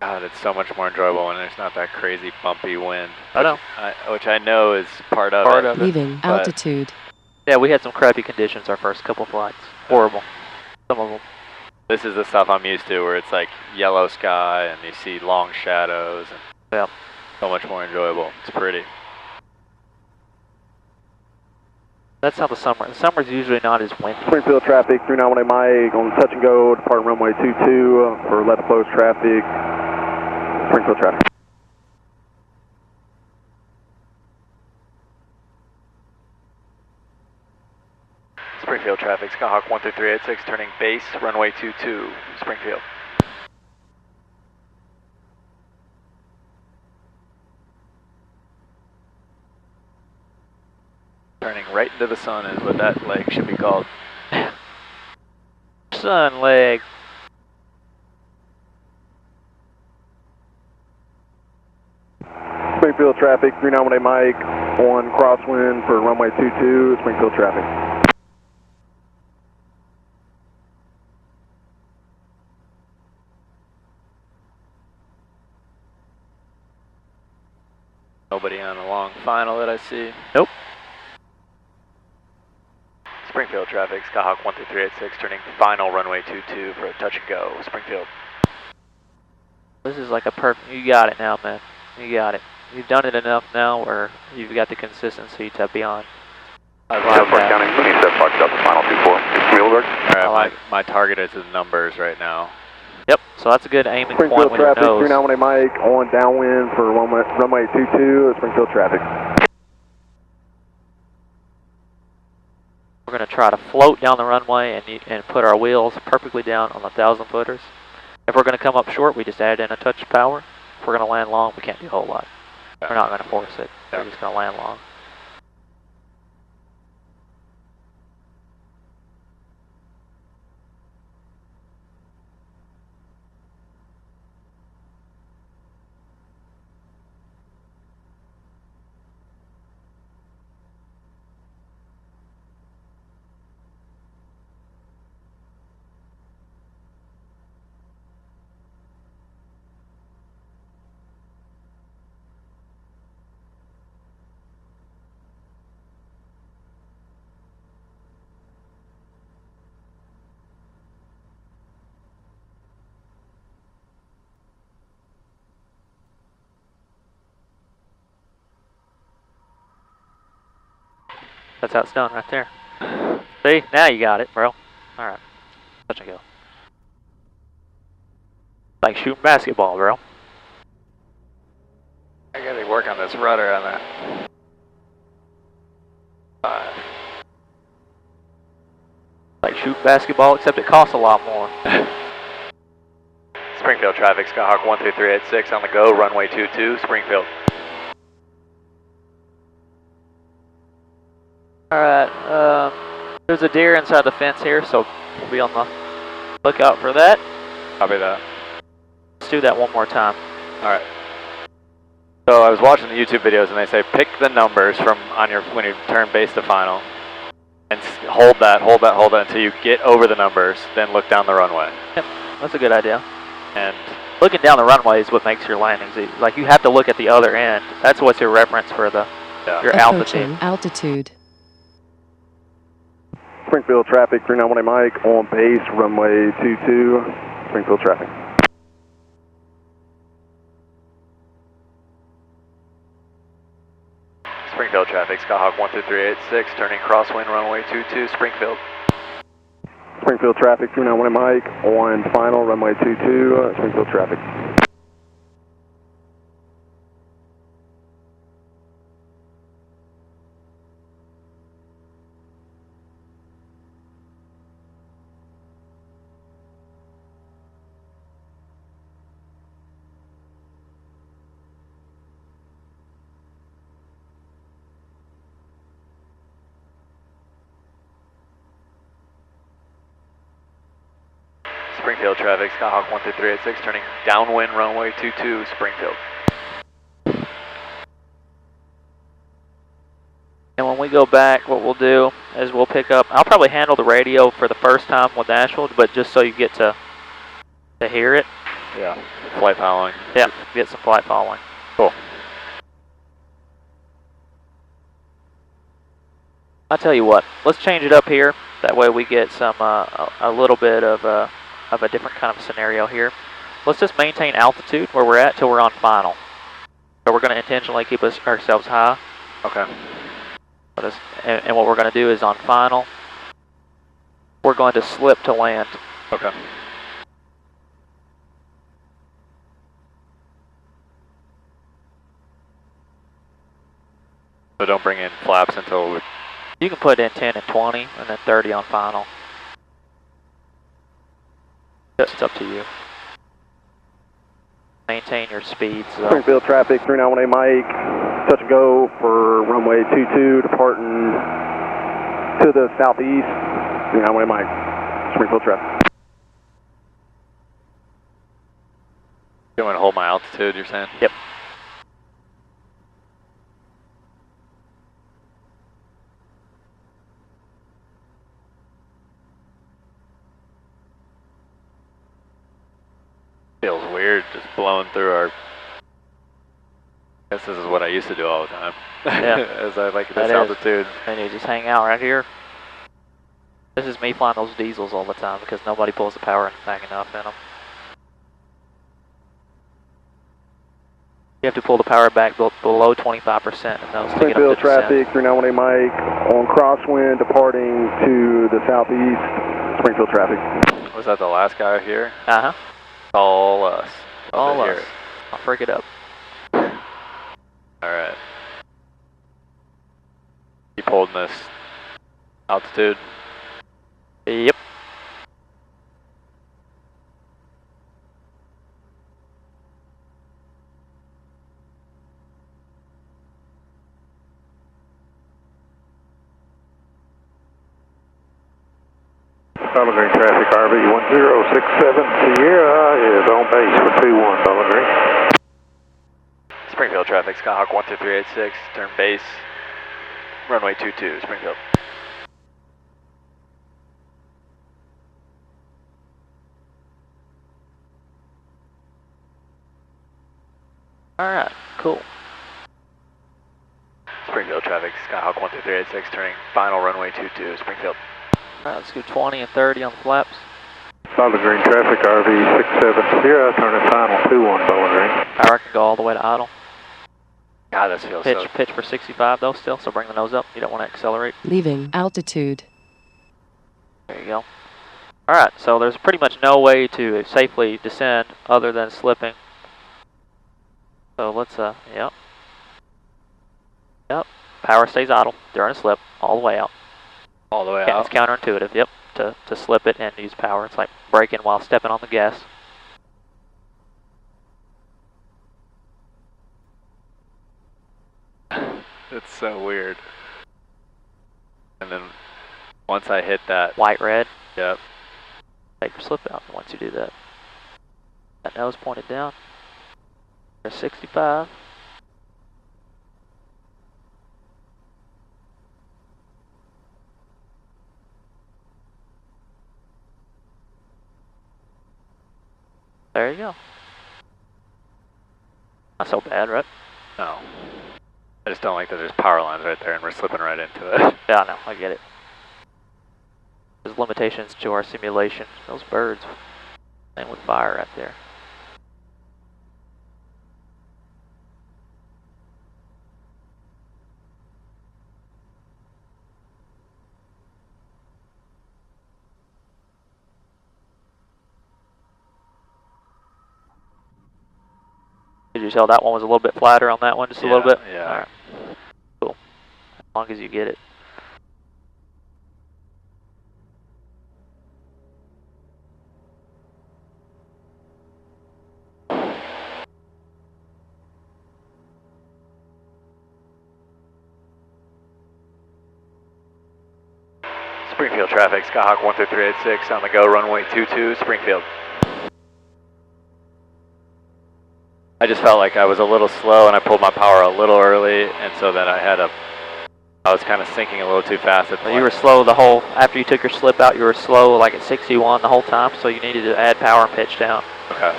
God, it's so much more enjoyable when there's not that crazy bumpy wind. I know. Which I know is part of it. Leaving altitude. Yeah, we had some crappy conditions our first couple flights. Horrible. Some of them. This is the stuff I'm used to, where it's like yellow sky and you see long shadows. And yeah. So much more enjoyable. It's pretty. That's how the summer's usually not as windy. Springfield traffic, 3918 Mike, on touch and go, departing runway 22 for left close traffic. Springfield traffic. Springfield traffic, Skyhawk 13386, turning base, runway 22, Springfield. Turning right into the sun is what that leg should be called. Sun leg. Springfield traffic, 3918 Mike, on crosswind for runway 22, Springfield traffic. Nobody on the long final that I see. Nope. Springfield traffic, Skyhawk 13386, turning final runway 22 for a touch and go, Springfield. This is like a perfect, you got it now, man. You got it. You've done it enough now where you've got the consistency to be on. County, Mooney 7 Fox Delta, final 24, Muhlenberg. Alright, my target is the numbers right now. Yep, so that's a good aiming point Springfield with your traffic, nose. 3918 Mike, on downwind for runway 22, Springfield traffic. We're going to try to float down the runway and put our wheels perfectly down on the 1,000-footers. If we're going to come up short, we just add in a touch of power. If we're going to land long, we can't do a whole lot. We're not going to force it. We're just going to land long. That's how it's done right there. See? Now you got it, bro. Alright. Touch and go. Like shooting basketball, bro. I gotta work on this rudder on that. 5. Like shooting basketball, except it costs a lot more. Springfield traffic, Skyhawk 13386 on the go, runway 22, Springfield. Alright, there's a deer inside the fence here, so we'll be on the lookout for that. Copy that. Let's do that one more time. Alright. So I was watching the YouTube videos and they say pick the numbers from on your when you turn base to final. And hold that until you get over the numbers, then look down the runway. Yep, that's a good idea. And looking down the runway is what makes your landings easy. Like you have to look at the other end. That's what's your reference for the your altitude. Altitude. Springfield traffic, 391 Mike, on base, runway 22, Springfield traffic. Springfield traffic, Skyhawk 12386, turning crosswind, runway 22, Springfield. Springfield traffic, 391 Mike, on final, runway 22, Springfield traffic. Springfield traffic, Skyhawk 12386, turning downwind, runway 22, Springfield. And when we go back, what we'll do is we'll pick up, I'll probably handle the radio for the first time with Nashville, but just so you get to hear it. Yeah, flight following. Yeah, get some flight following. Cool. I'll tell you what, let's change it up here. That way we get some, a little bit of a different kind of scenario here. Let's just maintain altitude where we're at till we're on final. So we're going to intentionally keep ourselves high. Okay. And what we're going to do is on final, we're going to slip to land. Okay. So don't bring in flaps until you can put in 10 and 20 and then 30 on final. It's up to you. Maintain your speeds. Springfield traffic, 391 Mike, touch and go for runway 22, departing to the southeast, 391 Mike, Springfield traffic. You want to hold my altitude, you're saying? Yep. Feels weird just blowing through our... I guess this is what I used to do all the time. Yeah. As I like this altitude. And you just hang out right here. This is me flying those diesels all the time because nobody pulls the power back enough in them. You have to pull the power back below 25% in those. Springfield traffic, 391 Mike, on crosswind, departing to the southeast, Springfield traffic. Was that the last guy here? Uh-huh. All us. All us. I'll freak it up. Alright. Keep holding this altitude. Yep. Bowling Green traffic, RV 1067 Sierra is on base for 21 Bowling Green. Springfield traffic, Skyhawk 12386, turn base, runway 22, Springfield. Alright, cool. Springfield traffic, Skyhawk 12386, turning final runway 22, Springfield. Alright, let's do 20 and 30 on the flaps. Bowling Green traffic, RV 67 Sierra, turning final 21 Bowling Green. Power can go all the way to idle. God, this feels pitch, so... Pitch for 65 though still, so bring the nose up. You don't want to accelerate. Leaving altitude. There you go. Alright, so there's pretty much no way to safely descend other than slipping. So let's, yep. Yep. Power stays idle during a slip, all the way out. All the way Yeah, out? it's counterintuitive, yep, to slip it and use power. It's like braking while stepping on the gas. It's so weird. And then once I hit that... White, red. Yep. Take your slip out once you do that. That nose pointed down. There's 65. There you go. Not so bad, right? No. I just don't like that there's power lines right there and we're slipping right into it. Yeah, I know, I get it. There's limitations to our simulation. Those birds, and with fire right there. Did you tell that one was a little bit flatter on that one, just a little bit? Yeah. All right. Cool. As long as you get it. Springfield traffic, Skyhawk 13386 on the go, runway 22, Springfield. I just felt like I was a little slow and I pulled my power a little early, and so then I was kind of sinking a little too fast. You were slow the whole, after you took your slip out, you were slow like at 61 the whole time, so you needed to add power and pitch down. Okay.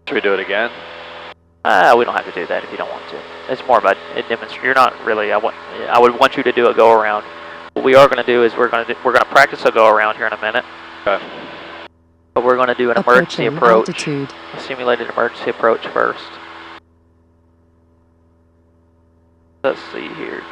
Should we do it again? We don't have to do that if you don't want to. It's more about it demonstrate. You're not really. I would want you to do a go around. What we are going to do is we're going to practice a go around here in a minute. Okay. But we're going to do an emergency approach, altitude. a simulated emergency approach first. Let's see here.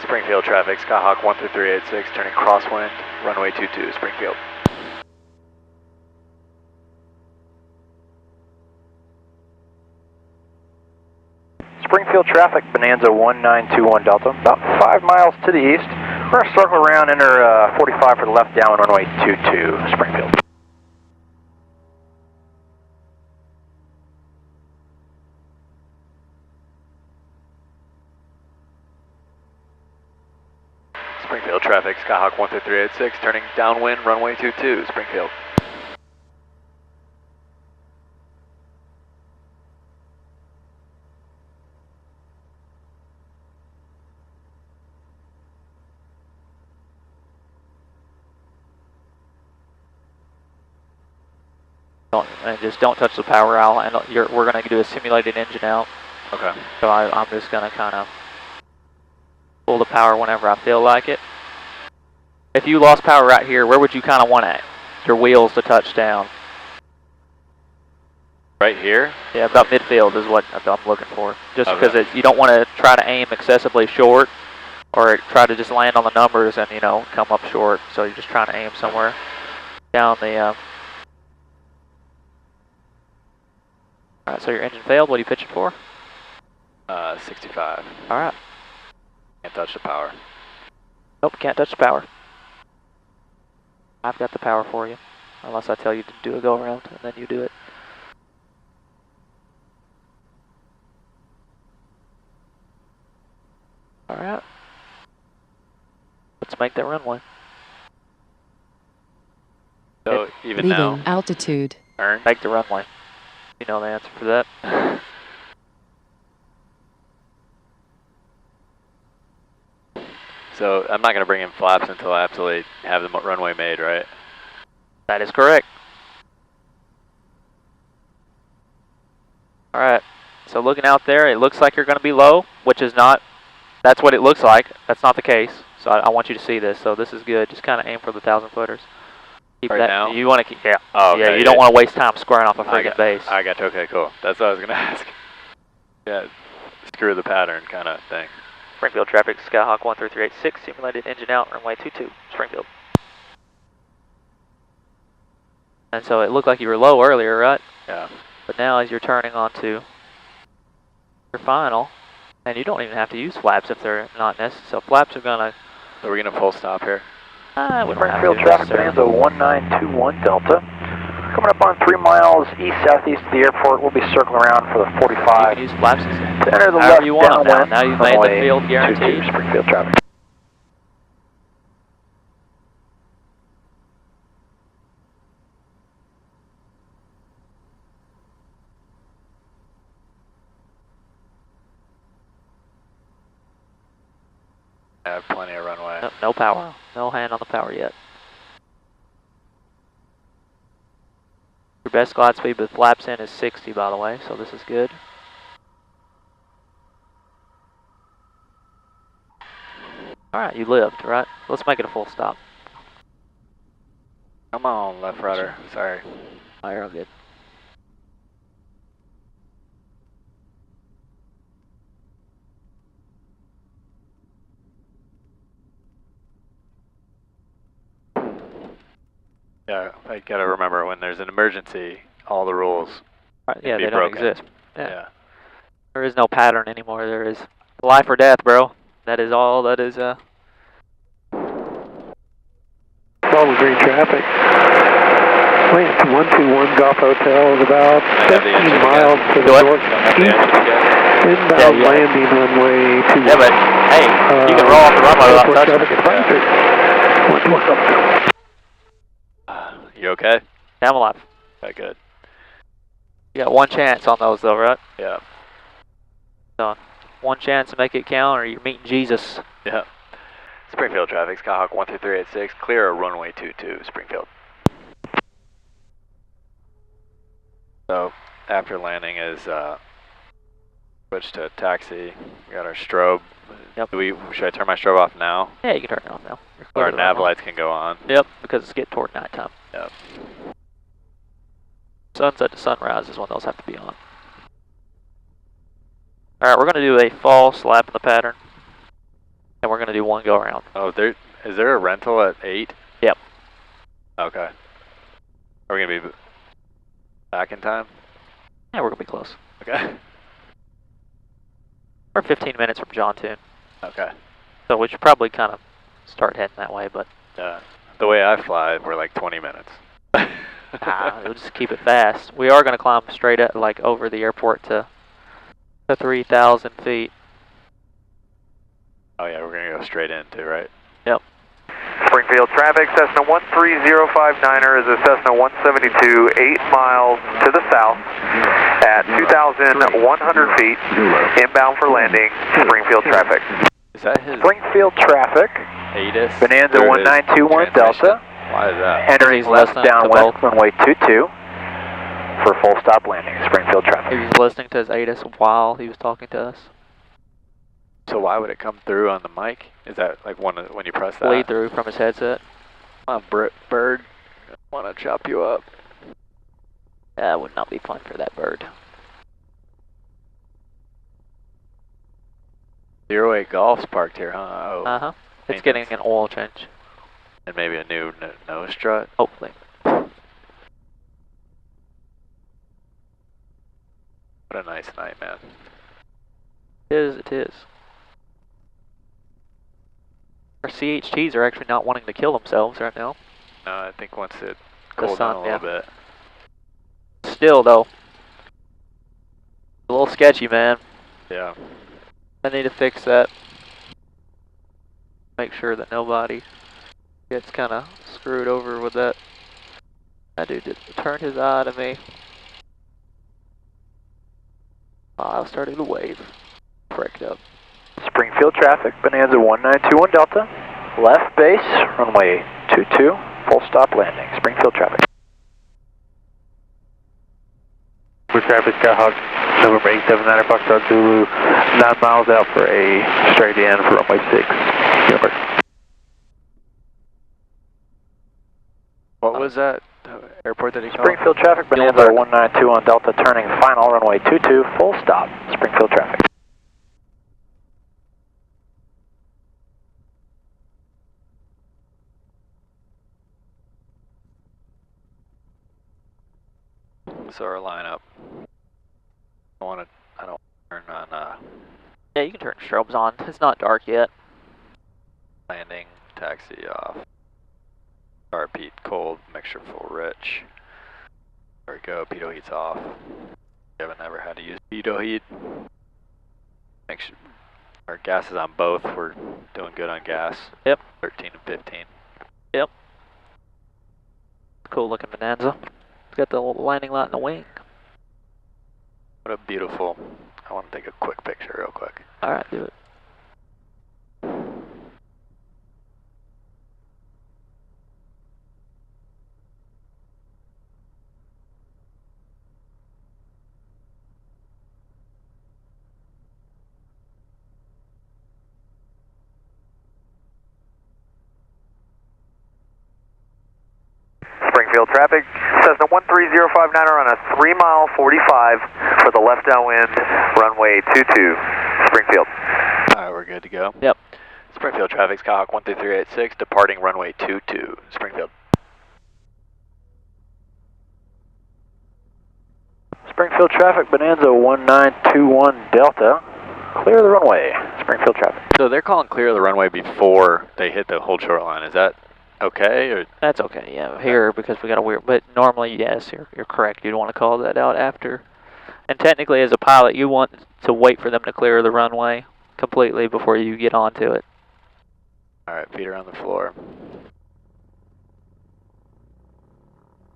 Springfield traffic, Skyhawk 13386, turning crosswind, runway 22, Springfield. Springfield traffic, Bonanza 1921 Delta, about 5 miles to the east. We're going to circle around, enter 45 for the left down, runway 22, Springfield. Springfield traffic, Skyhawk 13386, turning downwind, runway 22, Springfield. And just don't touch the power out, and we're going to do a simulated engine out. Okay. So I'm just going to kind of pull the power whenever I feel like it. If you lost power right here, where would you kind of want your wheels to touch down? Right here? Yeah, about midfield is what I'm looking for. Just Okay. because you don't want to try to aim excessively short, or try to just land on the numbers and come up short. So you're just trying to aim somewhere down the. Alright, so your engine failed. What are you pitching for? 65. Alright. Can't touch the power. Nope, can't touch the power. I've got the power for you. Unless I tell you to do a go around, and then you do it. Alright. Let's make that runway. So, even Leaving now, altitude. turn. Make the runway. You know the answer for that. So, I'm not going to bring in flaps until I absolutely have the runway made, right? That is correct. Alright, so looking out there, it looks like you're going to be low, which is not, that's what it looks like. That's not the case. So I want you to see this. So this is good. Just kind of aim for the 1,000-footers. Keep right that. now? You want to keep, yeah. Oh, okay, yeah, you don't want to waste time squaring off a friggin' base. I got you. Okay, cool. That's what I was going to ask. Yeah, screw the pattern kind of thing. Springfield traffic, Skyhawk 13386, simulated engine out, runway 22, Springfield. And so it looked like you were low earlier, right? Yeah. But now as you're turning onto your final, and you don't even have to use flaps if they're not necessary. So flaps are gonna... So we're gonna full stop here? Springfield traffic, Bonanza 1921 Delta. Coming up on 3 miles east-southeast of the airport. We'll be circling around for the 45. You can use flaps instead. To enter the However left you want them downwind. now. Now you've made the field guaranteed. Springfield traffic. I have plenty of runway. No, no power. No hand on the power yet. Your best glide speed with flaps in is 60, by the way, so this is good. Alright, you lived, right? Let's make it a full stop. Come on, left rudder. Sorry. Oh, you're all good. Yeah, I gotta remember when there's an emergency, all the rules Yeah, they broken. don't exist. Yeah. There is no pattern anymore. There is life or death, bro. That is all that is, Bowling Green traffic. Wind 121 Golf Hotel is about 17 miles to the northeast. Inbound landing runway 21. Yeah, but hey, you can roll off the runway without touching it. You okay? Yeah, I'm alive. Okay, good. You got one chance on those though, right? Yeah. So, one chance to make it count, or you're meeting Jesus. Yeah. Springfield traffic, Skyhawk 13386, clear runway 22, Springfield. So, after landing is switch to taxi. We got our strobe. Yep. Should I turn my strobe off now? Yeah, you can turn it off now. Our nav lights can go on. Yep, because it's getting toward nighttime. Yep. Sunset to sunrise is when those have to be on. Alright, we're going to do a false lap in the pattern. And we're going to do one go around. Oh, is there a rental at 8? Yep. Okay. Are we going to be back in time? Yeah, we're going to be close. Okay. We're 15 minutes from John Tune. Okay. So we should probably kind of start heading that way, but... The way I fly, we're like 20 minutes. We'll just keep it fast. We are going to climb straight up, like over the airport to 3,000 feet. Oh yeah, we're going to go straight in too, right? Yep. Springfield traffic, Cessna 13059er is a Cessna 172, 8 miles to the south at 2,100 feet, inbound for landing, Springfield traffic. Is that his? Springfield traffic, ATIS? Bonanza 1921 Delta. Why is that? Entering left downwind, runway 22 for full stop landing, Springfield traffic. He was listening to his ATIS while he was talking to us. So why would it come through on the mic? Is that like when you press that? Bleed through from his headset. Come on, bird. I want to chop you up. That would not be fun for that bird. 08 Golf's parked here, huh? Oh. Uh-huh. It's getting an oil change. And maybe a new nose strut? Hopefully. What a nice night, man. It is. Our CHTs are actually not wanting to kill themselves right now. No, I think once it cools down a little bit. Still, though, a little sketchy, man. Yeah. I need to fix that. Make sure that nobody gets kind of screwed over with that. That dude just turned his eye to me. I started to wave. Pricked up. Springfield traffic, Bonanza 1921 Delta, left base, runway 22, full stop landing, Springfield traffic. With traffic, Skyhawk, November 879 Foxtrot Zulu, 9 miles out for a straight in for runway 6. Remember. What was that airport that he called? Springfield traffic, Bonanza 1921 Delta, turning final, runway 22, full stop. Springfield traffic. So our lineup. I don't turn on Yeah, you can turn strobes on. It's not dark yet. landing, taxi off. Start Pete cold, mixture full rich. There we go, pitot heat's off. We haven't ever had to use pitot heat. Make sure our gas is on both. We're doing good on gas. Yep. 13 and 15. Yep. Cool looking Bonanza. It's got the little landing light in the wing. What a beautiful. I want to take a quick picture real quick. Alright, do it. Springfield traffic, Cessna 13059 on a 3-mile 45 for the left downwind, runway 22, Springfield. Alright, we're good to go. Yep. Springfield traffic, Skyhawk 13386, departing runway 22, Springfield. Springfield traffic, Bonanza 1921 Delta, clear the runway, Springfield traffic. So they're calling clear the runway before they hit the hold short line. Is that okay? Or? That's okay, yeah. Here, because we got a weird, but normally, yes, you're correct. You'd want to call that out after. And technically, as a pilot, you want to wait for them to clear the runway completely before you get onto it. Alright, feet are on the floor.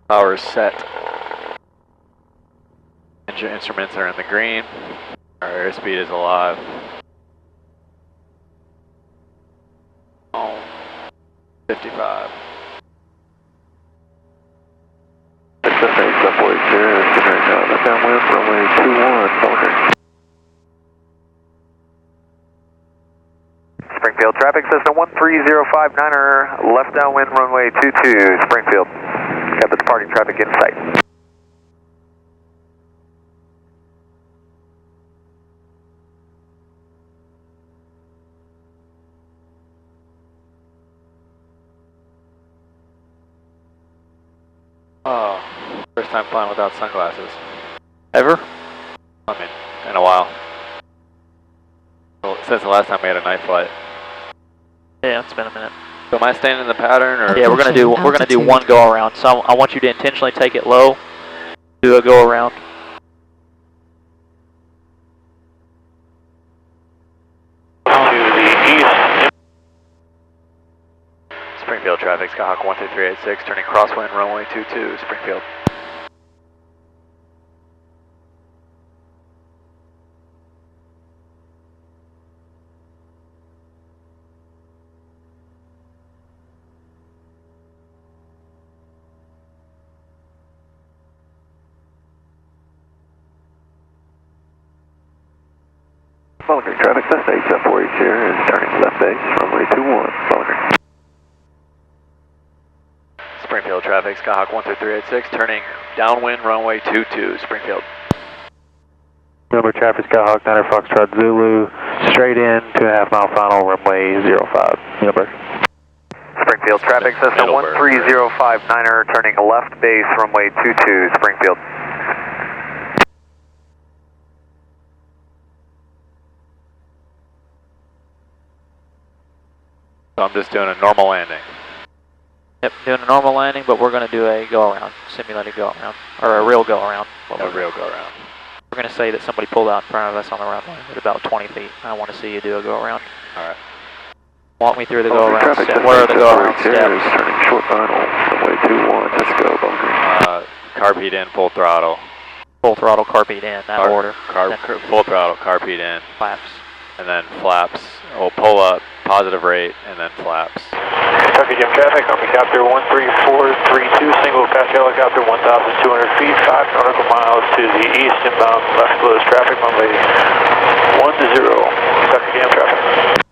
Power set. Engine instruments are in the green. Our airspeed is alive. Oh, 55. Cessna 740, turn downwind, runway 21, Falcon. Springfield traffic, Cessna 13059er, left downwind, runway 22, Springfield. Got the departing traffic in sight. Oh, first time flying without sunglasses. Ever? I mean, in a while. Well, since the last time we had a night flight. Yeah, it's been a minute. So am I staying in the pattern, or? Yeah, we're gonna do one go around. So I want you to intentionally take it low. Do a go around. Springfield traffic, Skyhawk 12386, turning crosswind, runway 22, Springfield. Falcon traffic, Cessna 8748 here is turning left base, runway 21, Falcon. Springfield traffic, Skyhawk 12386, turning downwind, runway 22, Springfield. Number traffic, Skyhawk 9er Foxtrot Zulu, straight in, 2.5 mile final, runway 05, Middleburg. Springfield traffic, Cessna 13059er, turning left base, runway 22, Springfield. So I'm just doing a normal landing. Yep, doing a normal landing, but we're going to do a go-around, simulated go-around, or a real go-around. A real go-around. We're going to say that somebody pulled out in front of us on the runway at about 20 feet. I want to see you do a go-around. Alright. Walk me through the go-around steps. What are the go-around steps? Turning short final, runway 21, let's go, Bunker. Carb heat in, full throttle. Full throttle, carb heat in, that order. Full throttle, carb heat in. Flaps. And then flaps. We'll pull up, positive rate, and then flaps. Kentucky Jim traffic, helicopter 13432, single Apache helicopter 1,200 feet, 5 nautical miles to the east, inbound left closed traffic, runway 10, Kentucky Jim traffic.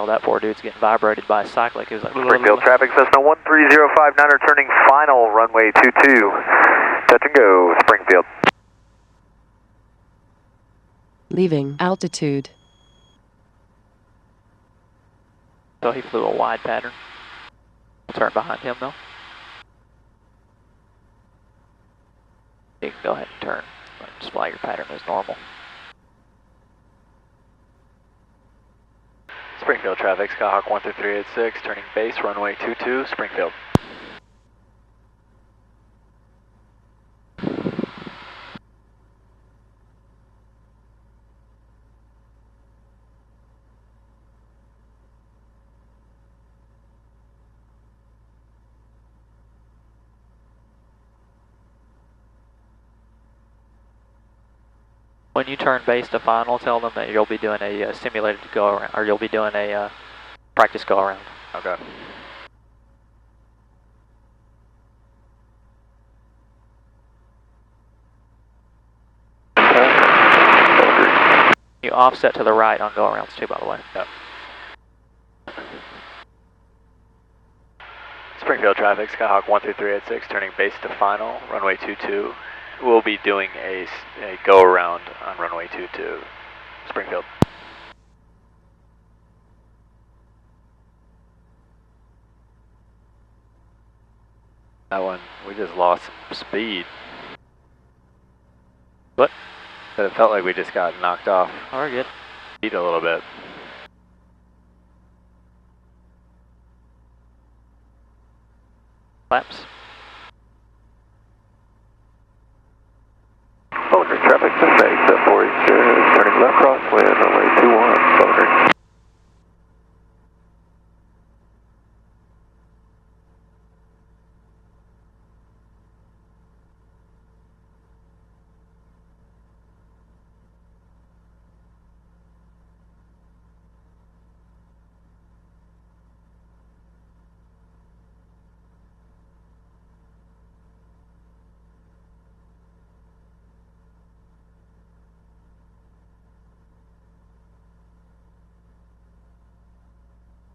that poor dude's getting vibrated by a cyclic. He was like, Springfield traffic, Cessna 13059er turning final, runway 22. Touch and go, Springfield. Leaving altitude. So he flew a wide pattern. We'll turn behind him though. You can go ahead and turn. Just fly your pattern as normal. Springfield traffic, Skyhawk 13386, turning base, runway 22, Springfield. When you turn base to final, tell them that you'll be doing a simulated go around, or you'll be doing a practice go around. Okay. You offset to the right on go arounds too, by the way. Yep. Springfield traffic, Skyhawk 13386, turning base to final, runway 22. We'll be doing a go around on runway 22, Springfield. That one, we just lost some speed. What? But it felt like we just got knocked off. Oh, we're good. Speed a little bit. Flaps. Boundary traffic, Cessna 8742, turning left crosswind, runway 21, boundary.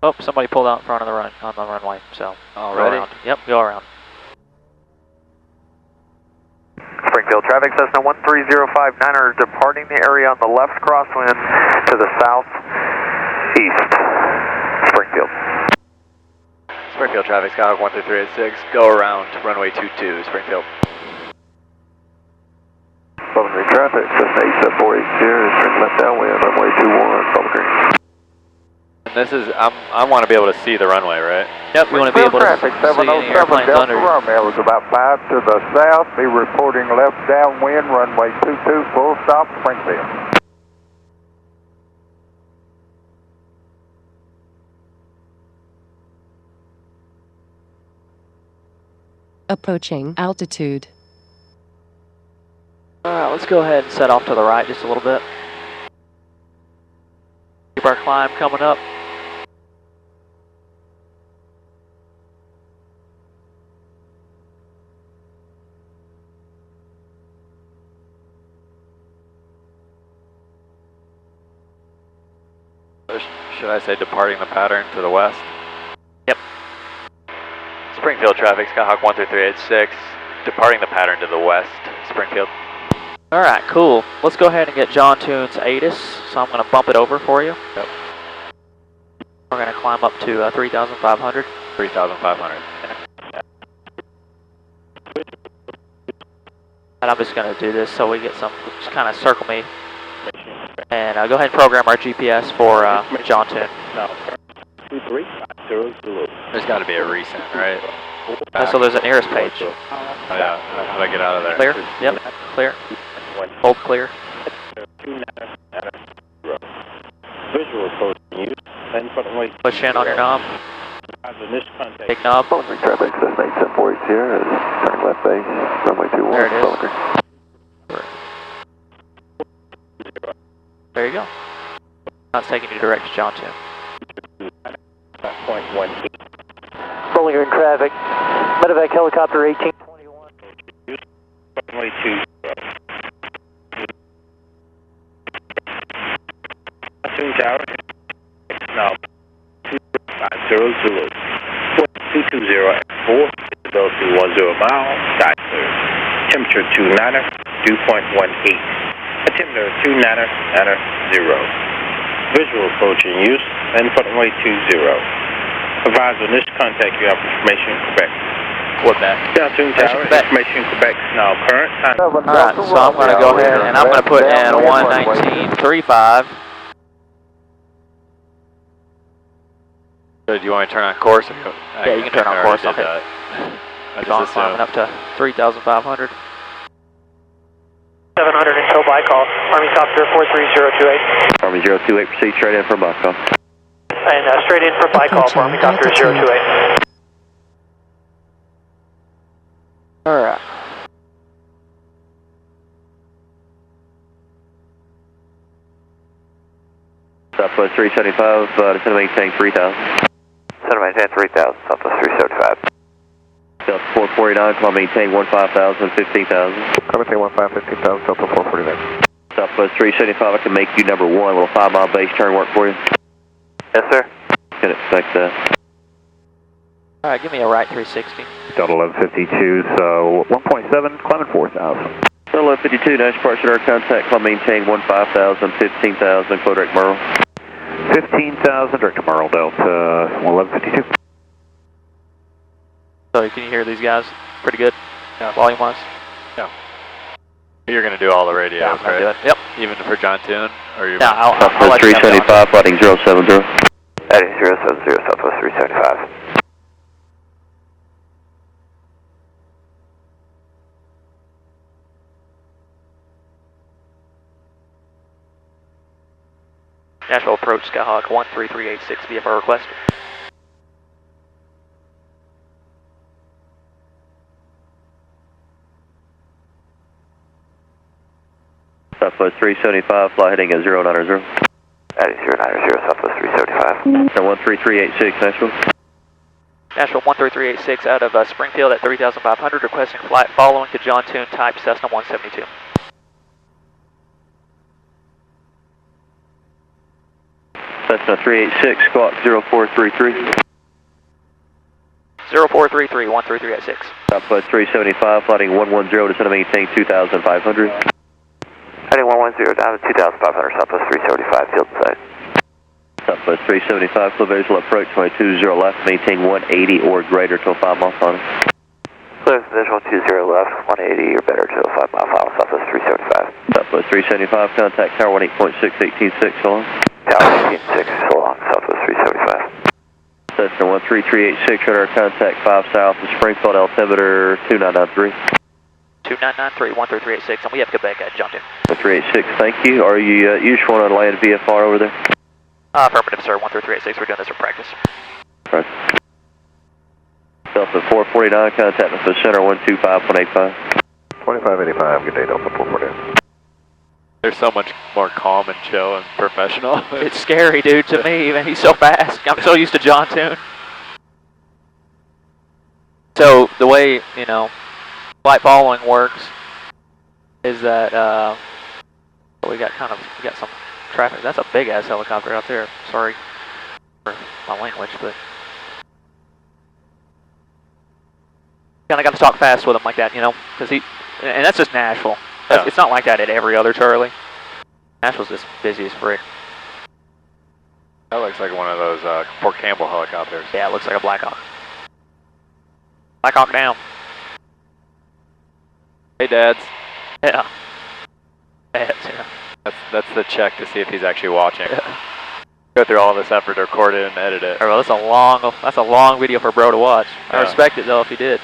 Oh, somebody pulled out in front of the on the runway, so. Already? Go around. Yep, go around. Springfield traffic, Cessna 13059er departing the area on the left crosswind to the southeast. Springfield. Springfield traffic, Skyhawk 13386, go around, runway 22, Springfield. Boundary traffic, Cessna 8742, turning left downwind, runway 21, boundary. This is, I want to be able to see the runway, right? Yep, you want to be able to traffic, see any airplanes under you. Romeo is about 5 to the south, be reporting left downwind, runway 22, full stop, Springfield. Approaching altitude. Alright, let's go ahead and set off to the right just a little bit. Keep our climb coming up. Should I say departing the pattern to the west? Yep. Springfield traffic, Skyhawk 13386, departing the pattern to the west, Springfield. Alright, cool. Let's go ahead and get John Toon's ATIS, so I'm going to bump it over for you. Yep. We're going to climb up to 3,500. 3,500. And I'm just going to do this so we get some, just kind of circle me. And go ahead and program our GPS for John Toon. No, 2350. There's got to be a recent, right? So there's a nearest page. Oh yeah, how do I get out of there? Clear? Yep, clear. Hold clear. Visual code use. Push in on your knob. Big knob. Boundary traffic, Cessna 8742, Sierra is turning left base, runway 21, there it is. boundary. There you go. Now it's taking you direct to John Toon. Rolling in traffic. Medevac helicopter 1821. Runway 2. Tower. No. Zulu. 220 at 4, visibility 10 miles, sky clear. Temperature 29er, dew point 18. Altimeter 29er, 0. Visual approach in use, and runway 20. Advisor, initial contact you have information Quebec. Quebec. Downtown Tower, information Quebec is now current. Alright, so I'm going to go ahead and I'm going to put in 119.35. So do you want me to turn on course? Or Yeah, you can turn on course. Did Okay. that. I So I'm just climbing up to 3,500. 700 until by call. Army Copter 43028. Army 028, proceed straight in for bus call. And straight in for by call for Army Copter 028. Alright. Southwest 375, descend to maintain 3,000. Center maintain 3000, Southwest 375. Delta 449, climb maintain 15,000, 15,000. Climb maintain 15,000, 15,000, Delta 449. Southwest 375, I can make you number 1, a little 5-mile base turn work for you. Yes, sir. Can expect that. Alright, give me a right 360. Delta 1152, so 1.7, climbing 4,000. Delta 1152, Nash Departure Air Contact, climb maintain 15,000, 15,000, code direct Merle. 15,000, direct to Merle, Delta 1152. So can you hear these guys pretty good, volume-wise? Yeah. You're going to do all the radios, Yeah, I'm gonna right? do it. Yep. Even for John Tune? Or you? No, I'll Southwest 375, flighting 070. Heading 070, Southwest 375. Nashville approach Skyhawk 13386 VFR request. Southwest 375, fly heading at 090. Heading 090, Southwest 375. So 13386, Nashville. Nashville 13386 out of Springfield at 3,500, requesting flight following to John Tune type Cessna 172. Cessna 386, squawk 0433. 0433, 13386. Southwest 375, flighting 110, descend to maintain 2,500. Heading 110 down to 2,500, Southwest 375, field side. Southwest 375, clear visual approach, 20 left, maintain 180 or greater till 5 miles final. Clear visual 20 left, 180 or better till 5 mile final, Southwest 375. Southwest 375, contact tower 18.6, 186, so long. Tower 186, so long, Southwest 375. Cessna 13386, radar contact 5 south of Springfield, altimeter 2993. 2993, 13386, and we have Quebec at John Tune. 13386, thank you. Are you just want to land VFR over there? Affirmative, sir, 13386, we're doing this for practice. Right. Delta 449, contact with the center 125.85. 2585, good day, Delta 449. They're so much more calm and chill and professional. It's scary, dude, to me, man. He's so fast. I'm so used to John Tune. So, the way, you know, flight following works is that we got some traffic. That's a big ass helicopter out there. Sorry for my language, but kind of got to talk fast with him like that, you know, because and that's just Nashville. Yeah. It's not like that at every other Charlie. Nashville's just busy as frick. That looks like one of those Fort Campbell helicopters. Yeah, it looks like a Black Hawk. Black Hawk down. Hey, Dads. Yeah. Dads, yeah. That's the check to see if he's actually watching. Go through all this effort to record it and edit it. All right, well, that's a long video for bro to watch. I Yeah. respect it though if he did.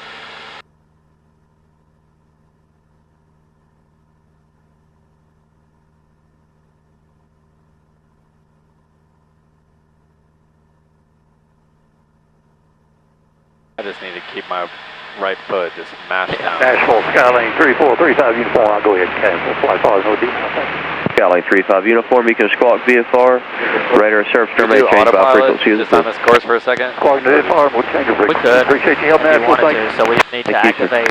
I just need to keep my right foot just mashed down. Nashville, Skylane 3435 uniform, I'll go ahead and cancel. Flight follows no deep. Skylane 35 uniform, you can squawk VFR. Radar surface Can terminate we do change by autopilot frequency. just on this course for a second? Squawk to VFR, we'll change your We could. Appreciate your help, if you Nashville. wanted Thank to, so we just need to activate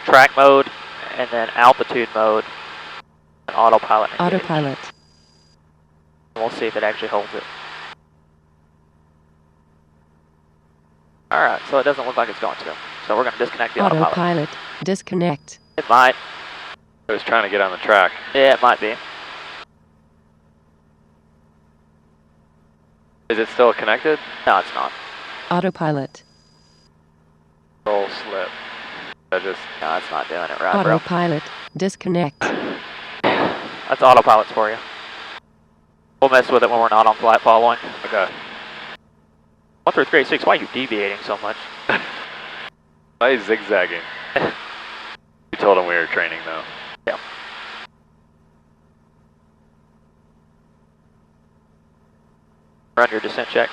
track mode and then altitude mode and autopilot. Autopilot. We'll see if it actually holds it. Alright, so it doesn't look like it's going to. So we're going to disconnect the autopilot. Autopilot. Disconnect. It might. I was trying to get on the track. Yeah, it might be. Is it still connected? No, it's not. Autopilot. Roll slip. No, it's not doing it right, bro. Autopilot. Disconnect. That's autopilots for you. We'll mess with it when we're not on flight following. Okay. 13386, why are you deviating so much? Why is zigzagging? You told him we were training though. Yeah. Run your descent check.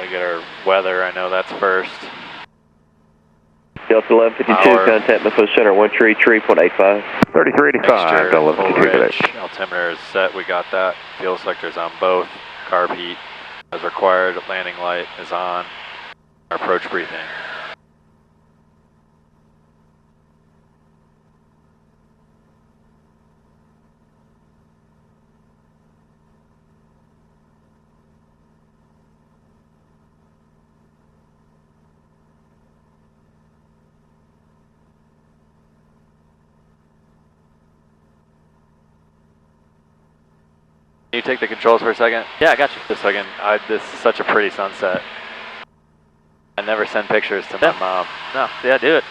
We get our weather, I know that's first. Delta 1152, contact Memphis Center, 133.85. 3385, Delta 1152. Altimeter is set, we got that. Fuel selector's on both. Carb heat as required, landing light is on. Our approach briefing. Can you take the controls for a second? Yeah, I got you. Just a second. This is such a pretty sunset. I never send pictures to my mom. No, yeah, do it.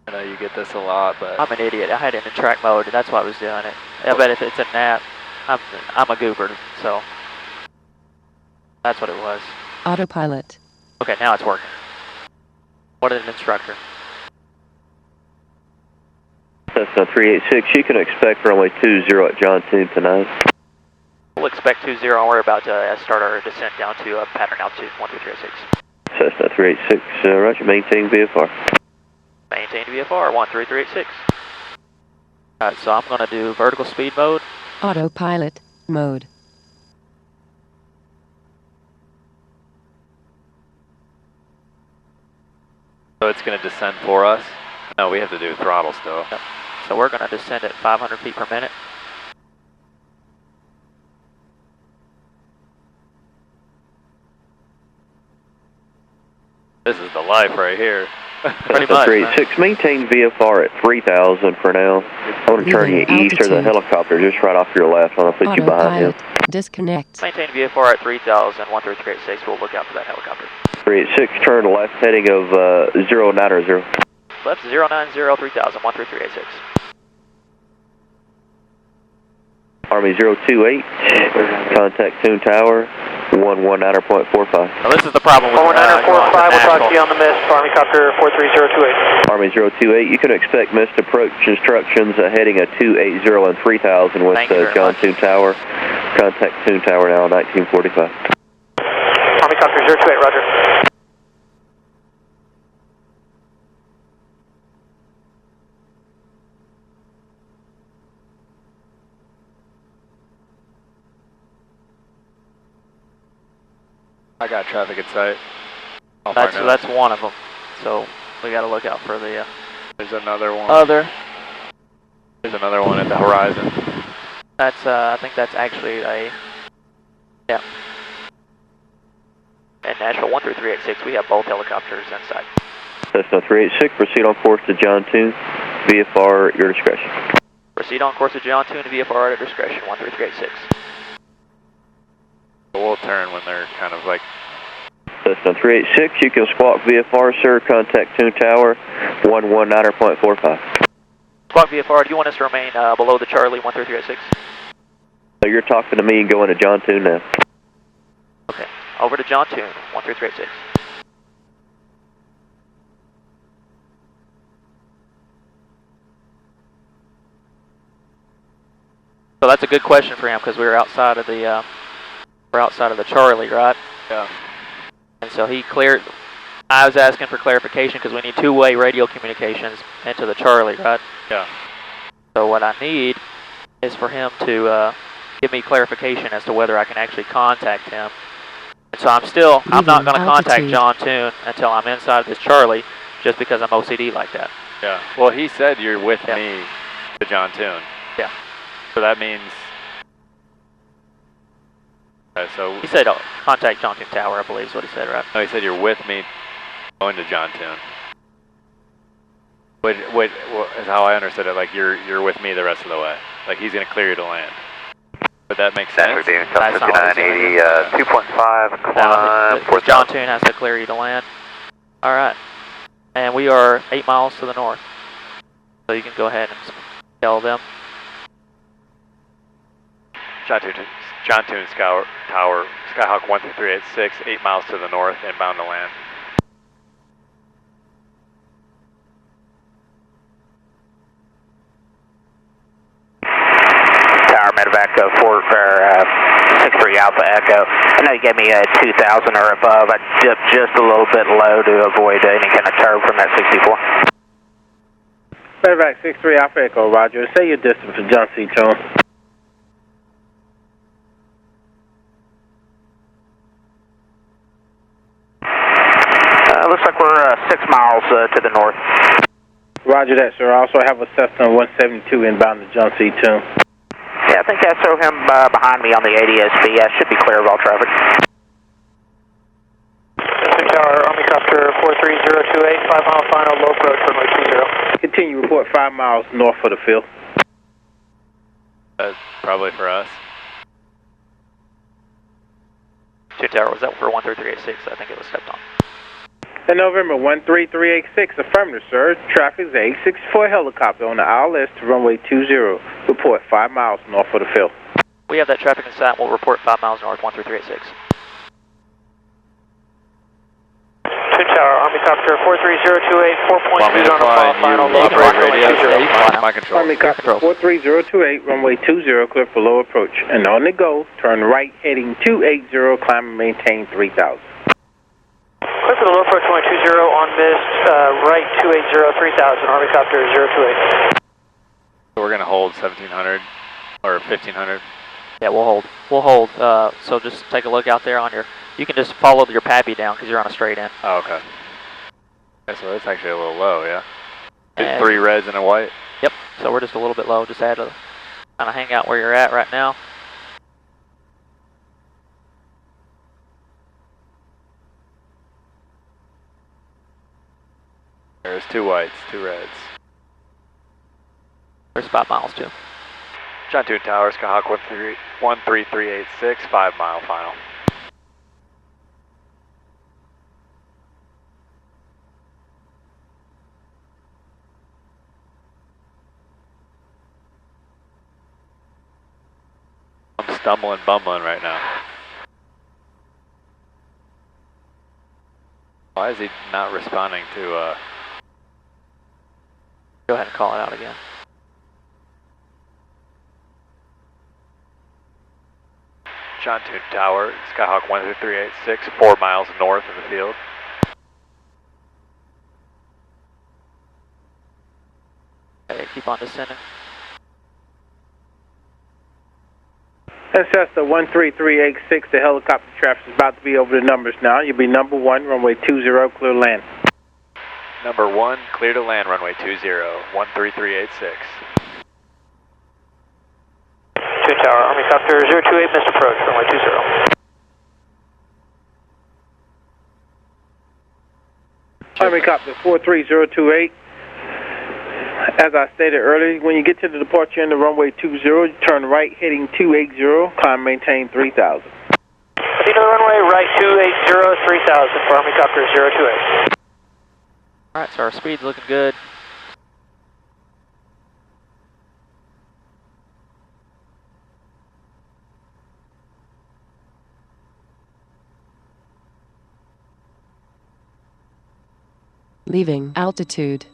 I know you get this a lot, but I'm an idiot. I had it in track mode, and that's why I was doing it. I bet if it's a nap, I'm a goober, so that's what it was. Autopilot. Okay, now it's working. What an instructor. Cessna 386, you can expect runway 20 at John 2 tonight. We'll expect 20, and we're about to start our descent down to pattern altitude 13386. Cessna 386, roger, maintain VFR. Maintain VFR 13386. Alright, so I'm going to do vertical speed mode. Autopilot mode. so it's going to descend for us? No, we have to do throttle still. Yep. So we're going to descend at 500 feet per minute. This is the life right here. Pretty much. 386, maintain VFR at 3,000 for now. I want to turn you east. There's a helicopter just right off your left. I want to put you behind him. Disconnect. Maintain VFR at 3,000, 13386. We'll look out for that helicopter. 386, turn left heading of 090. Left 090, 3000, 13386. Army 028, contact Toon Tower, 119.45. Now this is the problem with 119.45, we'll talk to you on the mist, Army Copter 43028. Army 028, you can expect missed approach instructions heading at 280 and 3000 with John Toon Tower. Contact Toon Tower now, 1945. Army Copter 028, roger. I got traffic in sight. That's one of them. So we got to look out for the. There's another one. There's another one at the horizon. That's I think that's actually a. Yeah. And Nashville 13386, we have both helicopters inside. Cessna 386, proceed on course to John Toon. VFR at your discretion. Proceed on course to John Toon to VFR at your discretion, 13386. We'll turn when they're kind of like... Cessna 386, you can squawk VFR, sir. Contact Toon Tower, 119.45. Squawk VFR, do you want us to remain below the Charlie, 13386? So you're talking to me and going to John Toon now. Okay, over to John Toon, 13386. So that's a good question for him because we were outside of the Charlie, right? Yeah. And so he cleared. I was asking for clarification because we need two-way radio communications into the Charlie, right? Yeah. So what I need is for him to give me clarification as to whether I can actually contact him. And so I'm not going to contact John Toon until I'm inside this Charlie, just because I'm OCD like that. Yeah. Well, he said you're with me. to John Tune. Yeah. So that means... so... He said contact John Tune Tower, I believe is what he said, right? No, he said you're with me going to John Tune. What is how I understood it, like you're with me the rest of the way. Like he's going to clear you to land. But that makes sense. That's 5980, 2.5, climb. John Tune has to clear you to land. Alright. And we are 8 miles to the north. So you can go ahead and tell them. John Tune Tower, Skyhawk 13386, 8 miles to the north, inbound to land. Tower medevac 63 Alpha Echo. I know you gave me a 2000 or above. I dipped just a little bit low to avoid any kind of turb from that 64. Medevac 63 Alpha Echo, roger. Say your distance for John C. Tune. Looks like we're 6 miles to the north. Roger that, sir. I also have a Cessna 172 inbound to John C. Tune. Yeah, I think I saw him behind me on the ADSB. Should be clear of all traffic. Tower, Army Copter 43028, 5 mile final, low approach, runway 20. Continue, report 5 miles north of the field. That's probably for us. Tune Tower, was that for 13386? I think it was stepped on. In November 13386, affirmative, sir. Traffic is 864 helicopter on the ILS to runway 20. Report 5 miles north of the field. We have that traffic in sight. We'll report 5 miles north, 13386. Tune Tower, Army Copter 43028, 4.2 on the final, low operate approach, radio. runway 20. My control. Army Copter 43028, runway 20, clear for low approach. And on the go, turn right heading 280, climb and maintain 3000. Clear for the low approach, runway 20 on missed, right 280, 3000, Army Copter 028. So we're going to hold 1700 or 1500. Yeah, we'll hold. We'll hold. So just take a look out there on your... You can just follow your PABI down because you're on a straight in. Oh, okay. Okay, so that's actually a little low, yeah? And 3 reds and a white? Yep, so we're just a little bit low. Just add a... kind of hang out where you're at right now. There's 2 whites, 2 reds. There's 5 miles too. John Tune Tower, Skyhawk 13386, 5 mile final. I'm stumbling, bumbling right now. Why is he not responding to, Go ahead and call it out again. John Tune Tower, Skyhawk 13386, 4 miles north of the field. Okay, keep on descending. And Cessna 13386, the helicopter traffic is about to be over the numbers now. You'll be number 1, runway 20, clear to land. Number 1, clear to land, runway 20, 13386. Tune Tower, Army Copter 028, missed approach, runway 20. Army Copter 43028. As I stated earlier, when you get to the departure end of runway 20, turn right heading 280, climb maintain 3000. Continue the runway, right 280, 3000 for Army Copter 028. Alright, so our speed's looking good. Leaving altitude.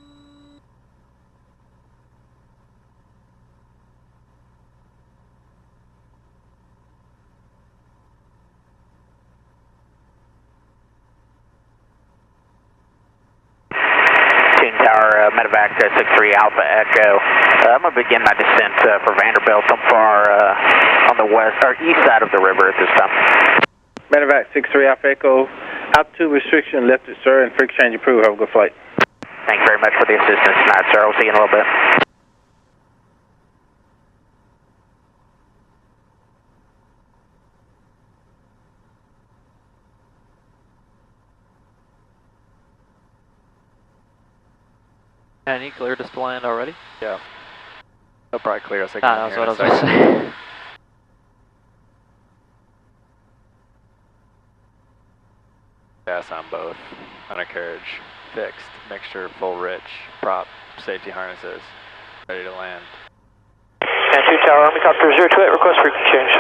Medevac 63 Alpha Echo. I'm going to begin my descent for Vanderbilt. I'm far on the west or east side of the river at this time. Medevac 63 Alpha Echo. Altitude restriction lifted, sir, and freak change approved. Have a good flight. Thank you very much for the assistance tonight, sir. I'll see you in a little bit. And he cleared us to land already? Yeah. They'll probably clear us again. That's what I was going to say. Gas on both. Undercarriage fixed. Mixture full rich. Prop. Safety harnesses. Ready to land. And 2 Tower, Army Copter 028, request frequency change.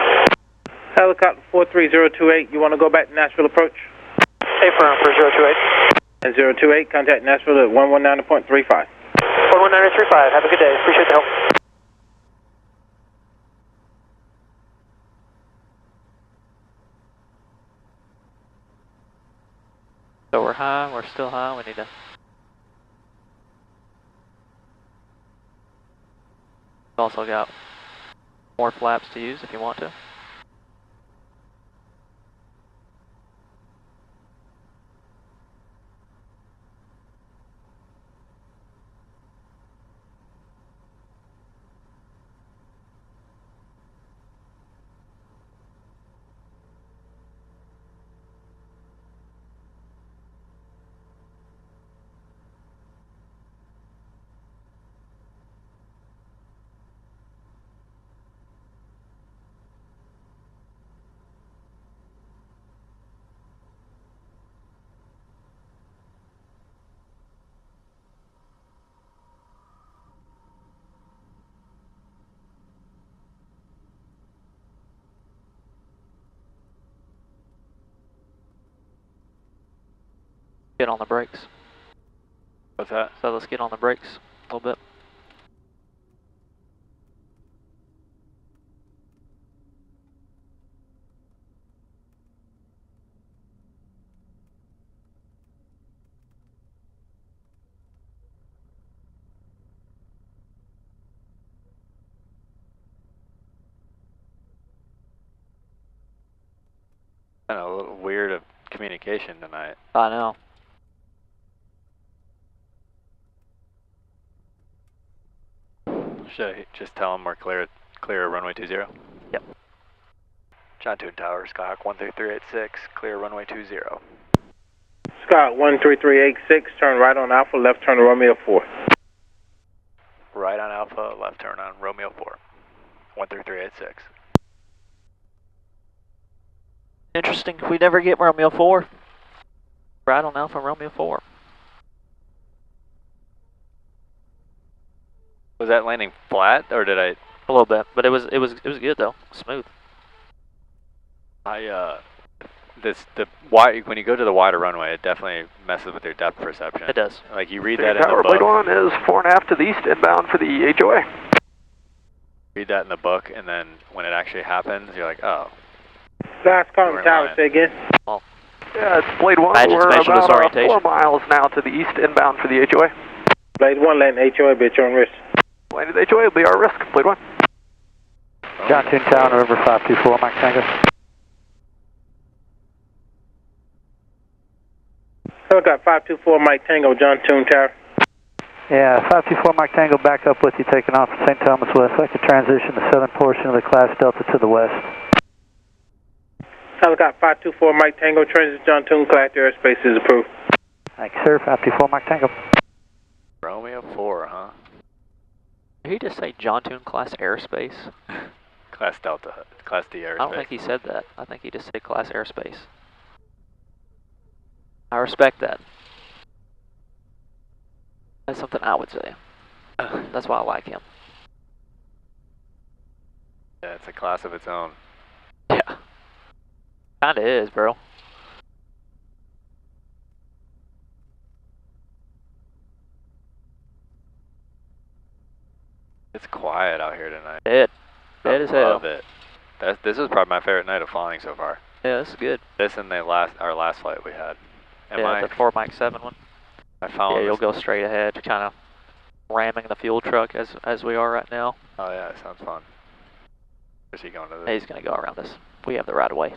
Helicopter 43028, you want to go back to Nashville approach? Affirm for 028. And 028, contact Nashville at 119.35. 119.35, have a good day, appreciate the help. So we're high, we're still high, we need to... We've also got more flaps to use if you want to. Get on the brakes. What's that? So let's get on the brakes a little bit. Kind of a little weird of communication tonight. I know. Should I just tell them we're clear runway 20? Yep. John Toon Tower, Skyhawk 13386, clear runway 20. Scott 13386, turn right on Alpha, left turn to Romeo 4. Right on Alpha, left turn on Romeo 4. 13386. Interesting, we never get Romeo 4. Right on Alpha, Romeo 4. Was that landing flat, or did I? A little bit, but it was good though, smooth. When you go to the wider runway, it definitely messes with your depth perception. It does. Like you read that in the Tower, book. Blade 1 is 4.5 to the east, inbound for the HOA. Read that in the book, and then when it actually happens, you're like, oh. Last call Tower, say again. Well, yeah, it's Blade 1. We're about 4 miles now to the east, inbound for the HOA. Blade 1, landing HOA, be at your own risk. Landing the HOA will be our risk, Blade 1. John Toon Tower, River 524, Mike Tango. Helicopter 524, Mike Tango, John Toon Tower. Yeah, 524 Mike Tango, back up with you, taking off from St. Thomas West. Like to transition the southern portion of the Class Delta to the west. Helicopter 524, Mike Tango, transit John Toon, Class airspace is approved. Thank you, sir. 524 Mike Tango. Romeo 4, huh? Did he just say John Toon class airspace? Class Delta, Class D airspace. I don't think he said that. I think he just said class airspace. I respect that. That's something I would say. That's why I like him. Yeah, it's a class of its own. Yeah. Kinda is, bro. It's quiet out here tonight. Dead as hell. I love it. This is probably my favorite night of flying so far. Yeah, this is good. This and our last flight we had. The 4 Mike 7 one. Yeah, you'll go straight ahead, kind of ramming the fuel truck as we are right now. Oh yeah, it sounds fun. Is he going to this? He's going to go around us. We have the right of way.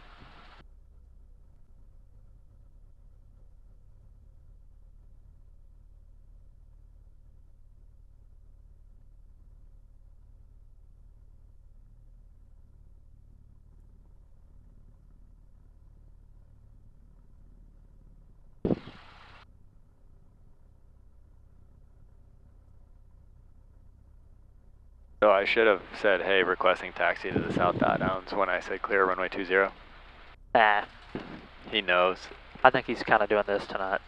So I should have said, hey, requesting taxi to the south downs when I said clear runway 20. Nah. He knows. I think he's kind of doing this tonight.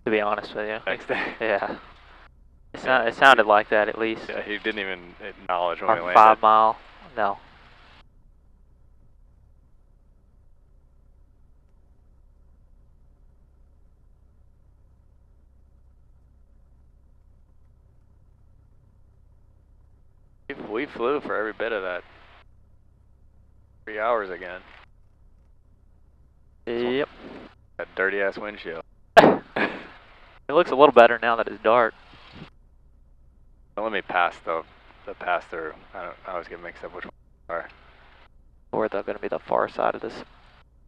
To be honest with you. Next day. Yeah. It sounded like that at least. Yeah, he didn't even acknowledge when we landed. 5 mile. No. We flew for every bit of that. 3 hours again. Yep. That dirty ass windshield. It looks a little better now that it's dark. Don't let me pass the pass through. I always get mixed up which one are. Or they're going to be the far side of this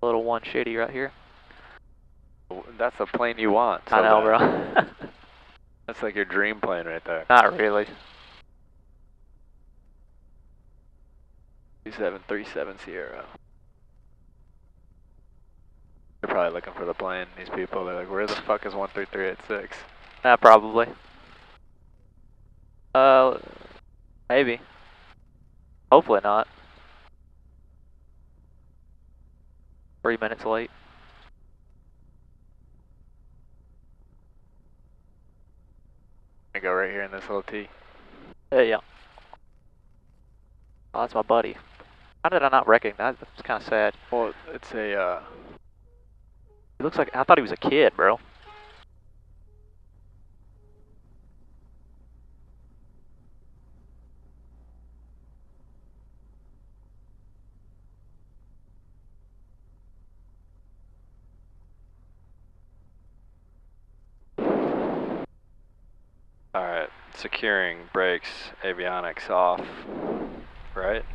little one shitty right here. That's the plane you want. So I know, bro. That's like your dream plane right there. Not really. 2737 Sierra. They're probably looking for the plane, these people. They're like, where the fuck is 13386? Probably. Maybe. Hopefully not. 3 minutes late. I go right here in this little T. Yeah. Oh, that's my buddy. How did I not recognize? That's kind of sad. Well, it's a. He looks like I thought he was a kid, bro. Alright, securing brakes, avionics off, right?